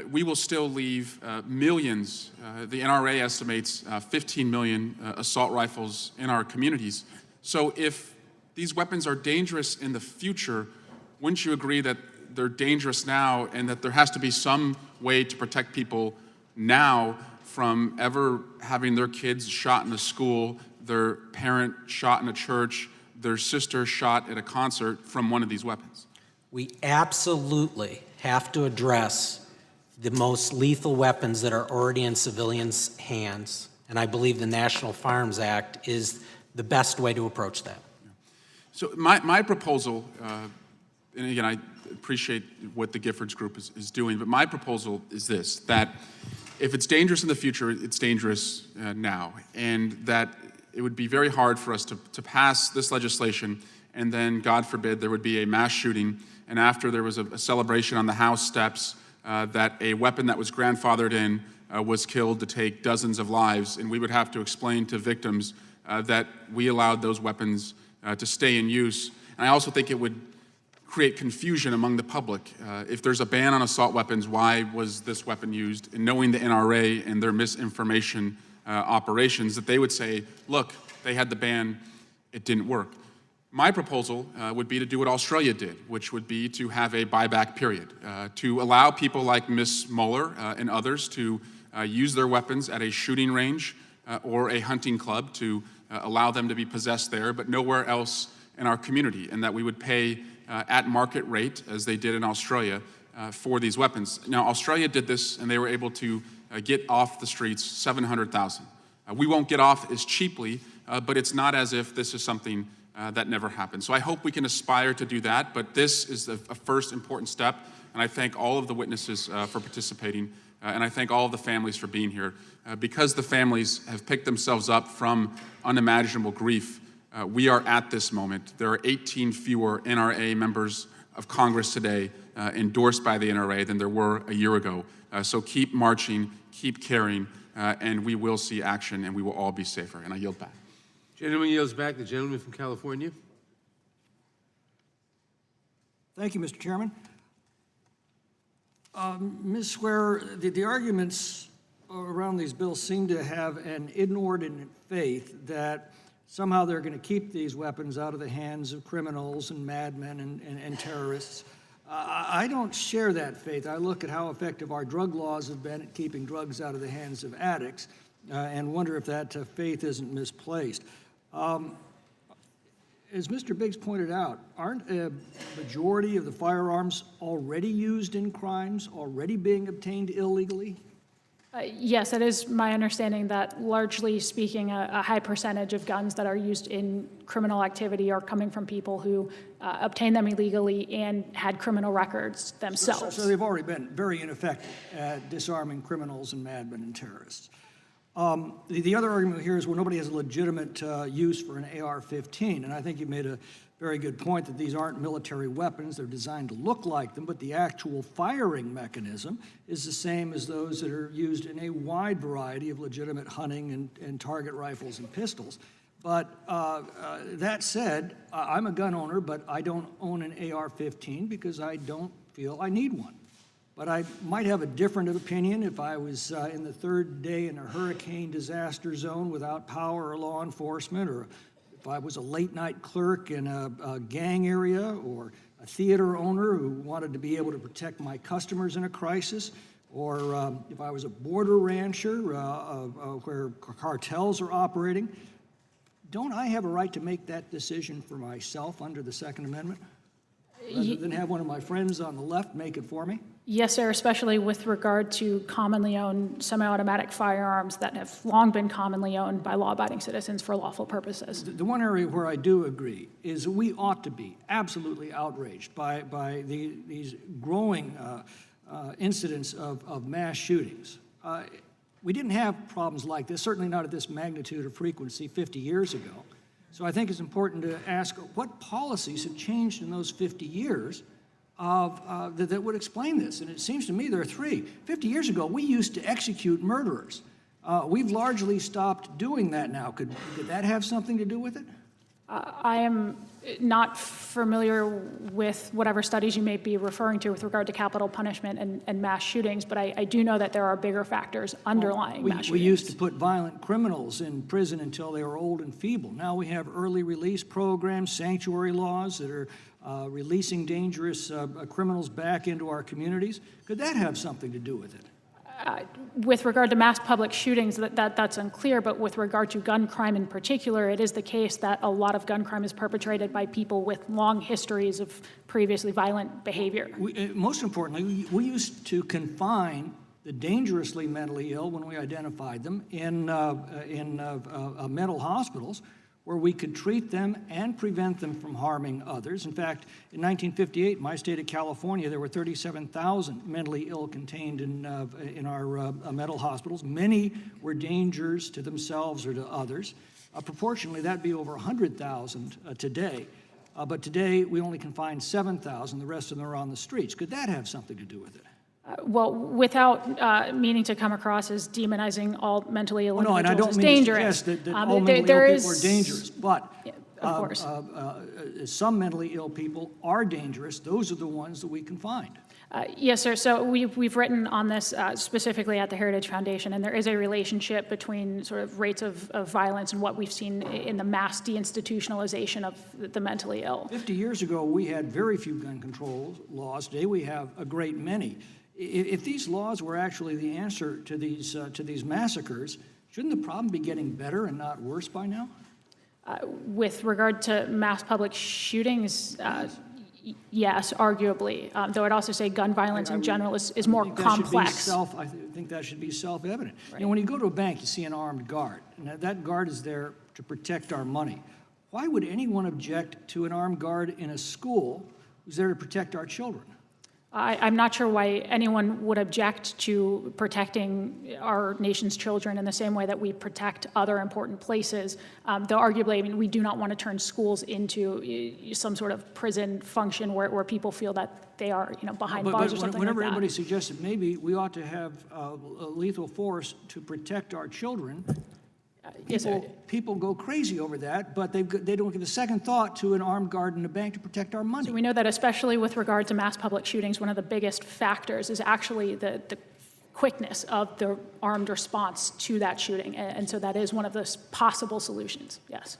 we will still leave millions. The NRA estimates 15 million assault rifles in our communities. So if these weapons are dangerous in the future, wouldn't you agree that they're dangerous now and that there has to be some way to protect people now from ever having their kids shot in a school, their parent shot in a church, their sister shot at a concert from one of these weapons? We absolutely have to address the most lethal weapons that are already in civilians' hands, and I believe the National Firearms Act is the best way to approach that. So my proposal, and again, I appreciate what the Giffords group is doing, but my proposal is this, that if it's dangerous in the future, it's dangerous now, and that it would be very hard for us to pass this legislation, and then, God forbid, there would be a mass shooting, and after there was a celebration on the House steps, that a weapon that was grandfathered in was killed to take dozens of lives, and we would have to explain to victims that we allowed those weapons to stay in use. And I also think it would create confusion among the public. If there's a ban on assault weapons, why was this weapon used? And knowing the NRA and their misinformation operations, that they would say, look, they had the ban, it didn't work. My proposal would be to do what Australia did, which would be to have a buyback period, to allow people like Ms. Mueller and others to use their weapons at a shooting range or a hunting club, to allow them to be possessed there, but nowhere else in our community, and that we would pay at market rate, as they did in Australia, for these weapons. Now, Australia did this, and they were able to get off the streets 700,000. We won't get off as cheaply, but it's not as if this is something that never happened. So I hope we can aspire to do that, but this is a first important step, and I thank all of the witnesses for participating, and I thank all of the families for being here. Because the families have picked themselves up from unimaginable grief, we are at this moment. There are 18 fewer NRA members of Congress today endorsed by the NRA than there were a year ago. So keep marching, keep caring, and we will see action, and we will all be safer. And I yield back. Gentleman yields back. The gentleman from California. Thank you, Mr. Chairman. Ms. Ware, the arguments around these bills seem to have an inordinate faith that somehow they're going to keep these weapons out of the hands of criminals and madmen and terrorists. I don't share that faith. I look at how effective our drug laws have been at keeping drugs out of the hands of addicts and wonder if that faith isn't misplaced. as Mr. Biggs pointed out, aren't a majority of the firearms already used in crimes, already being obtained illegally? Yes, it is my understanding that, largely speaking, a high percentage of guns that are used in criminal activity are coming from people who obtained them illegally and had criminal records themselves. So they've already been very ineffective at disarming criminals and madmen and terrorists. The other argument here is, well, nobody has a legitimate use for an AR-15, and I think you made a very good point that these aren't military weapons. They're designed to look like them, but the actual firing mechanism is the same as those that are used in a wide variety of legitimate hunting and target rifles and pistols. But that said, I'm a gun owner, but I don't own an AR-15 because I don't feel I need one. But I might have a different opinion if I was in the third day in a hurricane disaster zone without power or law enforcement, or if I was a late-night clerk in a gang area, or a theater owner who wanted to be able to protect my customers in a crisis, or if I was a border rancher where cartels are operating. Don't I have a right to make that decision for myself under the Second Amendment, rather than have one of my friends on the left make it for me? Yes, sir, especially with regard to commonly owned semi-automatic firearms that have long been commonly owned by law-abiding citizens for lawful purposes. The one area where I do agree is we ought to be absolutely outraged by these growing incidents of mass shootings. We didn't have problems like this, certainly not at this magnitude or frequency 50 years ago. So I think it's important to ask what policies have changed in those 50 years that would explain this. And it seems to me there are three. 50 years ago, we used to execute murderers. We've largely stopped doing that now. Could that have something to do with it? I am not familiar with whatever studies you may be referring to with regard to capital punishment and mass shootings, but I do know that there are bigger factors underlying mass shootings. We used to put violent criminals in prison until they were old and feeble. Now we have early release programs, sanctuary laws that are releasing dangerous criminals back into our communities. Could that have something to do with it? With regard to mass public shootings, that's unclear, but with regard to gun crime in particular, it is the case that a lot of gun crime is perpetrated by people with long histories of previously violent behavior. Most importantly, we used to confine the dangerously mentally ill, when we identified them, in mental hospitals, where we could treat them and prevent them from harming others. In fact, in 1958, in my state of California, there were 37,000 mentally ill contained in our mental hospitals. Many were dangers to themselves or to others. Proportionally, that'd be over 100,000 today. But today, we only confine 7,000. The rest of them are on the streets. Could that have something to do with it? Well, without meaning to come across as demonizing all mentally ill and I individuals don't as mean dangerous. to suggest that all mentally ill people are dangerous, but of course. Some mentally ill people are dangerous. Those are the ones that we can find. Yes, sir. So we've written on this specifically at the Heritage Foundation, and there is a relationship between sort of rates of violence and what we've seen in the mass deinstitutionalization of the mentally ill. 50 years ago, we had very few gun control laws. Today, we have a great many. If these laws were actually the answer to these massacres, shouldn't the problem be getting better and not worse by now? With regard to mass public shootings, yes, arguably. Though I'd also say gun violence in general is more complex. I think that should be self-evident. Right. When you go to a bank, you see an armed guard, and that guard is there to protect our money. Why would anyone object to an armed guard in a school who's there to protect our children? I'm not sure why anyone would object to protecting our nation's children in the same way that we protect other important places. Though arguably, I mean, we do not want to turn schools into some sort of prison function where people feel that they are, behind bars or something whenever like that. anybody suggests that maybe we ought to have a lethal force to protect our children, people go crazy over that, but they don't give a second thought to an armed guard in a bank to protect our money. So we know that especially with regard to mass public shootings, one of the biggest factors is actually the quickness of the armed response to that shooting. And so that is one of the possible solutions, yes.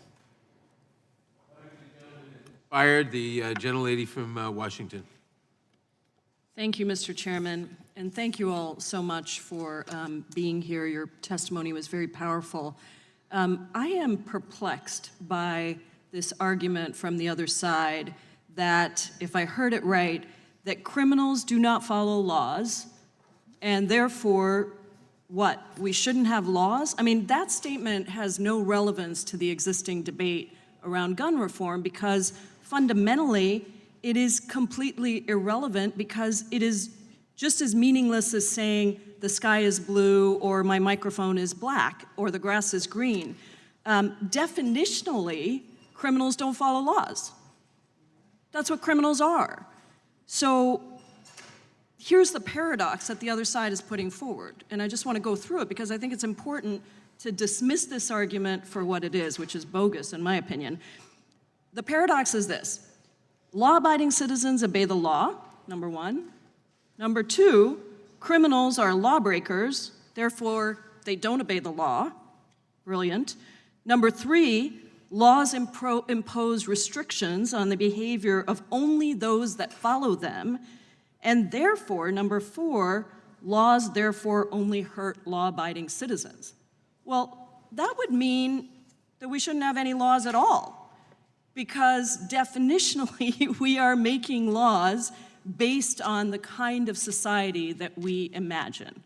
Fired, the gentlelady from Washington. Thank you, Mr. Chairman, and thank you all so much for being here. Your testimony was very powerful. I am perplexed by this argument from the other side that, if I heard it right, that criminals do not follow laws, and therefore, what, we shouldn't have laws? I mean, that statement has no relevance to the existing debate around gun reform because fundamentally, it is completely irrelevant because it is just as meaningless as saying the sky is blue or my microphone is black or the grass is green. Definitionally, criminals don't follow laws. That's what criminals are. So here's the paradox that the other side is putting forward, and I just want to go through it because I think it's important to dismiss this argument for what it is, which is bogus in my opinion. The paradox is this: law-abiding citizens obey the law, number one. Number two, criminals are lawbreakers, therefore they don't obey the law. Brilliant. Number three, laws impose restrictions on the behavior of only those that follow them. And therefore, number four, laws therefore only hurt law-abiding citizens. Well, that would mean that we shouldn't have any laws at all, because definitionally we are making laws based on the kind of society that we imagine.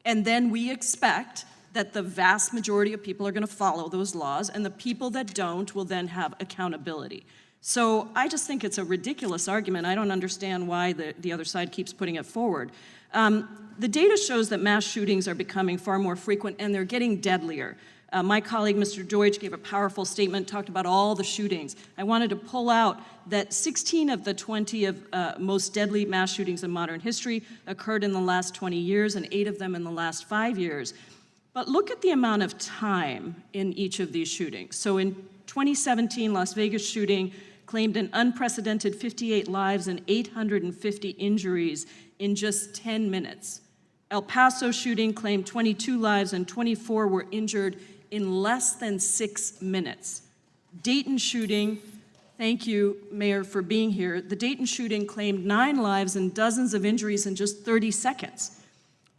And then we expect that the vast majority of people are going to follow those laws, and the people that don't will then have accountability. So I just think it's a ridiculous argument. I don't understand why the other side keeps putting it forward. The data shows that mass shootings are becoming far more frequent, and they're getting deadlier. My colleague, Mr. Deutsch, gave a powerful statement, talked about all the shootings. I wanted to pull out that 16 of the 20 of most deadly mass shootings in modern history occurred in the last 20 years, and 8 of them in the last 5 years. But look at the amount of time in each of these shootings. So in 2017, Las Vegas shooting claimed an unprecedented 58 lives and 850 injuries in just 10 minutes. El Paso shooting claimed 22 lives and 24 were injured in less than 6 minutes. Dayton shooting, thank you, Mayor, for being here. The Dayton shooting claimed 9 lives and dozens of injuries in just 30 seconds.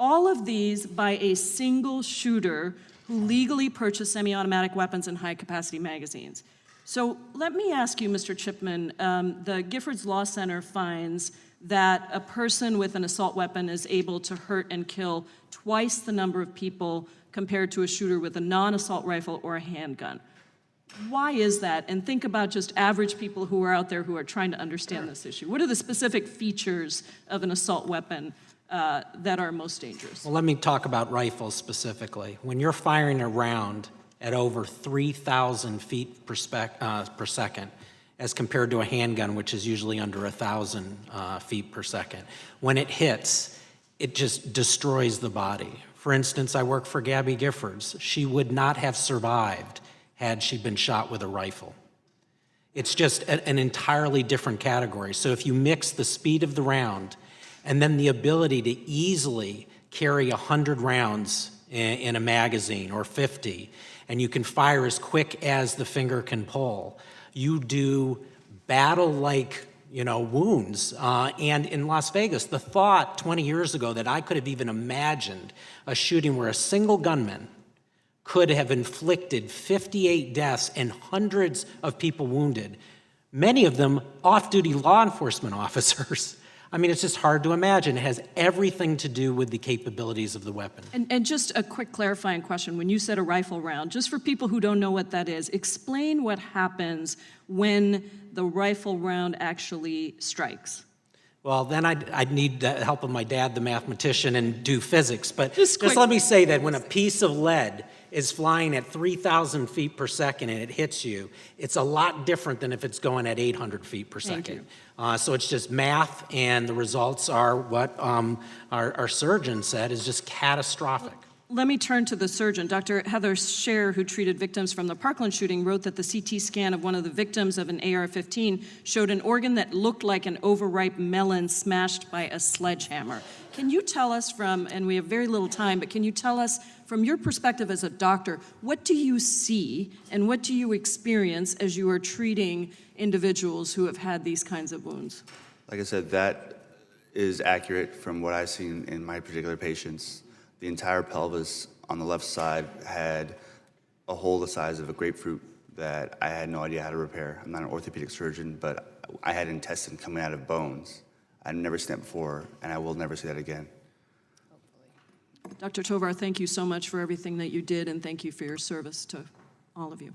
All of these by a single shooter who legally purchased semi-automatic weapons and high-capacity magazines. So let me ask you, Mr. Chipman, the Giffords Law Center finds that a person with an assault weapon is able to hurt and kill twice the number of people compared to a shooter with a non-assault rifle or a handgun. Why is that? And think about just average people who are out there who are trying to understand this issue. What are the specific features of an assault weapon that are most dangerous? Well, let me talk about rifles specifically. When you're firing a round at over 3,000 feet per second, as compared to a handgun, which is usually under 1,000 feet per second. When it hits, it just destroys the body. For instance, I work for Gabby Giffords. She would not have survived had she been shot with a rifle. It's just an entirely different category. So if you mix the speed of the round and then the ability to easily carry 100 rounds in a magazine or 50, and you can fire as quick as the finger can pull, you do battle-like, wounds. And in Las Vegas, the thought 20 years ago that I could have even imagined a shooting where a single gunman could have inflicted 58 deaths and hundreds of people wounded, many of them off-duty law enforcement officers. I mean, it's just hard to imagine. It has everything to do with the capabilities of the weapon. And just a quick clarifying question. When you said a rifle round, just for people who don't know what that is, explain what happens when the rifle round actually strikes. Well, then I'd need the help of my dad, the mathematician, and do physics. But just let me say that when a piece of lead is flying at 3,000 feet per second and it hits you, it's a lot different than if it's going at 800 feet per second. So it's just math, and the results are what our surgeon said is just catastrophic. Let me turn to the surgeon. Dr. Heather Scher, who treated victims from the Parkland shooting, wrote that the CT scan of one of the victims of an AR-15 showed an organ that looked like an overripe melon smashed by a sledgehammer. Can you tell us and we have very little time, but can you tell us from your perspective as a doctor, what do you see and what do you experience as you are treating individuals who have had these kinds of wounds? Like I said, that is accurate from what I've seen in my particular patients. The entire pelvis on the left side had a hole the size of a grapefruit that I had no idea how to repair. I'm not an orthopedic surgeon, but I had intestine coming out of bones. I'd never seen that before, and I will never see that again. Dr. Tovar, thank you so much for everything that you did, and thank you for your service to all of you.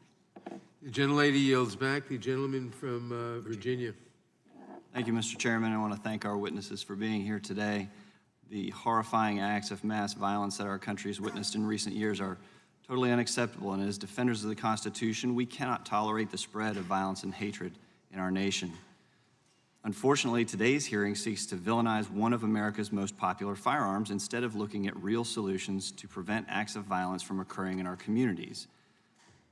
The gentlelady yields back. The gentleman from Virginia. Thank you, Mr. Chairman. I want to thank our witnesses for being here today. The horrifying acts of mass violence that our country has witnessed in recent years are totally unacceptable, and as defenders of the Constitution, we cannot tolerate the spread of violence and hatred in our nation. Unfortunately, today's hearing seeks to villainize one of America's most popular firearms instead of looking at real solutions to prevent acts of violence from occurring in our communities.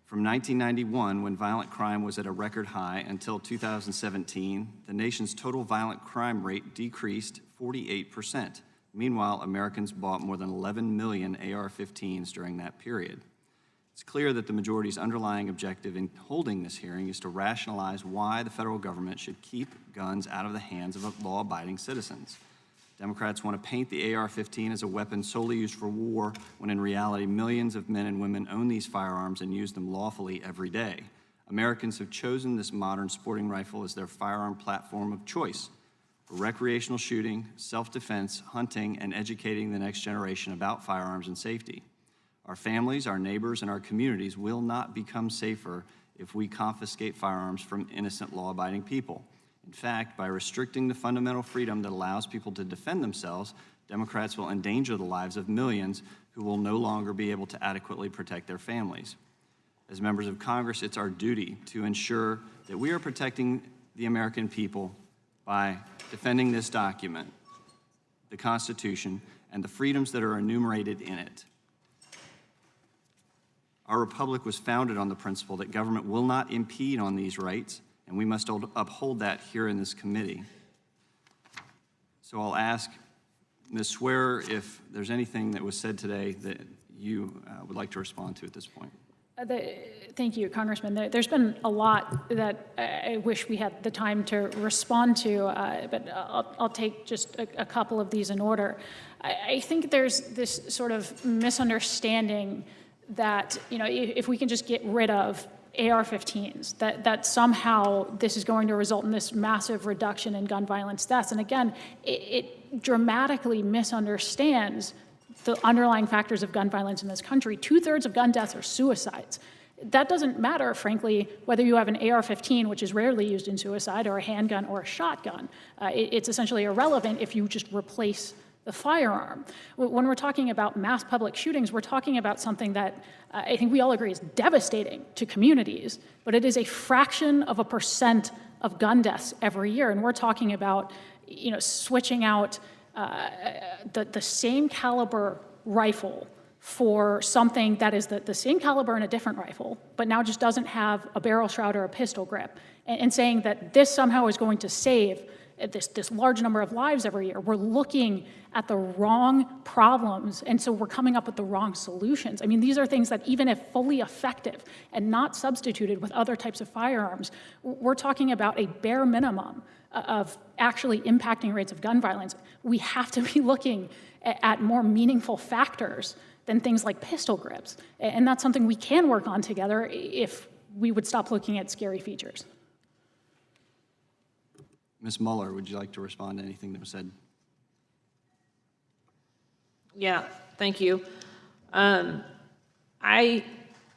From 1991, when violent crime was at a record high, until 2017, the nation's total violent crime rate decreased 48%. Meanwhile, Americans bought more than 11 million AR-15s during that period. It's clear that the majority's underlying objective in holding this hearing is to rationalize why the federal government should keep guns out of the hands of law-abiding citizens. Democrats want to paint the AR-15 as a weapon solely used for war, when in reality millions of men and women own these firearms and use them lawfully every day. Americans have chosen this modern sporting rifle as their firearm platform of choice for recreational shooting, self-defense, hunting, and educating the next generation about firearms and safety. Our families, our neighbors, and our communities will not become safer if we confiscate firearms from innocent law-abiding people. In fact, by restricting the fundamental freedom that allows people to defend themselves, Democrats will endanger the lives of millions who will no longer be able to adequately protect their families. As members of Congress, it's our duty to ensure that we are protecting the American people by defending this document, the Constitution, and the freedoms that are enumerated in it. Our republic was founded on the principle that government will not impede on these rights, and we must uphold that here in this committee. So I'll ask Ms. Swearer if there's anything that was said today that you would like to respond to at this point. Thank you, Congressman. There's been a lot that I wish we had the time to respond to, but I'll take just a couple of these in order. I think there's this sort of misunderstanding that, you know, if we can just get rid of AR-15s, that somehow this is going to result in this massive reduction in gun violence deaths. And again, it dramatically misunderstands the underlying factors of gun violence in this country. 2/3 of gun deaths are suicides. That doesn't matter, frankly, whether you have an AR-15, which is rarely used in suicide, or a handgun or a shotgun. It's essentially irrelevant if you just replace the firearm. When we're talking about mass public shootings, we're talking about something that I think we all agree is devastating to communities, but it is a fraction of a percent of gun deaths every year. And we're talking about, you know, switching out the same caliber rifle for something that is the same caliber in a different rifle, but now just doesn't have a barrel shroud or a pistol grip, and saying that this somehow is going to save this large number of lives every year. We're looking at the wrong problems, and so we're coming up with the wrong solutions. I mean, these are things that even if fully effective and not substituted with other types of firearms, we're talking about a bare minimum of actually impacting rates of gun violence. We have to be looking at more meaningful factors than things like pistol grips, and that's something we can work on together if we would stop looking at scary features. Ms. Mueller, would you like to respond to anything that was said? Yeah, thank you. I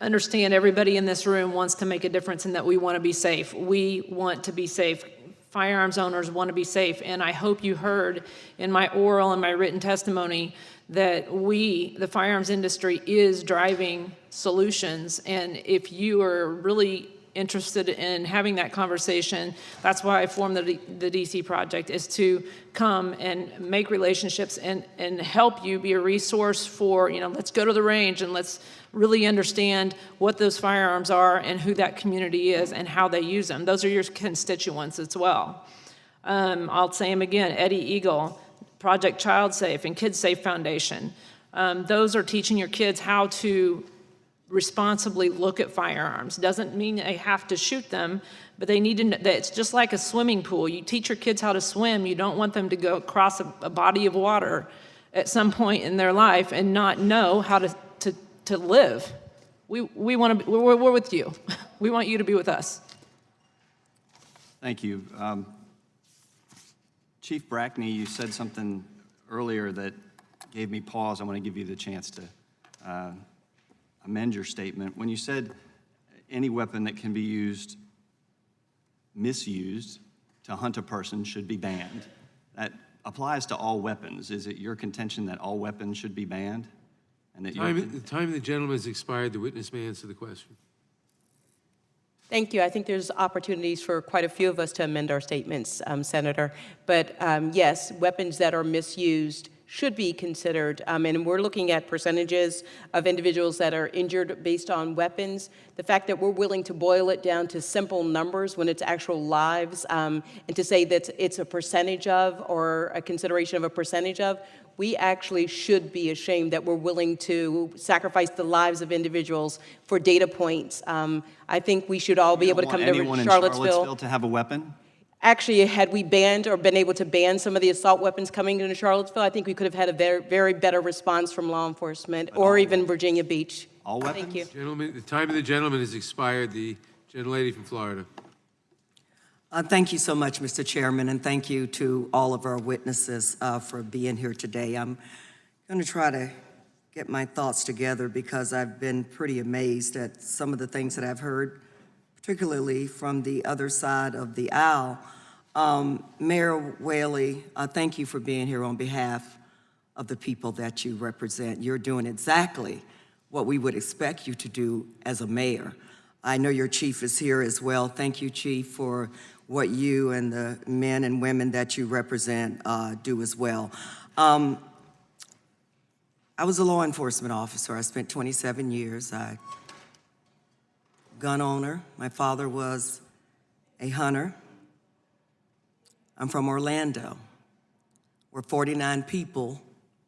understand everybody in this room wants to make a difference and that we want to be safe. We want to be safe. Firearms owners want to be safe, and I hope you heard in my oral and my written testimony that we, the firearms industry, is driving solutions, and if you are really interested in having that conversation, that's why I formed the DC Project, is to come and make relationships and help you be a resource for, you know, let's go to the range and let's really understand what those firearms are and who that community is and how they use them. Those are your constituents as well. I'll say them again, Eddie Eagle, Project Child Safe and Kids Safe Foundation. Those are teaching your kids how to responsibly look at firearms. Doesn't mean they have to shoot them, but they need to know that it's just like a swimming pool. You teach your kids how to swim. You don't want them to go across a body of water at some point in their life and not know how to live. we want to, we're with you. We want you to be with us. Thank you. Chief Brackney, you said something earlier that gave me pause. I want to give you the chance to amend your statement. When you said any weapon that can be used, misused to hunt a person should be banned, that applies to all weapons. Is it your contention that all weapons should be banned? And that The time of the gentleman has expired. The witness may answer the question. Thank you. I think there's opportunities for quite a few of us to amend our statements, Senator. But yes, weapons that are misused should be considered. And we're looking at percentages of individuals that are injured based on weapons. The fact that we're willing to boil it down to simple numbers when it's actual lives, and to say that it's a percentage of or a consideration of a percentage of, we actually should be ashamed that we're willing to sacrifice the lives of individuals for data points. I think we should all be able to come to anyone in Charlottesville to have a weapon? Actually, had we banned or been able to ban some of the assault weapons coming into Charlottesville, I think we could have had a very, very better response from law enforcement or even Virginia Beach. All weapons? Thank you. Gentlemen, the time of the gentleman has expired. The gentlelady from Florida. Thank you so much, Mr. Chairman, and thank you to all of our witnesses for being here today. I'm going to try to get my thoughts together because I've been pretty amazed at some of the things that I've heard, particularly from the other side of the aisle. Mayor Whaley, thank you for being here on behalf of the people that you represent. You're doing exactly what we would expect you to do as a mayor. I know your chief is here as well. Thank you, Chief, for what you and the men and women that you represent do as well. I was a law enforcement officer. I spent 27 years. Gun owner. My father was a hunter. I'm from Orlando. We're 49 people.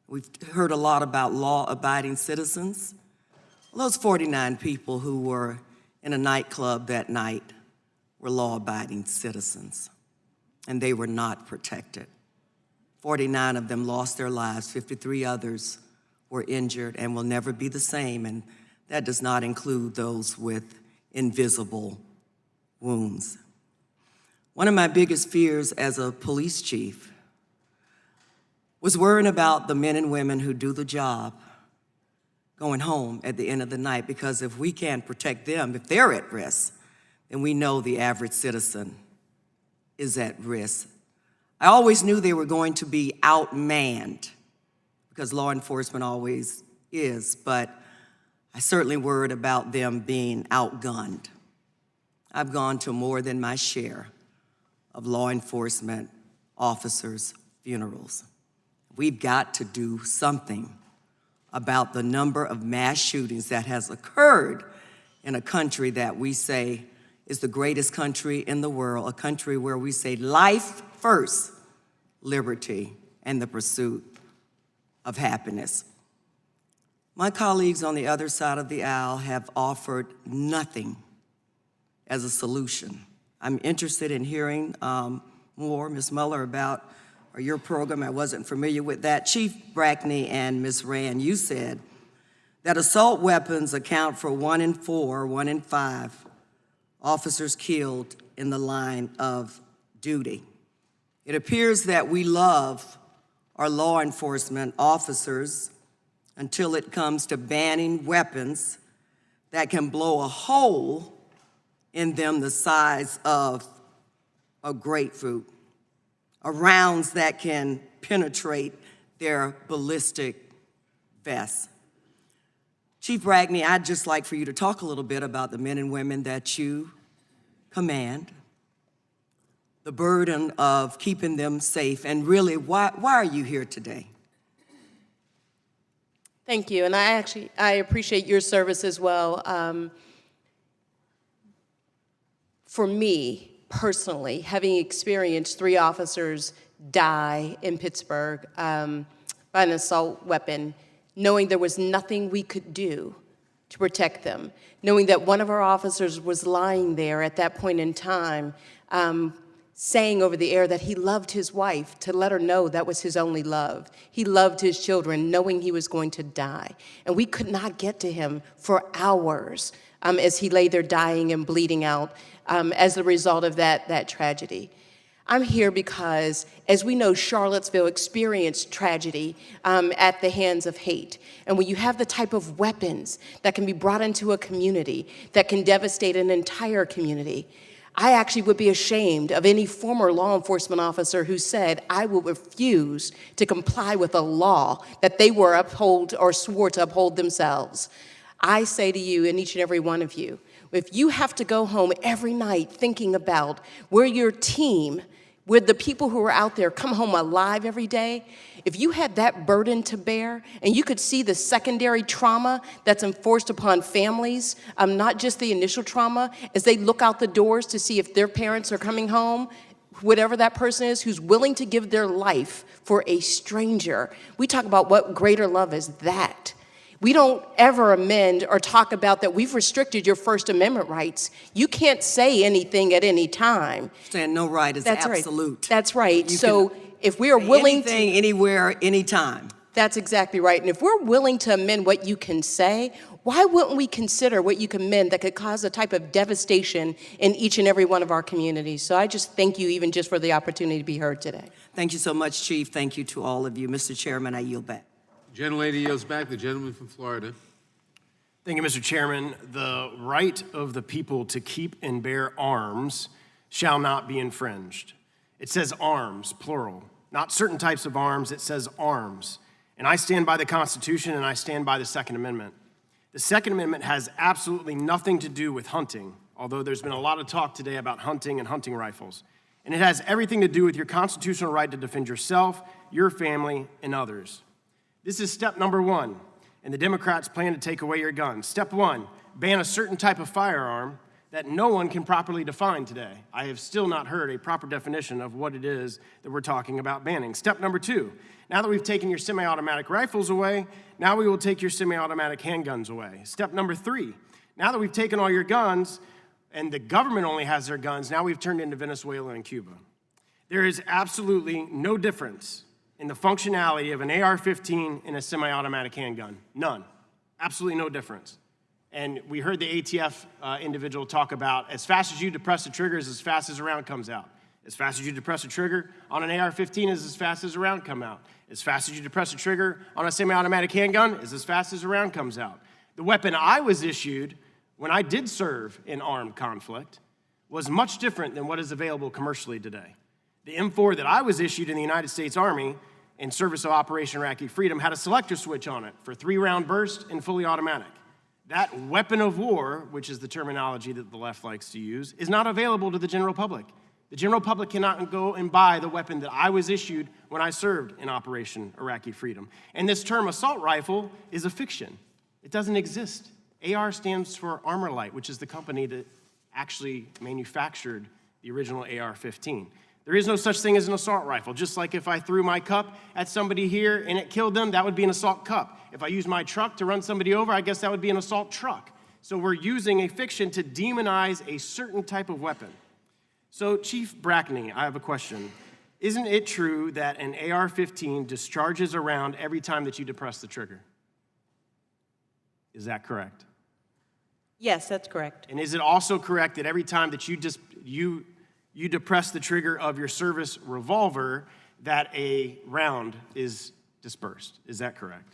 We've heard a lot about law-abiding citizens. Well, those 49 people who were in a nightclub that night were law-abiding citizens, and they were not protected. 49 of them lost their lives, 53 others were injured and will never be the same, and that does not include those with invisible wounds. One of my biggest fears as a police chief was worrying about the men and women who do the job going home at the end of the night, because if we can't protect them, if they're at risk, then we know the average citizen is at risk. I always knew they were going to be outmanned, because law enforcement always is, but I certainly worried about them being outgunned. I've gone to more than my share of law enforcement officers' funerals. We've got to do something about the number of mass shootings that has occurred in a country that we say is the greatest country in the world, a country where we say life first, liberty, and the pursuit of happiness. My colleagues on the other side of the aisle have offered nothing as a solution. I'm interested in hearing more, Ms. Mueller, about your program. I wasn't familiar with that. Chief Brackney and Ms. Rand, you said that assault weapons account for 1 in 4, 1 in 5 officers killed in the line of duty. It appears that we love our law enforcement officers until it comes to banning weapons that can blow a hole in them the size of a grapefruit, or rounds that can penetrate their ballistic vests. Chief Brackney, I'd just like for you to talk a little bit about the men and women that you command, the burden of keeping them safe, and really, why are you here today? Thank you, and I appreciate your service as well. For me, personally, having experienced 3 officers die in Pittsburgh by an assault weapon, knowing there was nothing we could do to protect them, knowing that one of our officers was lying there at that point in time, saying over the air that he loved his wife, to let her know that was his only love. He loved his children, knowing he was going to die. And we could not get to him for hours as he lay there dying and bleeding out as a result of that tragedy. I'm here because, as we know, Charlottesville experienced tragedy at the hands of hate. And when you have the type of weapons that can be brought into a community that can devastate an entire community, I actually would be ashamed of any former law enforcement officer who said, I will refuse to comply with a law that they were uphold or swore to uphold themselves. I say to you, and each and every one of you, if you have to go home every night thinking about where your team, where the people who are out there come home alive every day, if you had that burden to bear and you could see the secondary trauma that's enforced upon families, not just the initial trauma, as they look out the doors to see if their parents are coming home, whatever that person is who's willing to give their life for a stranger, we talk about what greater love is that. We don't ever amend or talk about that we've restricted your First Amendment rights. You can't say anything at any time. Saying no right is absolute. Right. That's right. You so if we are say willing anything, anywhere, anytime. That's exactly right. And if we're willing to amend what you can say, why wouldn't we consider what you can amend that could cause a type of devastation in each and every one of our communities? So I just thank you even just for the opportunity to be heard today. Thank you so much, Chief. Thank you to all of you. Mr. Chairman, I yield back. Gentlelady yields back. The gentleman from Florida. Thank you, Mr. Chairman. The right of the people to keep and bear arms shall not be infringed. It says arms, plural. Not certain types of arms, it says arms. And I stand by the Constitution and I stand by the Second Amendment. The Second Amendment has absolutely nothing to do with hunting, although there's been a lot of talk today about hunting and hunting rifles. And it has everything to do with your constitutional right to defend yourself, your family, and others. This is step number one, and the Democrats plan to take away your guns. Step one, ban a certain type of firearm that no one can properly define today. I have still not heard a proper definition of what it is that we're talking about banning. Step number two, now that we've taken your semi-automatic rifles away, now we will take your semi-automatic handguns away. Step number three, now that we've taken all your guns and the government only has their guns, now we've turned into Venezuela and Cuba. There is absolutely no difference in the functionality of an AR-15 and a semi-automatic handgun. None. Absolutely no difference. And we heard the ATF individual talk about as fast as you depress the trigger is as fast as a round comes out. As fast as you depress the trigger on an AR-15 is as fast as a round come out. As fast as you depress the trigger on a semi-automatic handgun is as fast as a round comes out. The weapon I was issued when I did serve in armed conflict was much different than what is available commercially today. The M4 that I was issued in the United States Army in service of Operation Iraqi Freedom had a selector switch on it for 3-round burst and fully automatic. That weapon of war, which is the terminology that the left likes to use, is not available to the general public. The general public cannot go and buy the weapon that I was issued when I served in Operation Iraqi Freedom. And this term assault rifle is a fiction. It doesn't exist. AR stands for Armor Light, which is the company that actually manufactured the original AR-15. There is no such thing as an assault rifle. Just like if I threw my cup at somebody here and it killed them, that would be an assault cup. If I used my truck to run somebody over, I guess that would be an assault truck. So we're using a fiction to demonize a certain type of weapon. So Chief Brackney, I have a question. Isn't it true that an AR-15 discharges a round every time that you depress the trigger? Is that correct? Yes, that's correct. And is it also correct that every time that you depress the trigger of your service revolver, that a round is dispersed? Is that correct?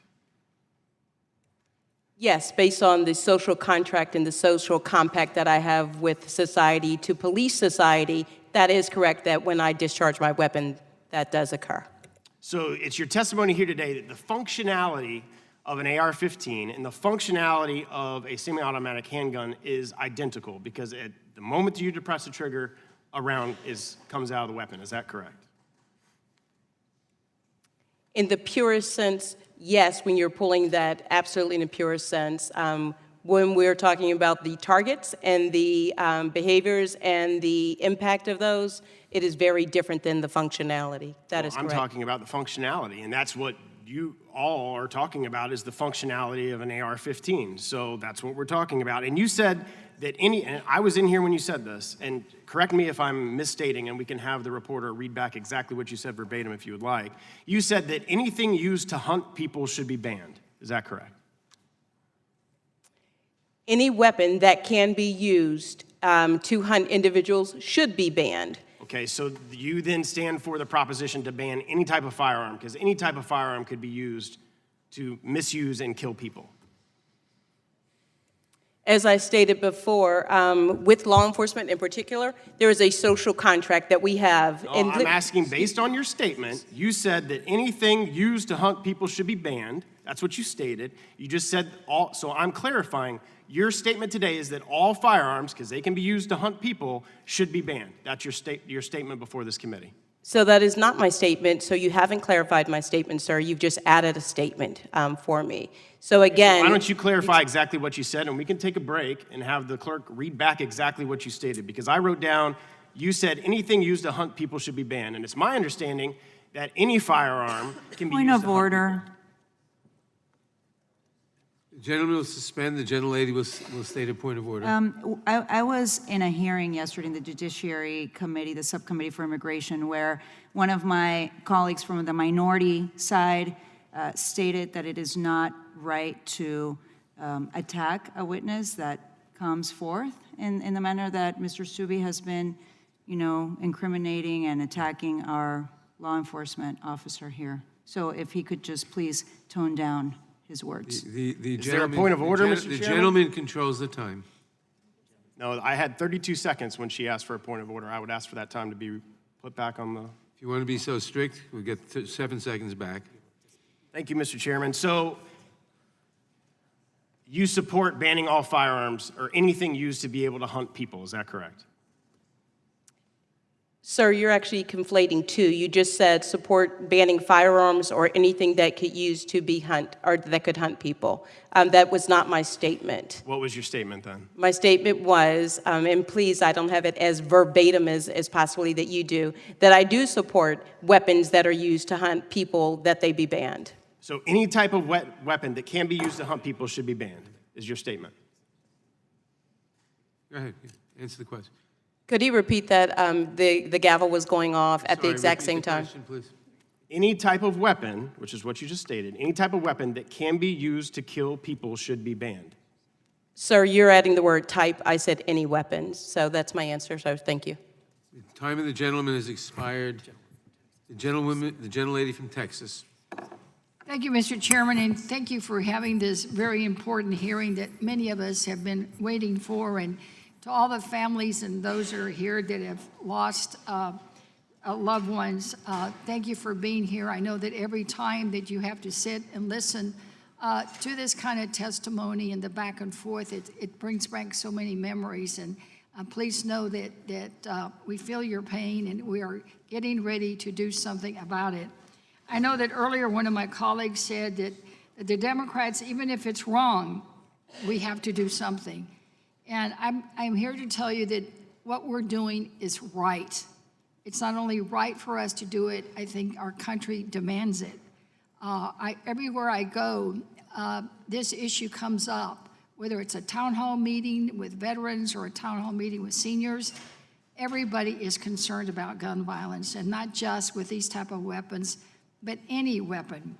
Yes, based on the social contract and the social compact that I have with society to police society, that is correct that when I discharge my weapon, that does occur. So it's your testimony here today that the functionality of an AR-15 and the functionality of a semi-automatic handgun is identical because at the moment you depress the trigger, a round comes out of the weapon. Is that correct? In the purest sense, yes, when you're pulling that, absolutely in the purest sense. When we're talking about the targets and the behaviors and the impact of those, it is very different than the functionality. That is correct. I'm talking about the functionality, and that's what you all are talking about is the functionality of an AR-15. So that's what we're talking about. And you said that and I was in here when you said this, and correct me if I'm misstating, and we can have the reporter read back exactly what you said verbatim if you would like. You said that anything used to hunt people should be banned. Is that correct? Any weapon that can be used to hunt individuals should be banned. Okay, so you then stand for the proposition to ban any type of firearm, because any type of firearm could be used to misuse and kill people. As I stated before, with law enforcement in particular, there is a social contract that we have. No, I'm asking, based on your statement, you said that anything used to hunt people should be banned. That's what you stated. You just said all, so I'm clarifying, your statement today is that all firearms, because they can be used to hunt people, should be banned. That's your statement before this committee. So that is not my statement, so you haven't clarified my statement, sir. You've just added a statement for me. So again— Why don't you clarify exactly what you said, and we can take a break and have the clerk read back exactly what you stated, because I wrote down, you said anything used to hunt people should be banned, and it's my understanding that any firearm can be used to hunt people. Point of order. The gentleman will suspend, the gentlelady will state a point of order. I was in a hearing yesterday in the Judiciary Committee, the Subcommittee for Immigration, where one of my colleagues from the minority side stated that it is not right to attack a witness that comes forth in the manner that Mr. Stubbe has been, incriminating and attacking our law enforcement officer here. So if he could just please tone down his words. Is there a point of order, Mr. Chairman? The gentleman controls the time. No, I had 32 seconds when she asked for a point of order. I would ask for that time to be put back on the... If you want to be so strict, we'll get 7 seconds back. Thank you, Mr. Chairman. So you support banning all firearms or anything used to be able to hunt people, is that correct? Sir, you're actually conflating two. You just said support banning firearms or anything that could use to be that could hunt people. That was not my statement. What was your statement then? My statement was, and please, I don't have it as verbatim as possibly that you do, that I do support weapons that are used to hunt people, that they be banned. So any type of weapon that can be used to hunt people should be banned, is your statement? Go ahead, answer the question. Could he repeat that? The gavel was going off at the exact same time. Question, please. Any type of weapon, which is what you just stated, any type of weapon that can be used to kill people should be banned. Sir, you're adding the word type. I said any weapons. So that's my answer, so thank you. The time of the gentleman has expired. The gentlelady from Texas. Thank you, Mr. Chairman, and thank you for having this very important hearing that many of us have been waiting for. And to all the families and those that are here that have lost loved ones, thank you for being here. I know that every time that you have to sit and listen to this kind of testimony and the back and forth, it brings back so many memories. And please know that we feel your pain and we are getting ready to do something about it. I know that earlier one of my colleagues said that the Democrats, even if it's wrong, we have to do something. And I'm here to tell you that what we're doing is right. It's not only right for us to do it, I think our country demands it. Everywhere I go, this issue comes up, whether it's a town hall meeting with veterans or a town hall meeting with seniors. Everybody is concerned about gun violence, and not just with these type of weapons, but any weapon.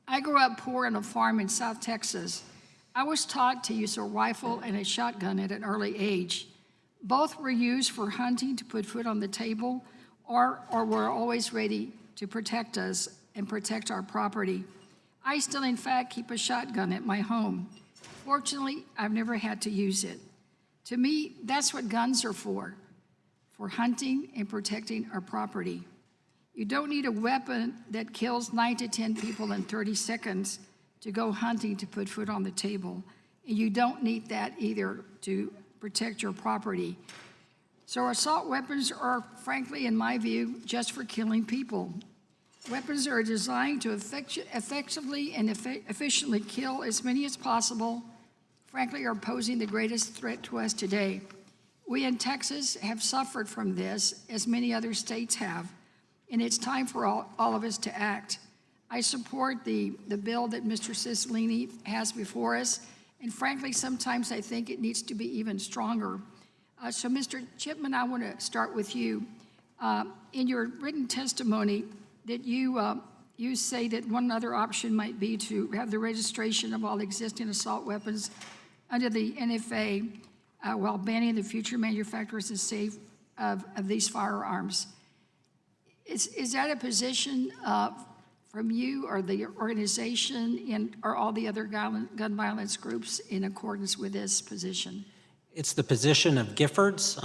I grew up poor on a farm in South Texas. I was taught to use a rifle and a shotgun at an early age. Both were used for hunting to put food on the table, or were always ready to protect us and protect our property. I still, in fact, keep a shotgun at my home. Fortunately, I've never had to use it. To me, that's what guns are for hunting and protecting our property. You don't need a weapon that kills 9 to 10 people in 30 seconds to go hunting to put food on the table. And you don't need that either to protect your property. So assault weapons are, frankly, in my view, just for killing people. Weapons are designed to effectively and efficiently kill as many as possible, frankly, are posing the greatest threat to us today. We in Texas have suffered from this, as many other states have, and it's time for all of us to act. I support the bill that Mr. Cicilline has before us, And frankly, sometimes I think it needs to be even stronger. So, Mr. Chipman, I want to start with you. In your written testimony, that you say that one other option might be to have the registration of all existing assault weapons under the NFA while banning the future manufacturers and sale of these firearms. Is that a position from you or the organization or all the other gun violence groups in accordance with this position? It's the position of Giffords,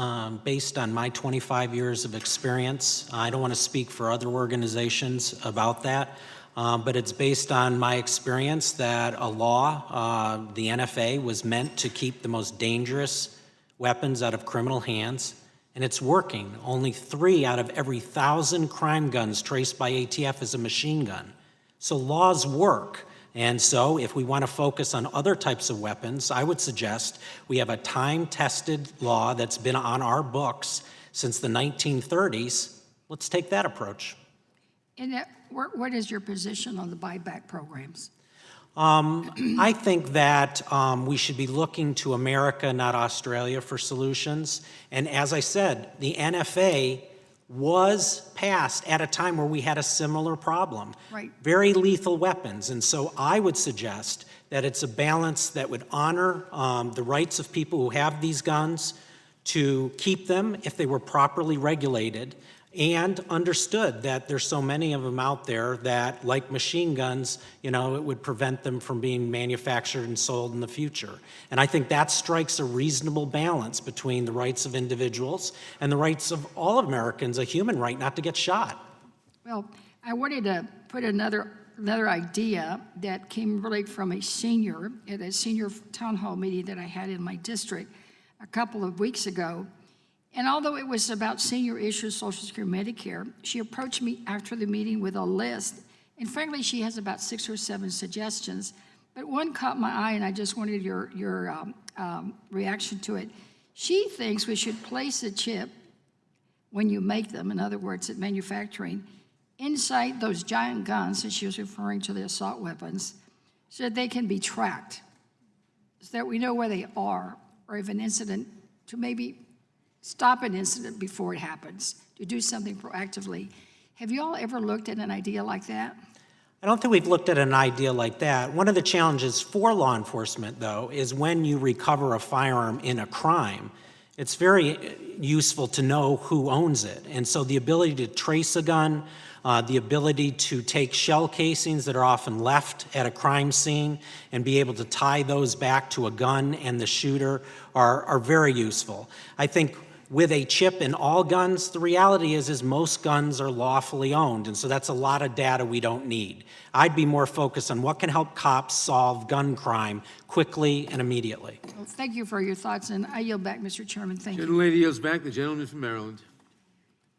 based on my 25 years of experience. I don't want to speak for other organizations about that, but it's based on my experience that a law, the NFA, was meant to keep the most dangerous weapons out of criminal hands, and it's working. Only 3 out of every 1,000 crime guns traced by ATF is a machine gun. So laws work. And so if we want to focus on other types of weapons, I would suggest we have a time-tested law that's been on our books since the 1930s. Let's take that approach. And what is your position on the buyback programs? I think that we should be looking to America, not Australia, for solutions. And as I said, the NFA was passed at a time where we had a similar problem. Right. Very lethal weapons. And so I would suggest that it's a balance that would honor the rights of people who have these guns to keep them if they were properly regulated, and understood that there's so many of them out there that, like machine guns, it would prevent them from being manufactured and sold in the future. And I think that strikes a reasonable balance between the rights of individuals and the rights of all Americans, a human right not to get shot. Well, I wanted to put another idea that came really from a senior at a senior town hall meeting that I had in my district a couple of weeks ago. And although it was about senior issues, Social Security, Medicare, she approached me after the meeting with a list. And frankly, she has about 6 or 7 suggestions. But one caught my eye, and I just wanted your reaction to it. She thinks we should place a chip when you make them, in other words, at manufacturing, inside those giant guns, and she was referring to the assault weapons, so that they can be tracked, so that we know where they are, or if an incident, to maybe stop an incident before it happens, to do something proactively. Have you all ever looked at an idea like that? I don't think we've looked at an idea like that. One of the challenges for law enforcement, though, is when you recover a firearm in a crime, it's very useful to know who owns it. And so the ability to trace a gun, the ability to take shell casings that are often left at a crime scene and be able to tie those back to a gun and the shooter are very useful. I think with a chip in all guns, the reality is most guns are lawfully owned, and so that's a lot of data we don't need. I'd be more focused on what can help cops solve gun crime quickly and immediately. Well, thank you for your thoughts, and I yield back, Mr. Chairman. Thank you. Gentlelady yields back. The gentleman from Maryland.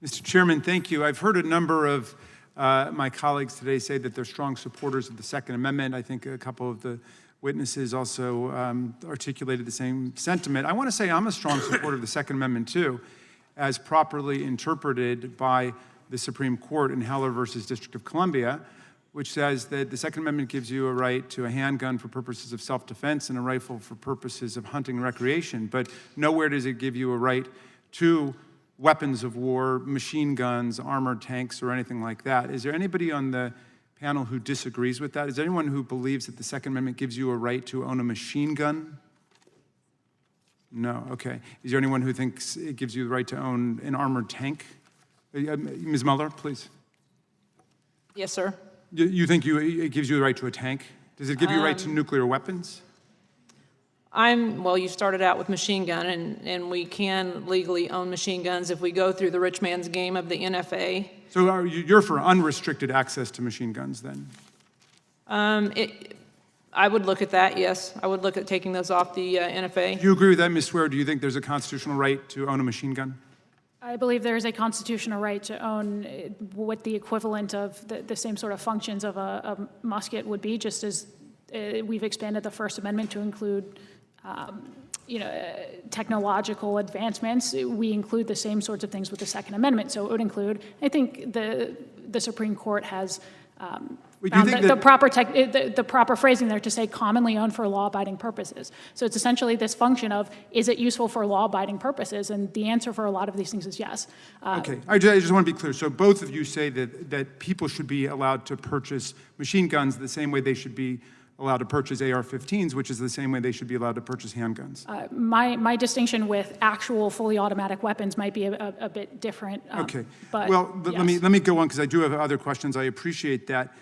Mr. Chairman, thank you. I've heard a number of my colleagues today say that they're strong supporters of the Second Amendment. I think a couple of the witnesses also articulated the same sentiment. I want to say I'm a strong supporter of the Second Amendment, too, as properly interpreted by the Supreme Court in Heller versus District of Columbia, which says that the Second Amendment gives you a right to a handgun for purposes of self-defense and a rifle for purposes of hunting and recreation, but nowhere does it give you a right to weapons of war, machine guns, armored tanks, or anything like that. Is there anybody on the panel who disagrees with that? Is there anyone who believes that the Second Amendment gives you a right to own a machine gun? No, okay. Is there anyone who thinks it gives you the right to own an armored tank? Ms. Muller, please. Yes, sir. You think it gives you the right to a tank? Does it give you a right to nuclear weapons? Well, you started out with machine gun, and we can legally own machine guns if we go through the rich man's game of the NFA. So you're for unrestricted access to machine guns, then? I would look at that, yes. I would look at taking those off the NFA. Do you agree with that, Ms. Ware? Do you think there's a constitutional right to own a machine gun? I believe there is a constitutional right to own what the equivalent of the same sort of functions of a musket would be, just as we've expanded the First Amendment to include technological advancements. We include the same sorts of things with the Second Amendment. So it would include, I think the Supreme Court has Well, do you think that- the proper phrasing there to say commonly owned for law-abiding purposes. So it's essentially this function of, is it useful for law-abiding purposes? And the answer for a lot of these things is yes. Okay, I just want to be clear. So both of you say that people should be allowed to purchase machine guns the same way they should be allowed to purchase AR-15s, which is the same way they should be allowed to purchase handguns. My distinction with actual fully automatic weapons might be a bit different. Okay. But Well, yes. let me go on because I do have other questions. I appreciate that.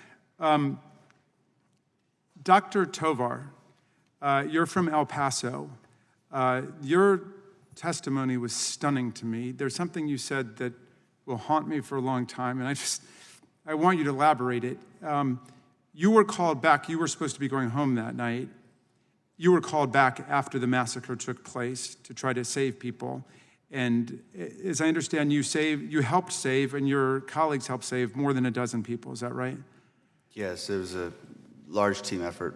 Dr. Tovar, you're from El Paso. Your testimony was stunning to me. There's something you said that will haunt me for a long time, and I want you to elaborate it. You were called back. You were supposed to be going home that night. You were called back after the massacre took place to try to save people. And as I understand, you helped save, and your colleagues helped save more than a dozen people. Is that right? Yes, it was a large team effort.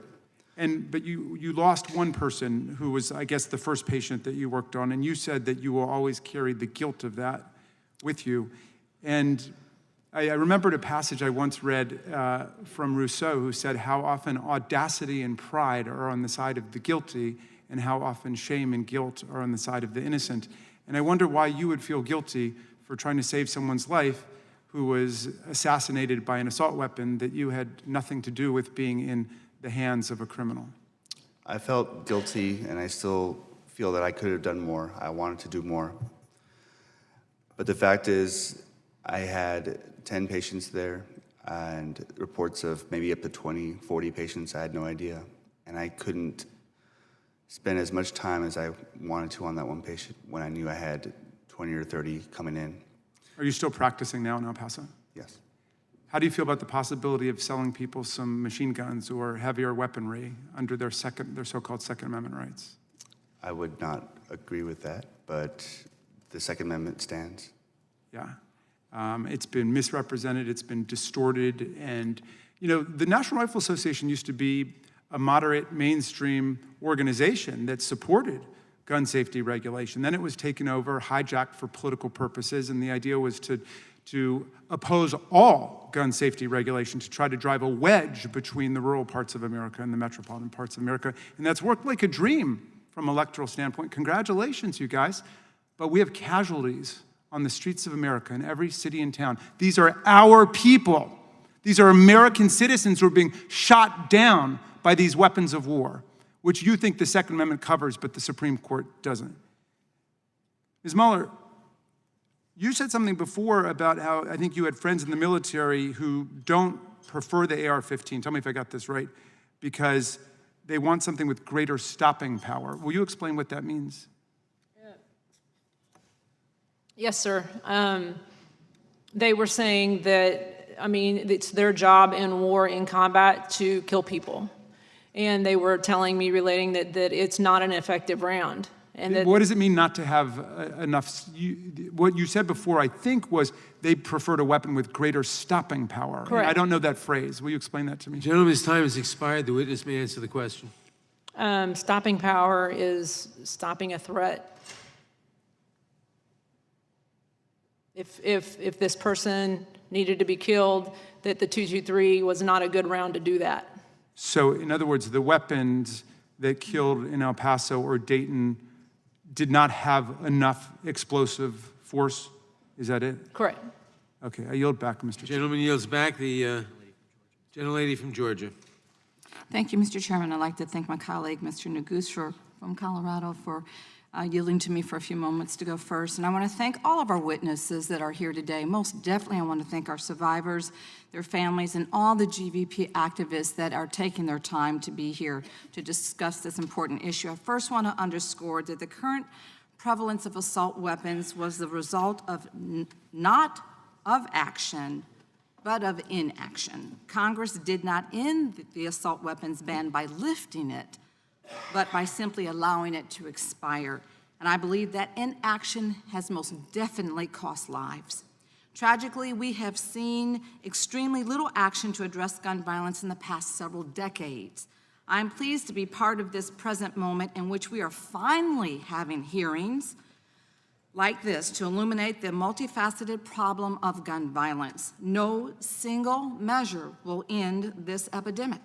But you lost one person who was, I guess, the first patient that you worked on, and you said that you will always carry the guilt of that with you. And I remembered a passage I once read from Rousseau, who said how often audacity and pride are on the side of the guilty, and how often shame and guilt are on the side of the innocent. And I wonder why you would feel guilty for trying to save someone's life who was assassinated by an assault weapon that you had nothing to do with being in the hands of a criminal. I felt guilty, and I still feel that I could have done more. I wanted to do more. But the fact is, I had 10 patients there, and reports of maybe up to 20, 40 patients. I had no idea. And I couldn't spend as much time as I wanted to on that one patient when I knew I had 20 or 30 coming in. Are you still practicing now in El Paso? Yes. How do you feel about the possibility of selling people some machine guns or heavier weaponry under their so-called Second Amendment rights? I would not agree with that, but the Second Amendment stands. Yeah. It's been misrepresented, it's been distorted, and the National Rifle Association used to be a moderate mainstream organization that supported gun safety regulation. Then it was taken over, hijacked for political purposes, and the idea was to oppose all gun safety regulation, to try to drive a wedge between the rural parts of America and the metropolitan parts of America. And that's worked like a dream from an electoral standpoint. Congratulations, you guys. But we have casualties on the streets of America in every city and town. These are our people. These are American citizens who are being shot down by these weapons of war, which you think the Second Amendment covers, but the Supreme Court doesn't. Ms. Mueller, you said something before about how I think you had friends in the military who don't prefer the AR-15. Tell me if I got this right, because they want something with greater stopping power. Will you explain what that means? Yes, sir. They were saying that, it's their job in war, in combat, to kill people. And they were telling me, relating that it's not an effective round. And that, what does it mean not to have enough? What you said before, I think, was they preferred a weapon with greater stopping power. Correct. I don't know that phrase. Will you explain that to me? Gentleman's time has expired. The witness may answer the question. stopping power is stopping a threat. If this person needed to be killed, that the .223 was not a good round to do that. So, in other words, the weapons that killed in El Paso or Dayton did not have enough explosive force? Is that it? Correct. Okay, I yield back, Mr. Chairman. Gentleman yields back. The gentlelady from Georgia. Thank you, Mr. Chairman. I'd like to thank my colleague, Mr. Negus, from Colorado, for yielding to me for a few moments to go first. And I want to thank all of our witnesses that are here today. Most definitely, I want to thank our survivors, their families, and all the GVP activists that are taking their time to be here to discuss this important issue. I first want to underscore that the current prevalence of assault weapons was the result of not of action, but of inaction. Congress did not end the assault weapons ban by lifting it, but by simply allowing it to expire. And I believe that inaction has most definitely cost lives. Tragically, we have seen extremely little action to address gun violence in the past several decades. I'm pleased to be part of this present moment in which we are finally having hearings like this to illuminate the multifaceted problem of gun violence. No single measure will end this epidemic,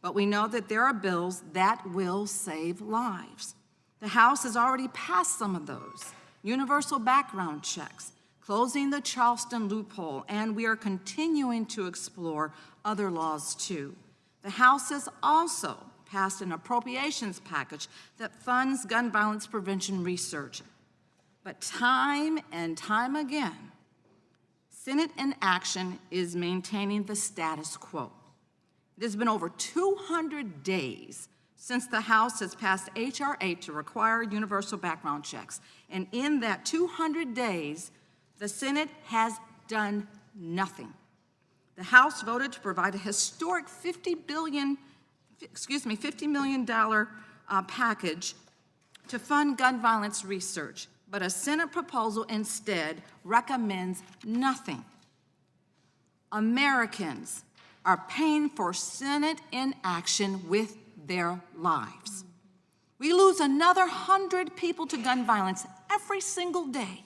but we know that there are bills that will save lives. The House has already passed some of those. Universal background checks, closing the Charleston loophole, and we are continuing to explore other laws too. The House has also passed an appropriations package that funds gun violence prevention research. But time and time again, Senate inaction is maintaining the status quo. It has been over 200 days since the House has passed H.R. 8 to require universal background checks. And in that 200 days, the Senate has done nothing. The House voted to provide a historic $50 million package to fund gun violence research, but a Senate proposal instead recommends nothing. Americans are paying for Senate inaction with their lives. We lose another 100 people to gun violence every single day.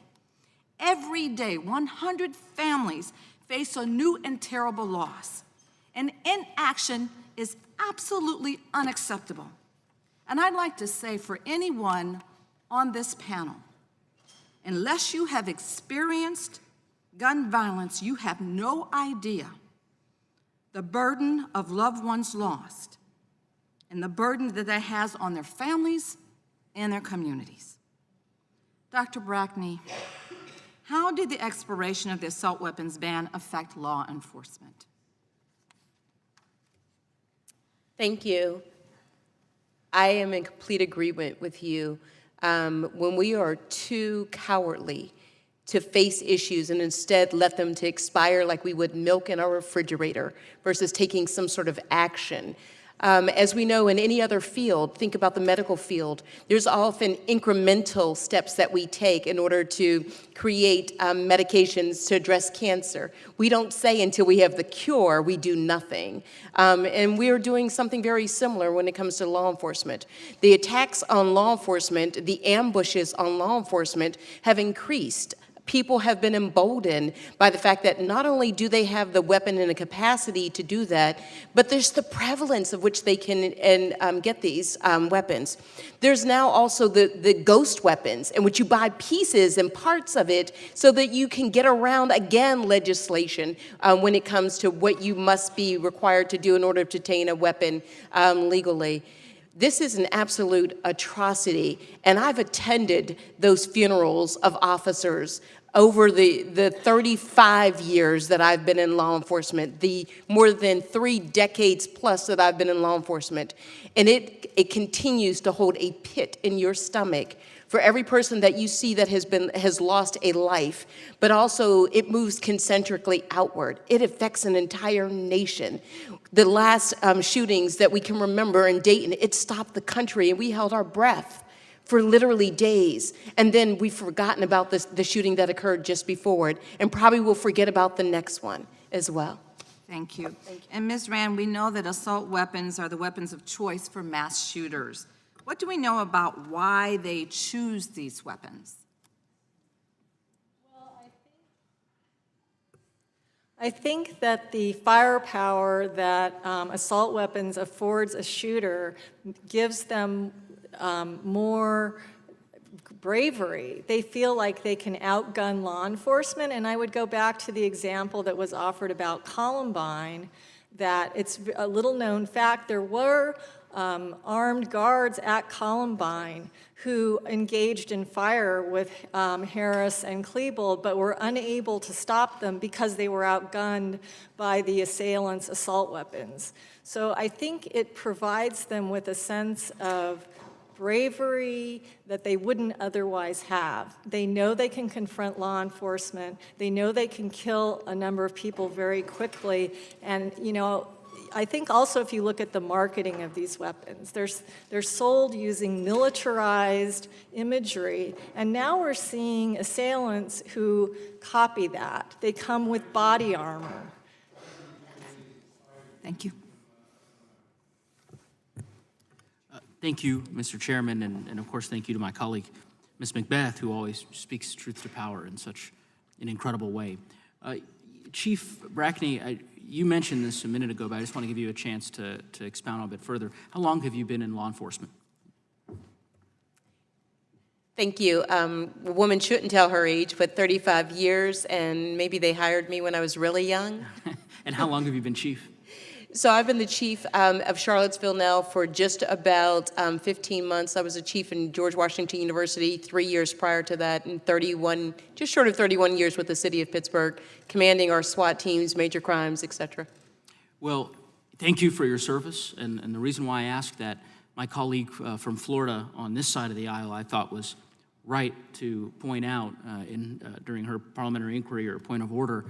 Every day, 100 families face a new and terrible loss. And inaction is absolutely unacceptable. And I'd like to say for anyone on this panel, unless you have experienced gun violence, you have no idea the burden of loved ones lost and the burden that that has on their families and their communities. Dr. Brackney, how did the expiration of the assault weapons ban affect law enforcement? Thank you. I am in complete agreement with you. When we are too cowardly to face issues and instead let them to expire like we would milk in our refrigerator versus taking some sort of action. As we know in any other field, think about the medical field, there's often incremental steps that we take in order to create medications to address cancer. We don't say until we have the cure, we do nothing. And we are doing something very similar when it comes to law enforcement. The attacks on law enforcement, the ambushes on law enforcement have increased. People have been emboldened by the fact that not only do they have the weapon and the capacity to do that, but there's the prevalence of which they can get these weapons. There's now also the ghost weapons, in which you buy pieces and parts of it so that you can get around, again, legislation when it comes to what you must be required to do in order to obtain a weapon legally. This is an absolute atrocity, and I've attended those funerals of officers over the 35 years that I've been in law enforcement, the more than 3 decades plus that I've been in law enforcement, and it continues to hold a pit in your stomach for every person that you see that has lost a life, but also it moves concentrically outward. It affects an entire nation. The last shootings that we can remember in Dayton, it stopped the country and we held our breath for literally days. And then we've forgotten about the shooting that occurred just before it, and probably will forget about the next one as well. Thank you. And Ms. Rand, we know that assault weapons are the weapons of choice for mass shooters. What do we know about why they choose these weapons? I think that the firepower that assault weapons affords a shooter gives them more bravery. They feel like they can outgun law enforcement, and I would go back to the example that was offered about Columbine, that it's a little known fact, there were armed guards at Columbine who engaged in fire with Harris and Klebold, but were unable to stop them because they were outgunned by the assailants' assault weapons. So I think it provides them with a sense of bravery that they wouldn't otherwise have. They know they can confront law enforcement. They know they can kill a number of people very quickly. And, you know, I think also if you look at the marketing of these weapons, they're sold using militarized imagery, and now we're seeing assailants who copy that. They come with body armor. Thank you. Thank you, Mr. Chairman, and of course, thank you to my colleague, Ms. Macbeth, who always speaks truth to power in such an incredible way. Chief Brackney, you mentioned this a minute ago, but I just want to give you a chance to expound on it a bit further. How long have you been in law enforcement? Thank you. A woman shouldn't tell her age, but 35 years, and maybe they hired me when I was really young. And how long have you been chief? So I've been the chief of Charlottesville now for just about 15 months. I was a chief in George Washington University 3 years prior to that, and just short of 31 years with the city of Pittsburgh, commanding our SWAT teams, major crimes, et cetera. Well, thank you for your service, and the reason why I asked that, my colleague from Florida on this side of the aisle, I thought was right to point out during her parliamentary inquiry or point of order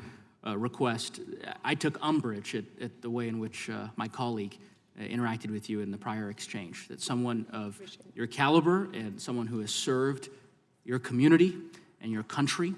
request, I took umbrage at the way in which my colleague interacted with you in the prior exchange, that someone of your caliber and someone who has served your community and your country,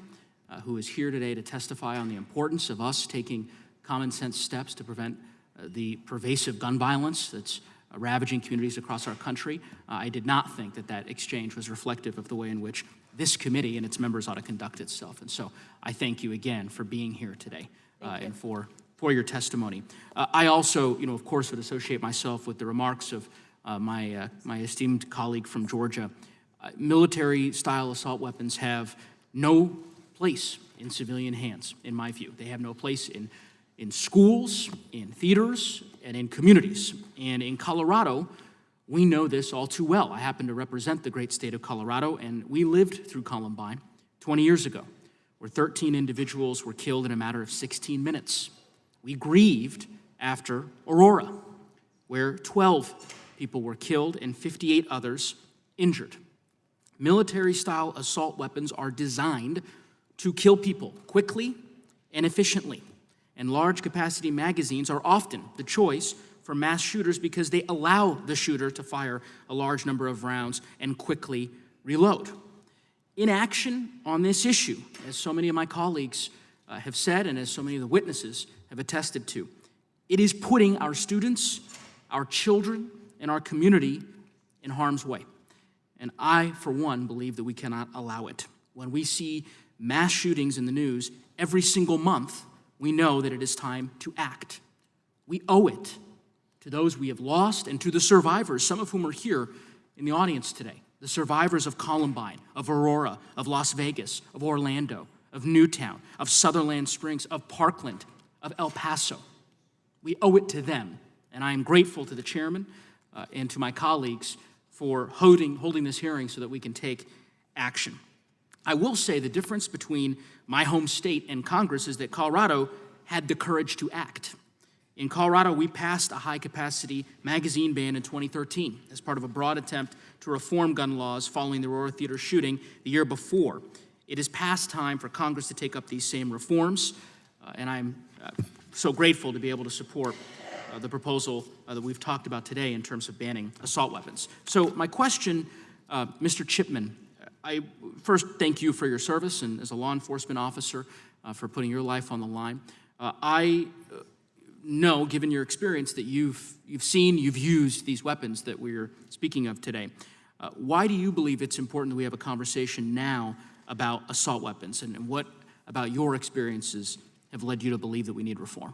who is here today to testify on the importance of us taking common sense steps to prevent the pervasive gun violence that's ravaging communities across our country. I did not think that exchange was reflective of the way in which this committee and its members ought to conduct itself. And so I thank you again for being here today and for your testimony. I also, of course, would associate myself with the remarks of my esteemed colleague from Georgia. Military-style assault weapons have no place in civilian hands, in my view. They have no place in schools, in theaters, and in communities. And in Colorado, we know this all too well. I happen to represent the great state of Colorado, and we lived through Columbine 20 years ago, where 13 individuals were killed in a matter of 16 minutes. We grieved after Aurora, where 12 people were killed and 58 others injured. Military-style assault weapons are designed to kill people quickly and efficiently. And large-capacity magazines are often the choice for mass shooters because they allow the shooter to fire a large number of rounds and quickly reload. Inaction on this issue, as so many of my colleagues have said and as so many of the witnesses have attested to, it is putting our students, our children, and our community in harm's way. And I, for one, believe that we cannot allow it. When we see mass shootings in the news every single month, we know that it is time to act. We owe it to those we have lost and to the survivors, some of whom are here in the audience today, the survivors of Columbine, of Aurora, of Las Vegas, of Orlando, of Newtown, of Sutherland Springs, of Parkland, of El Paso. We owe it to them, and I am grateful to the chairman and to my colleagues for holding this hearing so that we can take action. I will say the difference between my home state and Congress is that Colorado had the courage to act. In Colorado, we passed a high-capacity magazine ban in 2013 as part of a broad attempt to reform gun laws following the Aurora Theater shooting the year before. It is past time for Congress to take up these same reforms, and I'm so grateful to be able to support the proposal that we've talked about today in terms of banning assault weapons. So my question, Mr. Chipman, I first thank you for your service and as a law enforcement officer for putting your life on the line. I know, given your experience, that you've used these weapons that we're speaking of today. Why do you believe it's important that we have a conversation now about assault weapons, and what about your experiences have led you to believe that we need reform?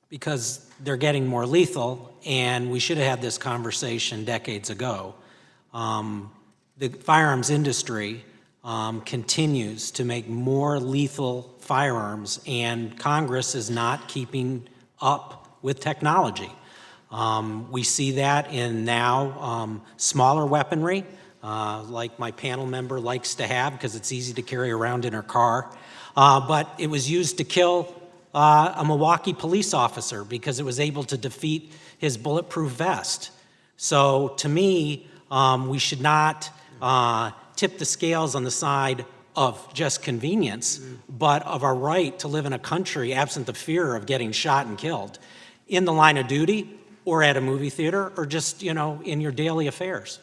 Because they're getting more lethal, and we should have had this conversation decades ago. The firearms industry continues to make more lethal firearms, and Congress is not keeping up with technology. We see that in now smaller weaponry, like my panel member likes to have because it's easy to carry around in her car. But it was used to kill a Milwaukee police officer because it was able to defeat his bulletproof vest. So to me, we should not tip the scales on the side of just convenience, but of our right to live in a country absent the fear of getting shot and killed in the line of duty or at a movie theater or just, in your daily affairs.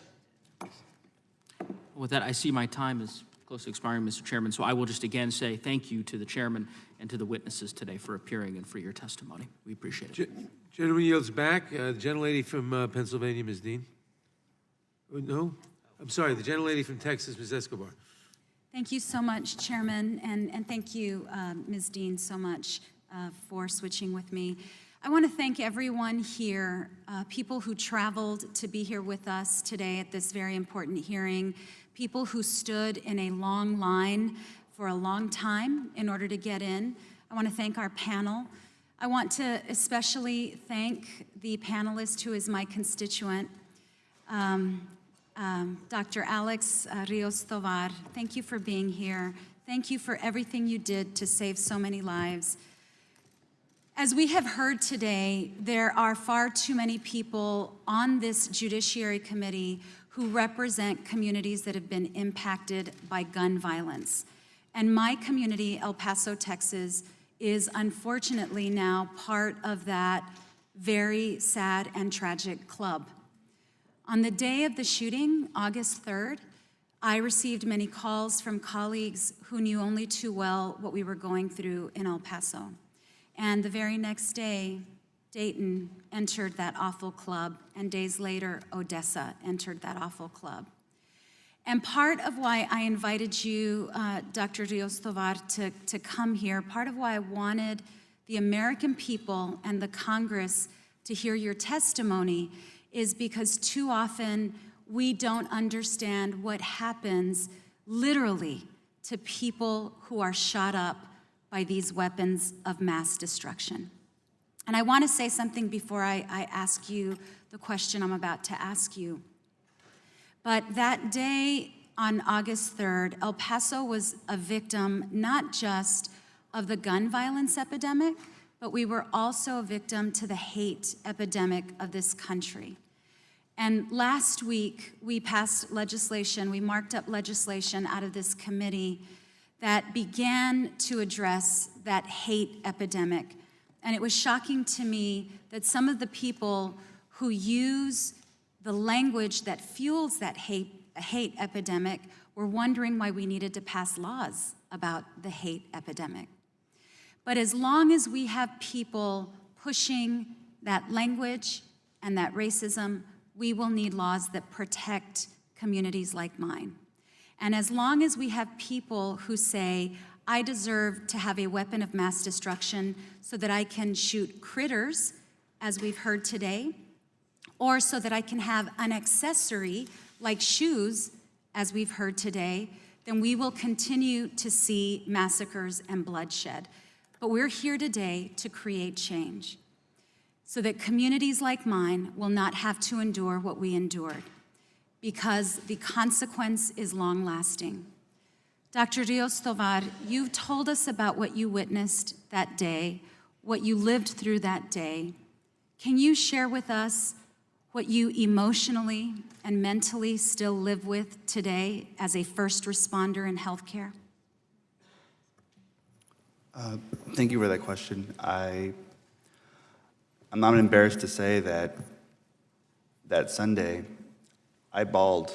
With that, I see my time is close to expiring, Mr. Chairman, so I will just again say thank you to the chairman and to the witnesses today for appearing and for your testimony. We appreciate it. Gentleman yields back. The gentlelady from Pennsylvania, Ms. Dean. No? I'm sorry, the gentlelady from Texas, Ms. Escobar. Thank you so much, Chairman, and thank you, Ms. Dean, so much for switching with me. I want to thank everyone here, people who traveled to be here with us today at this very important hearing, people who stood in a long line for a long time in order to get in. I want to thank our panel. I want to especially thank the panelist who is my constituent, Dr. Alex Rios Tovar. Thank you for being here. Thank you for everything you did to save so many lives. As we have heard today, there are far too many people on this Judiciary Committee who represent communities that have been impacted by gun violence. And my community, El Paso, Texas, is unfortunately now part of that very sad and tragic club. On the day of the shooting, August 3rd, I received many calls from colleagues who knew only too well what we were going through in El Paso. And the very next day, Dayton entered that awful club, and days later, Odessa entered that awful club. And part of why I invited you, Dr. Rios Tovar, to come here, part of why I wanted the American people and the Congress to hear your testimony is because too often we don't understand what happens literally to people who are shot up by these weapons of mass destruction. And I want to say something before I ask you the question I'm about to ask you. But that day on August 3rd, El Paso was a victim not just of the gun violence epidemic, but we were also a victim to the hate epidemic of this country. And last week, we passed legislation, we marked up legislation out of this committee that began to address that hate epidemic. And it was shocking to me that some of the people who use the language that fuels that hate epidemic were wondering why we needed to pass laws about the hate epidemic. But as long as we have people pushing that language and that racism, we will need laws that protect communities like mine. And as long as we have people who say, I deserve to have a weapon of mass destruction so that I can shoot critters, as we've heard today, or so that I can have an accessory like shoes, as we've heard today, then we will continue to see massacres and bloodshed. But we're here today to create change so that communities like mine will not have to endure what we endured, because the consequence is long-lasting. Dr. Rios Tovar, you told us about what you witnessed that day, what you lived through that day. Can you share with us what you emotionally and mentally still live with today as a first responder in healthcare? Thank you for that question. I'm not embarrassed to say that that Sunday, I bawled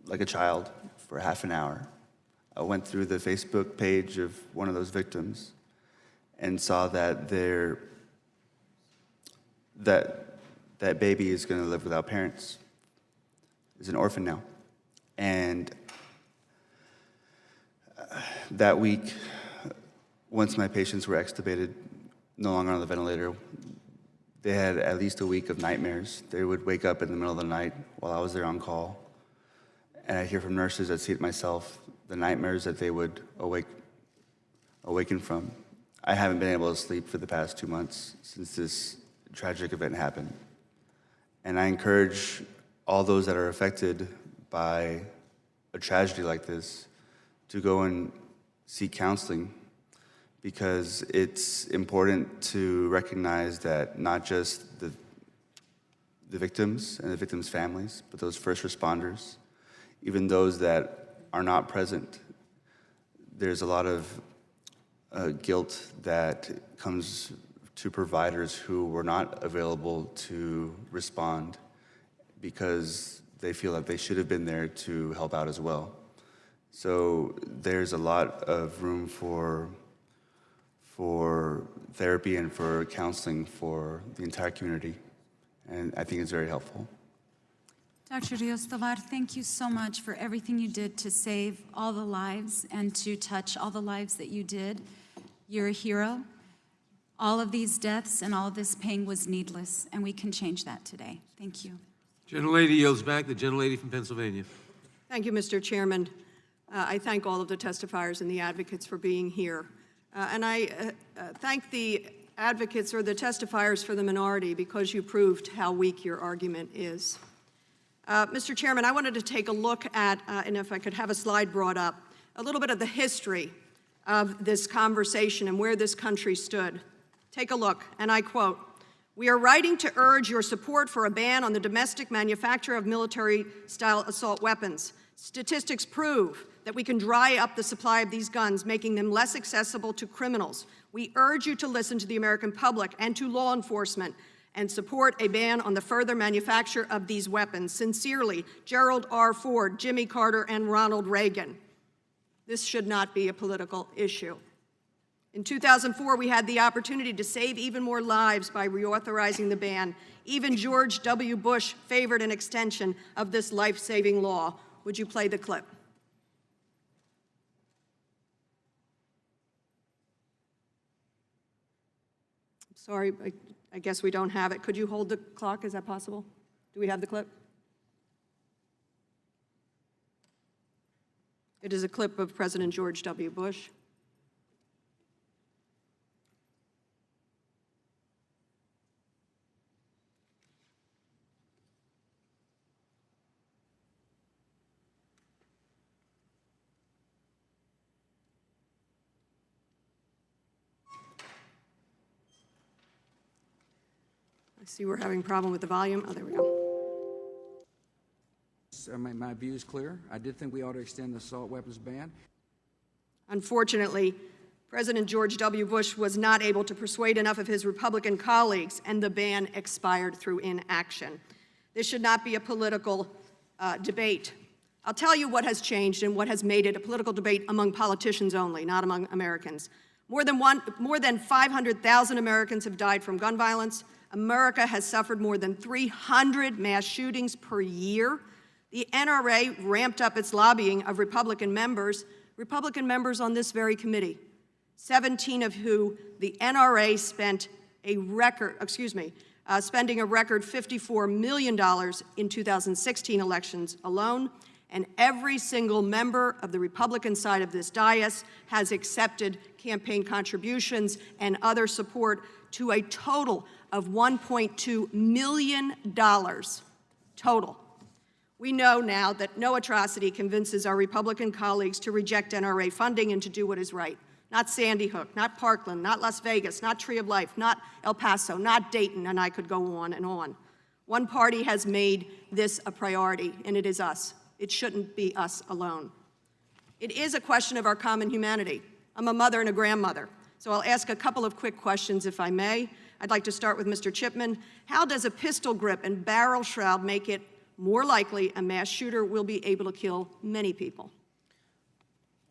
like a child for half an hour. I went through the Facebook page of one of those victims and saw that that baby is going to live without parents. Is an orphan now. And that week, once my patients were extubated, no longer on the ventilator, they had at least a week of nightmares. They would wake up in the middle of the night while I was there on call. And I'd hear from nurses, I'd see it myself, the nightmares that they would awaken from. I haven't been able to sleep for the past 2 months since this tragic event happened. And I encourage all those that are affected by a tragedy like this to go and seek counseling, because it's important to recognize that not just the victims and the victims' families, but those first responders, even those that are not present, there's a lot of guilt that comes to providers who were not available to respond because they feel that they should have been there to help out as well. So there's a lot of room for therapy and for counseling for the entire community, and I think it's very helpful. Dr. Rios Tovar, thank you so much for everything you did to save all the lives and to touch all the lives that you did. You're a hero. All of these deaths and all of this pain was needless, and we can change that today. Thank you. Gentlelady yields back. The gentlelady from Pennsylvania. Thank you, Mr. Chairman. I thank all of the testifiers and the advocates for being here. And I thank the advocates or the testifiers for the minority because you proved how weak your argument is. Mr. Chairman, I wanted to take a look at, and if I could have a slide brought up, a little bit of the history of this conversation and where this country stood. Take a look, and I quote, "We are writing to urge your support for a ban on the domestic manufacture of military-style assault weapons. Statistics prove that we can dry up the supply of these guns, making them less accessible to criminals. We urge you to listen to the American public and to law enforcement and support a ban on the further manufacture of these weapons. Sincerely, Gerald R. Ford, Jimmy Carter, and Ronald Reagan." This should not be a political issue. In 2004, we had the opportunity to save even more lives by reauthorizing the ban. Even George W. Bush favored an extension of this life-saving law. Would you play the clip? Sorry, I guess we don't have it. Could you hold the clock? Is that possible? Do we have the clip? It is a clip of President George W. Bush. I see we're having a problem with the volume. Oh, there we go. My view is clear. I did think we ought to extend the assault weapons ban. Unfortunately, President George W. Bush was not able to persuade enough of his Republican colleagues, and the ban expired through inaction. This should not be a political debate. I'll tell you what has changed and what has made it a political debate among politicians only, not among Americans. More than 500,000 Americans have died from gun violence. America has suffered more than 300 mass shootings per year. The NRA ramped up its lobbying of Republican members on this very committee, 17 of who the NRA spent a record, spending a record $54 million in 2016 elections alone, and every single member of the Republican side of this dais has accepted campaign contributions and other support to a total of $1.2 million total. We know now that no atrocity convinces our Republican colleagues to reject NRA funding and to do what is right. Not Sandy Hook, not Parkland, not Las Vegas, not Tree of Life, not El Paso, not Dayton, and I could go on and on. One party has made this a priority, and it is us. It shouldn't be us alone. It is a question of our common humanity. I'm a mother and a grandmother, so I'll ask a couple of quick questions if I may. I'd like to start with Mr. Chipman. How does a pistol grip and barrel shroud make it more likely a mass shooter will be able to kill many people?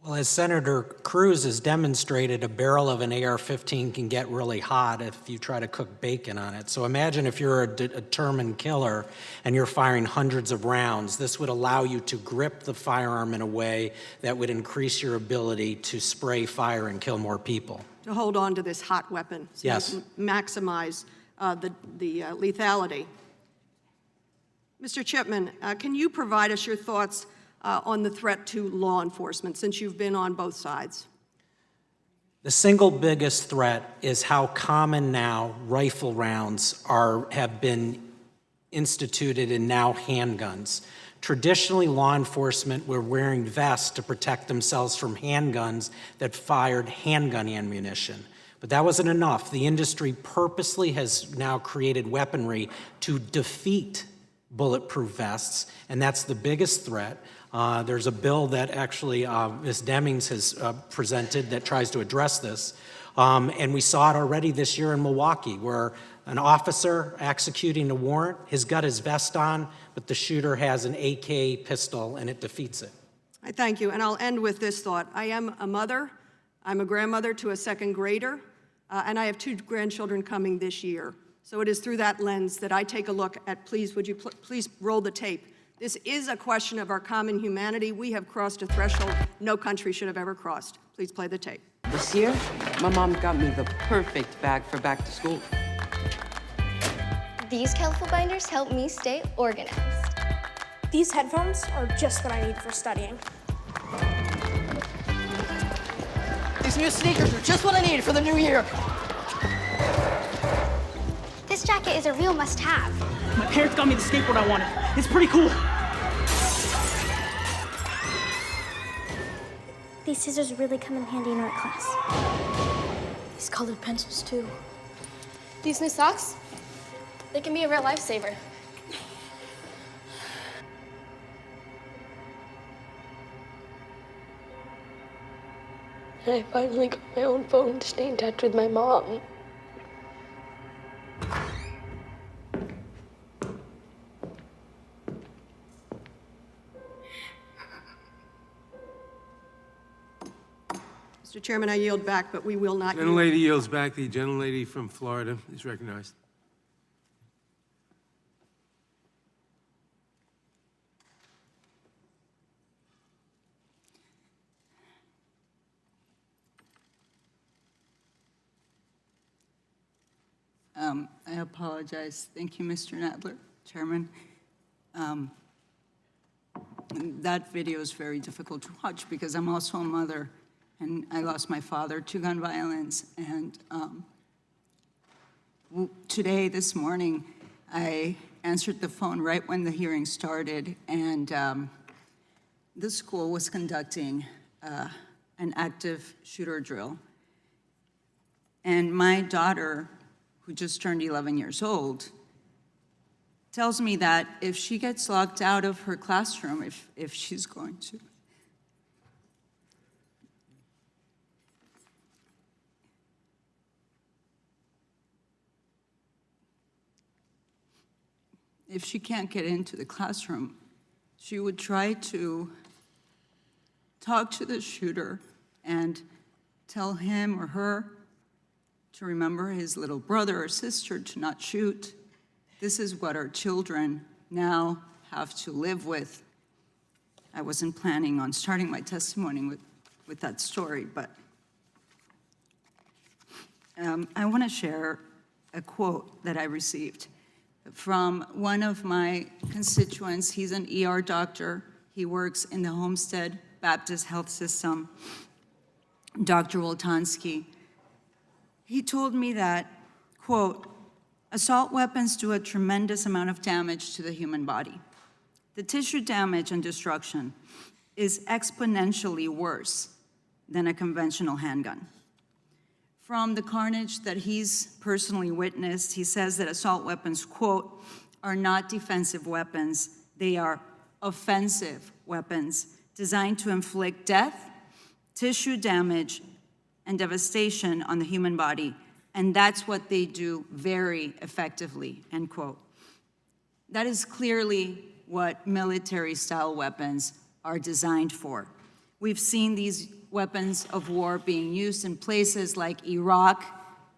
Well, as Senator Cruz has demonstrated, a barrel of an AR-15 can get really hot if you try to cook bacon on it. So imagine if you're a determined killer and you're firing hundreds of rounds. This would allow you to grip the firearm in a way that would increase your ability to spray fire and kill more people. To hold on to this hot weapon, so yes, you can maximize the lethality. Mr. Chipman, can you provide us your thoughts on the threat to law enforcement, since you've been on both sides? The single biggest threat is how common now rifle rounds have been instituted in now handguns. Traditionally, law enforcement were wearing vests to protect themselves from handguns that fired handgun ammunition. But that wasn't enough. The industry purposely has now created weaponry to defeat bulletproof vests, and that's the biggest threat. There's a bill that actually Ms. Demings has presented that tries to address this. And we saw it already this year in Milwaukee, where an officer executing a warrant has got his vest on, but the shooter has an AK pistol and it defeats it. I thank you, and I'll end with this thought. I am a mother, I'm a grandmother to a second grader, and I have 2 grandchildren coming this year. So it is through that lens that I take a look at, please, would you please roll the tape, This is a question of our common humanity. We have crossed a threshold no country should have ever crossed. Please play the tape. This year, my mom got me the perfect bag for back to school. These colorful binders help me stay organized. These headphones are just what I need for studying. These new sneakers are just what I need for the new year. This jacket is a real must-have. My parents got me the skateboard I wanted. It's pretty cool. These scissors really come in handy in art class. These colored pencils, too. These new socks, they can be a real lifesaver. And I finally got my own phone to stay in touch with my mom. Mr. Chairman, I yield back, but we will not yield. Gentlelady yields back. The gentlelady from Florida is recognized. I apologize. Thank you, Mr. Nadler, Chairman. That video is very difficult to watch because I'm also a mother, and I lost my father to gun violence. And today, this morning, I answered the phone right when the hearing started, and the school was conducting an active shooter drill. And my daughter, who just turned 11 years old, tells me that if she gets locked out of her classroom, if she's going to, if she can't get into the classroom, she would try to talk to the shooter and tell him or her to remember his little brother or sister to not shoot. This is what our children now have to live with. I wasn't planning on starting my testimony with that story, but I want to share a quote that I received from one of my constituents. He's an ER doctor. He works in the Homestead Baptist Health System, Dr. Woltansky. He told me that, quote, assault weapons do a tremendous amount of damage to the human body. The tissue damage and destruction is exponentially worse than a conventional handgun. From the carnage that he's personally witnessed, he says that assault weapons, quote, are not defensive weapons. They are offensive weapons designed to inflict death, tissue damage, and devastation on the human body, and that's what they do very effectively, end quote. That is clearly what military-style weapons are designed for. We've seen these weapons of war being used in places like Iraq,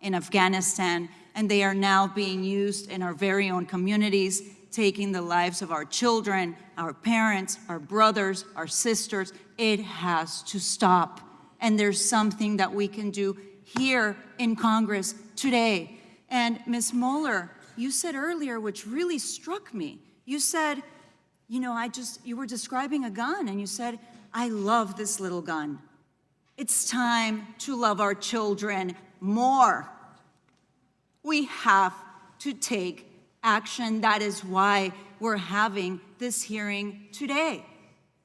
in Afghanistan, and they are now being used in our very own communities, taking the lives of our children, our parents, our brothers, our sisters. It has to stop. And there's something that we can do here in Congress today. And Ms. Mueller, you said earlier, which really struck me, you said, you know, you were describing a gun, and you said, I love this little gun. It's time to love our children more. We have to take action. That is why we're having this hearing today,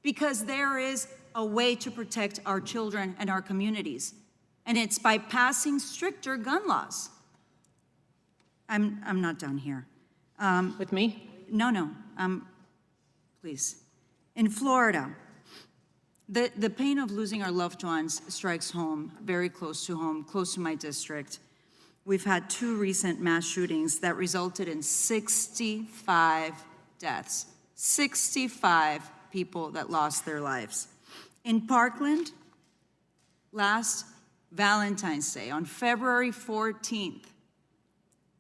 because there is a way to protect our children and our communities, and it's by passing stricter gun laws. I'm not done here. With me? No, please. In Florida, the pain of losing our loved ones strikes home, very close to home, close to my district. We've had 2 recent mass shootings that resulted in 65 deaths, 65 people that lost their lives. In Parkland, last Valentine's Day, on February 14th,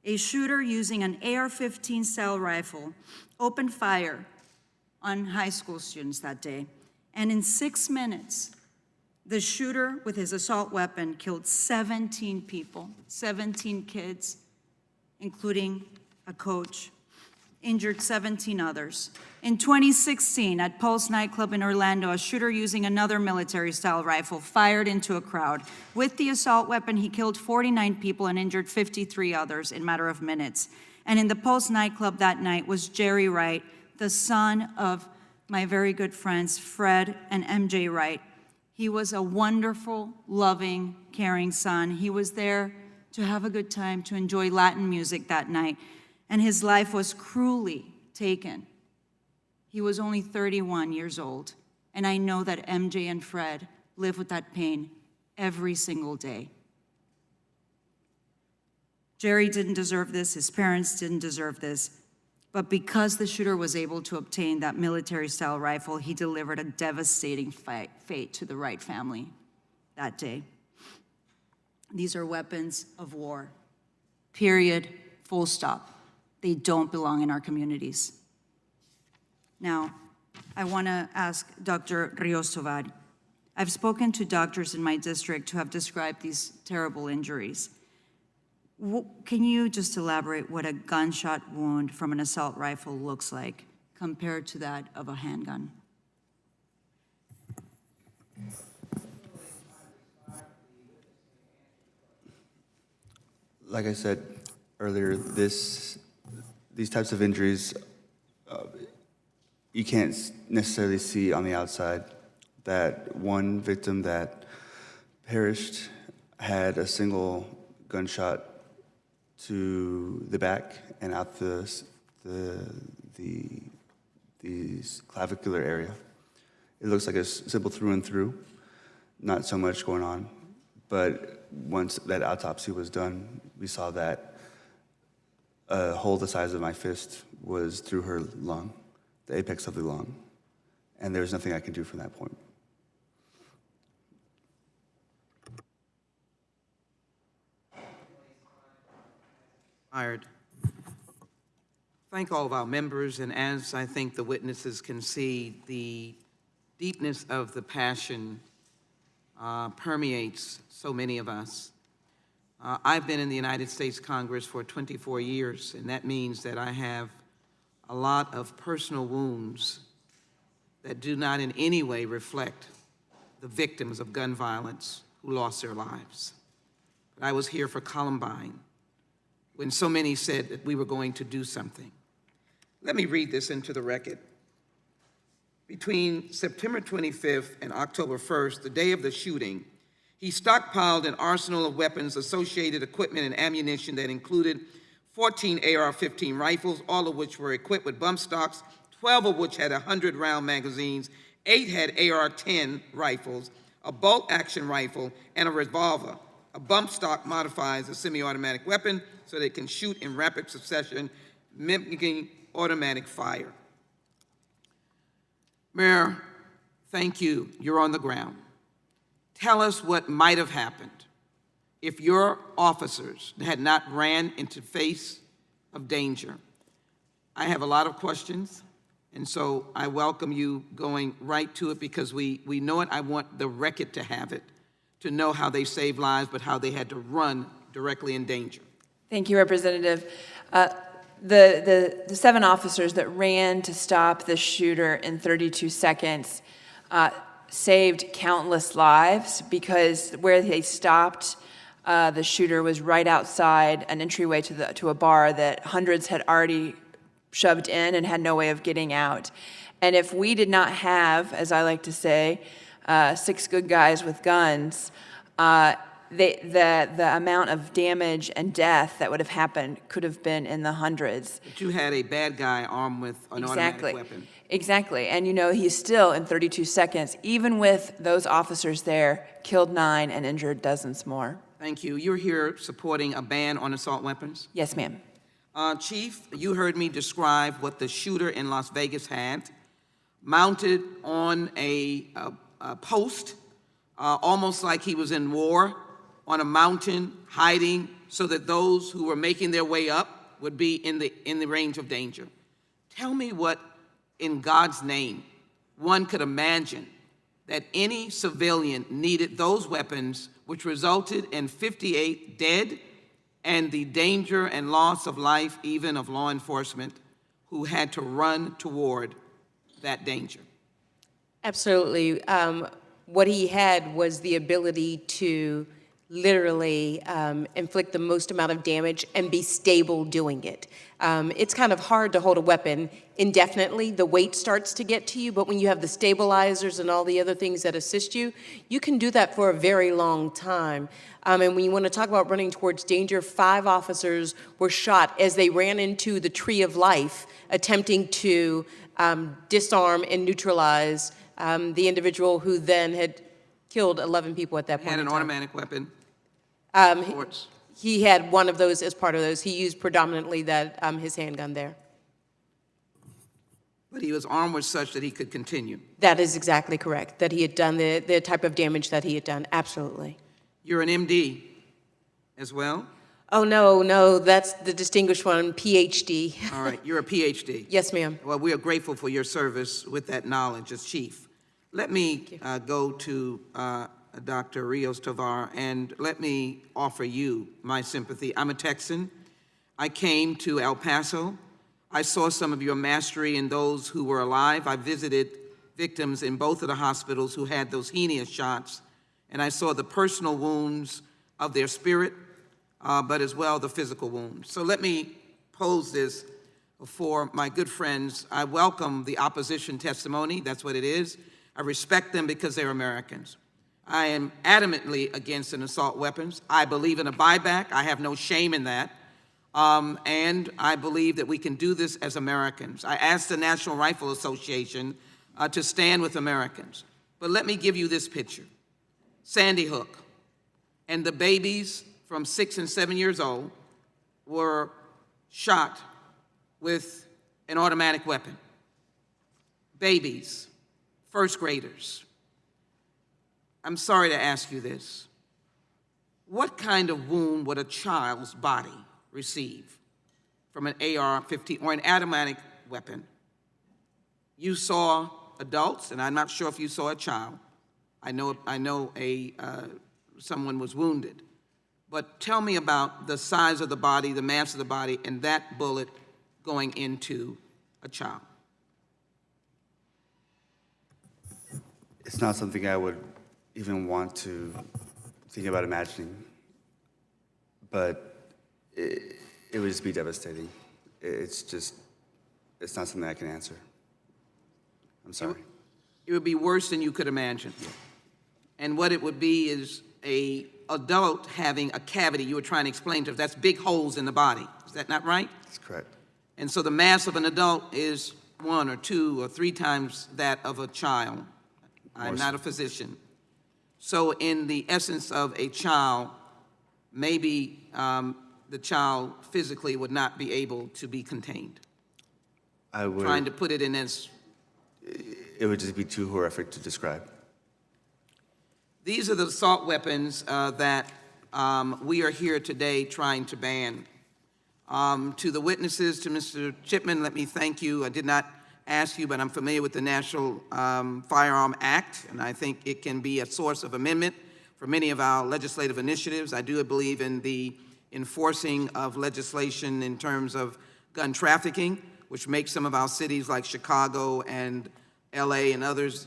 a shooter using an AR-15 style rifle opened fire on high school students that day. And in 6 minutes, the shooter with his assault weapon killed 17 people, 17 kids, including a coach, injured 17 others. In 2016, at Pulse nightclub in Orlando, a shooter using another military-style rifle fired into a crowd. With the assault weapon, he killed 49 people and injured 53 others in a matter of minutes. And in the Pulse nightclub that night was Jerry Wright, the son of my very good friends Fred and MJ Wright. He was a wonderful, loving, caring son. He was there to have a good time, to enjoy Latin music that night. And his life was cruelly taken. He was only 31 years old. And I know that MJ and Fred live with that pain every single day. Jerry didn't deserve this. His parents didn't deserve this. But because the shooter was able to obtain that military-style rifle, he delivered a devastating fate to the Wright family that day. These are weapons of war. Period. Full stop. They don't belong in our communities. Now, I want to ask Dr. Rios Tovar. I've spoken to doctors in my district who have described these terrible injuries. Can you just elaborate what a gunshot wound from an assault rifle looks like compared to that of a handgun? Like I said earlier, these types of injuries, you can't necessarily see on the outside. That one victim that perished had a single gunshot to the back and out the clavicular area. It looks like a simple through and through, not so much going on. But once that autopsy was done, we saw that a hole the size of my fist was through her lung, the apex of the lung, and there was nothing I could do from that point. Thank all of our members, and as I think the witnesses can see, the deepness of the passion permeates so many of us. I've been in the United States Congress for 24 years, and that means that I have a lot of personal wounds that do not in any way reflect the victims of gun violence who lost their lives. But I was here for Columbine, when so many said that we were going to do something. Let me read this into the record. Between September 25th and October 1st, the day of the shooting, he stockpiled an arsenal of weapons, associated equipment, and ammunition that included 14 AR-15 rifles, all of which were equipped with bump stocks, 12 of which had 100-round magazines, 8 had AR-10 rifles, a bolt-action rifle, and a revolver. A bump stock modifies a semi-automatic weapon so they can shoot in rapid succession, mimicking automatic fire. Mayor, thank you. You're on the ground. Tell us what might have happened if your officers had not ran into face of danger. I have a lot of questions, and so I welcome you going right to it because we know it. I want the record to have it, to know how they saved lives, but how they had to run directly in danger. Thank you, Representative. The 7 officers that ran to stop the shooter in 32 seconds saved countless lives because where they stopped, the shooter was right outside an entryway to a bar that hundreds had already shoved in and had no way of getting out. And if we did not have, as I like to say, 6 good guys with guns, the amount of damage and death that would have happened could have been in the hundreds. But you had a bad guy armed with an automatic weapon. Exactly. And you know, he still, in 32 seconds, even with those officers there, killed 9 and injured dozens more. Thank you. You're here supporting a ban on assault weapons? Yes, ma'am. Chief, you heard me describe what the shooter in Las Vegas had, mounted on a post, almost like he was in war, on a mountain, hiding, so that those who were making their way up would be in the range of danger. Tell me what in God's name one could imagine that any civilian needed those weapons, which resulted in 58 dead and the danger and loss of life even of law enforcement who had to run toward that danger? Absolutely. What he had was the ability to literally inflict the most amount of damage and be stable doing it. It's kind of hard to hold a weapon indefinitely. The weight starts to get to you, but when you have the stabilizers and all the other things that assist you, you can do that for a very long time. And when you want to talk about running towards danger, 5 officers were shot as they ran into the tree of life, attempting to disarm and neutralize the individual who then had killed 11 people at that point. Had in an time. automatic weapon? He had one of those as part of those. He used predominantly that his handgun there. But he was armed with such that he could continue. That is exactly correct, that he had done the type of damage that he had done, absolutely. You're an MD as well? Oh, no, that's the distinguished one, PhD. All right, you're a PhD. Yes, ma'am. Well, we are grateful for your service with that knowledge as chief. Let me go to Dr. Rios Tovar, and let me offer you my sympathy. I'm a Texan. I came to El Paso. I saw some of your mastery in those who were alive. I visited victims in both of the hospitals who had those heinous shots, and I saw the personal wounds of their spirit, but as well the physical wounds. So let me pose this for my good friends. I welcome the opposition testimony. That's what it is. I respect them because they're Americans. I am adamantly against an assault weapons. I believe in a buyback. I have no shame in that. And I believe that we can do this as Americans. I asked the National Rifle Association to stand with Americans. But let me give you this picture. Sandy Hook and the babies from 6 and 7 years old were shot with an automatic weapon. Babies, first graders. I'm sorry to ask you this. What kind of wound would a child's body receive from an AR-15 or an automatic weapon? You saw adults, and I'm not sure if you saw a child. I know someone was wounded. But tell me about the size of the body, the mass of the body, and that bullet going into a child. It's not something I would even want to think about imagining, but it would just be devastating. It's not something I can answer. I'm sorry. It would be worse than you could imagine. And what it would be is an adult having a cavity. You were trying to explain to us, that's big holes in the body. Is that not right? That's correct. And so the mass of an adult is 1 or 2 or 3 times that of a child. I'm not a physician. So in the essence of a child, maybe the child physically would not be able to be contained. I would. Trying to put it in as... It would just be too horrific to describe. These are the assault weapons that we are here today trying to ban. To the witnesses, to Mr. Chipman, let me thank you. I did not ask you, but I'm familiar with the National Firearm Act, and I think it can be a source of amendment for many of our legislative initiatives. I do believe in the enforcing of legislation in terms of gun trafficking, which makes some of our cities like Chicago and LA and others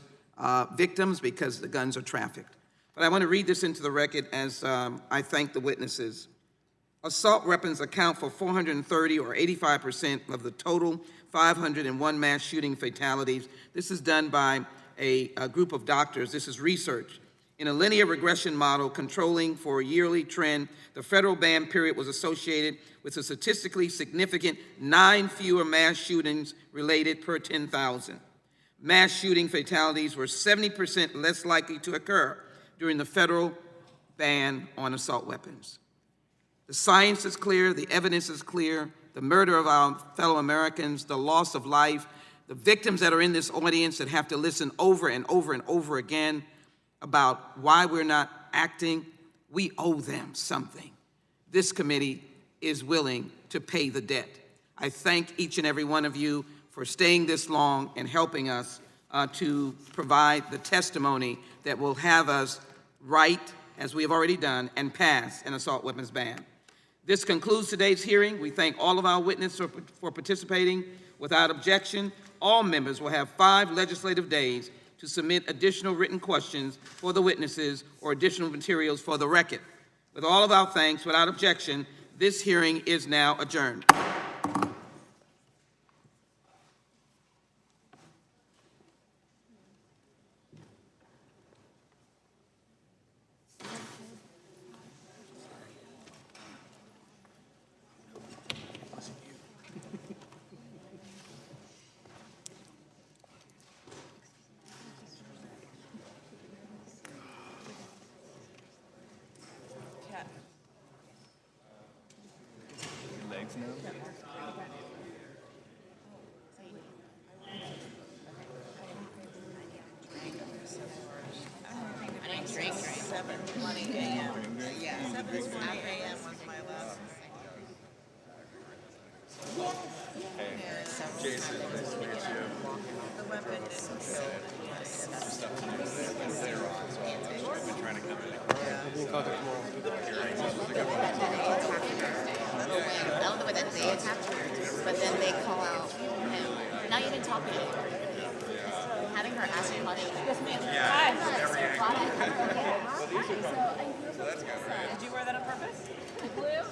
victims because the guns are trafficked. But I want to read this into the record as I thank the witnesses. Assault weapons account for 430 or 85% of the total 501 mass shooting fatalities. This is done by a group of doctors. This is research. In a linear regression model controlling for a yearly trend, the federal ban period was associated with a statistically significant 9 fewer mass shootings related per 10,000. Mass shooting fatalities were 70% less likely to occur during the federal ban on assault weapons. The science is clear, the evidence is clear, the murder of our fellow Americans, the loss of life, the victims that are in this audience that have to listen over and over and over again about why we're not acting, we owe them something. This committee is willing to pay the debt. I thank each and every one of you for staying this long and helping us to provide the testimony that will have us write, as we have already done, and pass an assault weapons ban. This concludes today's hearing. We thank all of our witnesses for participating. Without objection, all members will have 5 legislative days to submit additional written questions for the witnesses or additional materials for the record. With all of our thanks, without objection, this hearing is now adjourned. But then they call out him. Not even talking to him. Having her ask a question. Yes, ma'am. Hi. Did you wear that on purpose? Blue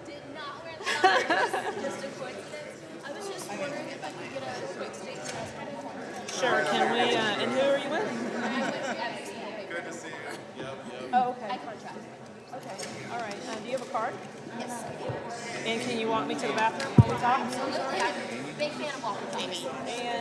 did not wear that. Just a coincidence. I was just wondering if I could get a quick statement. Sure, can we, and who are you with? Good to see you. Oh, okay. I contract. Okay, all right. Do you have a card? Yes. And can you walk me to the bathroom while we talk? Absolutely. I'm a big fan of walking. And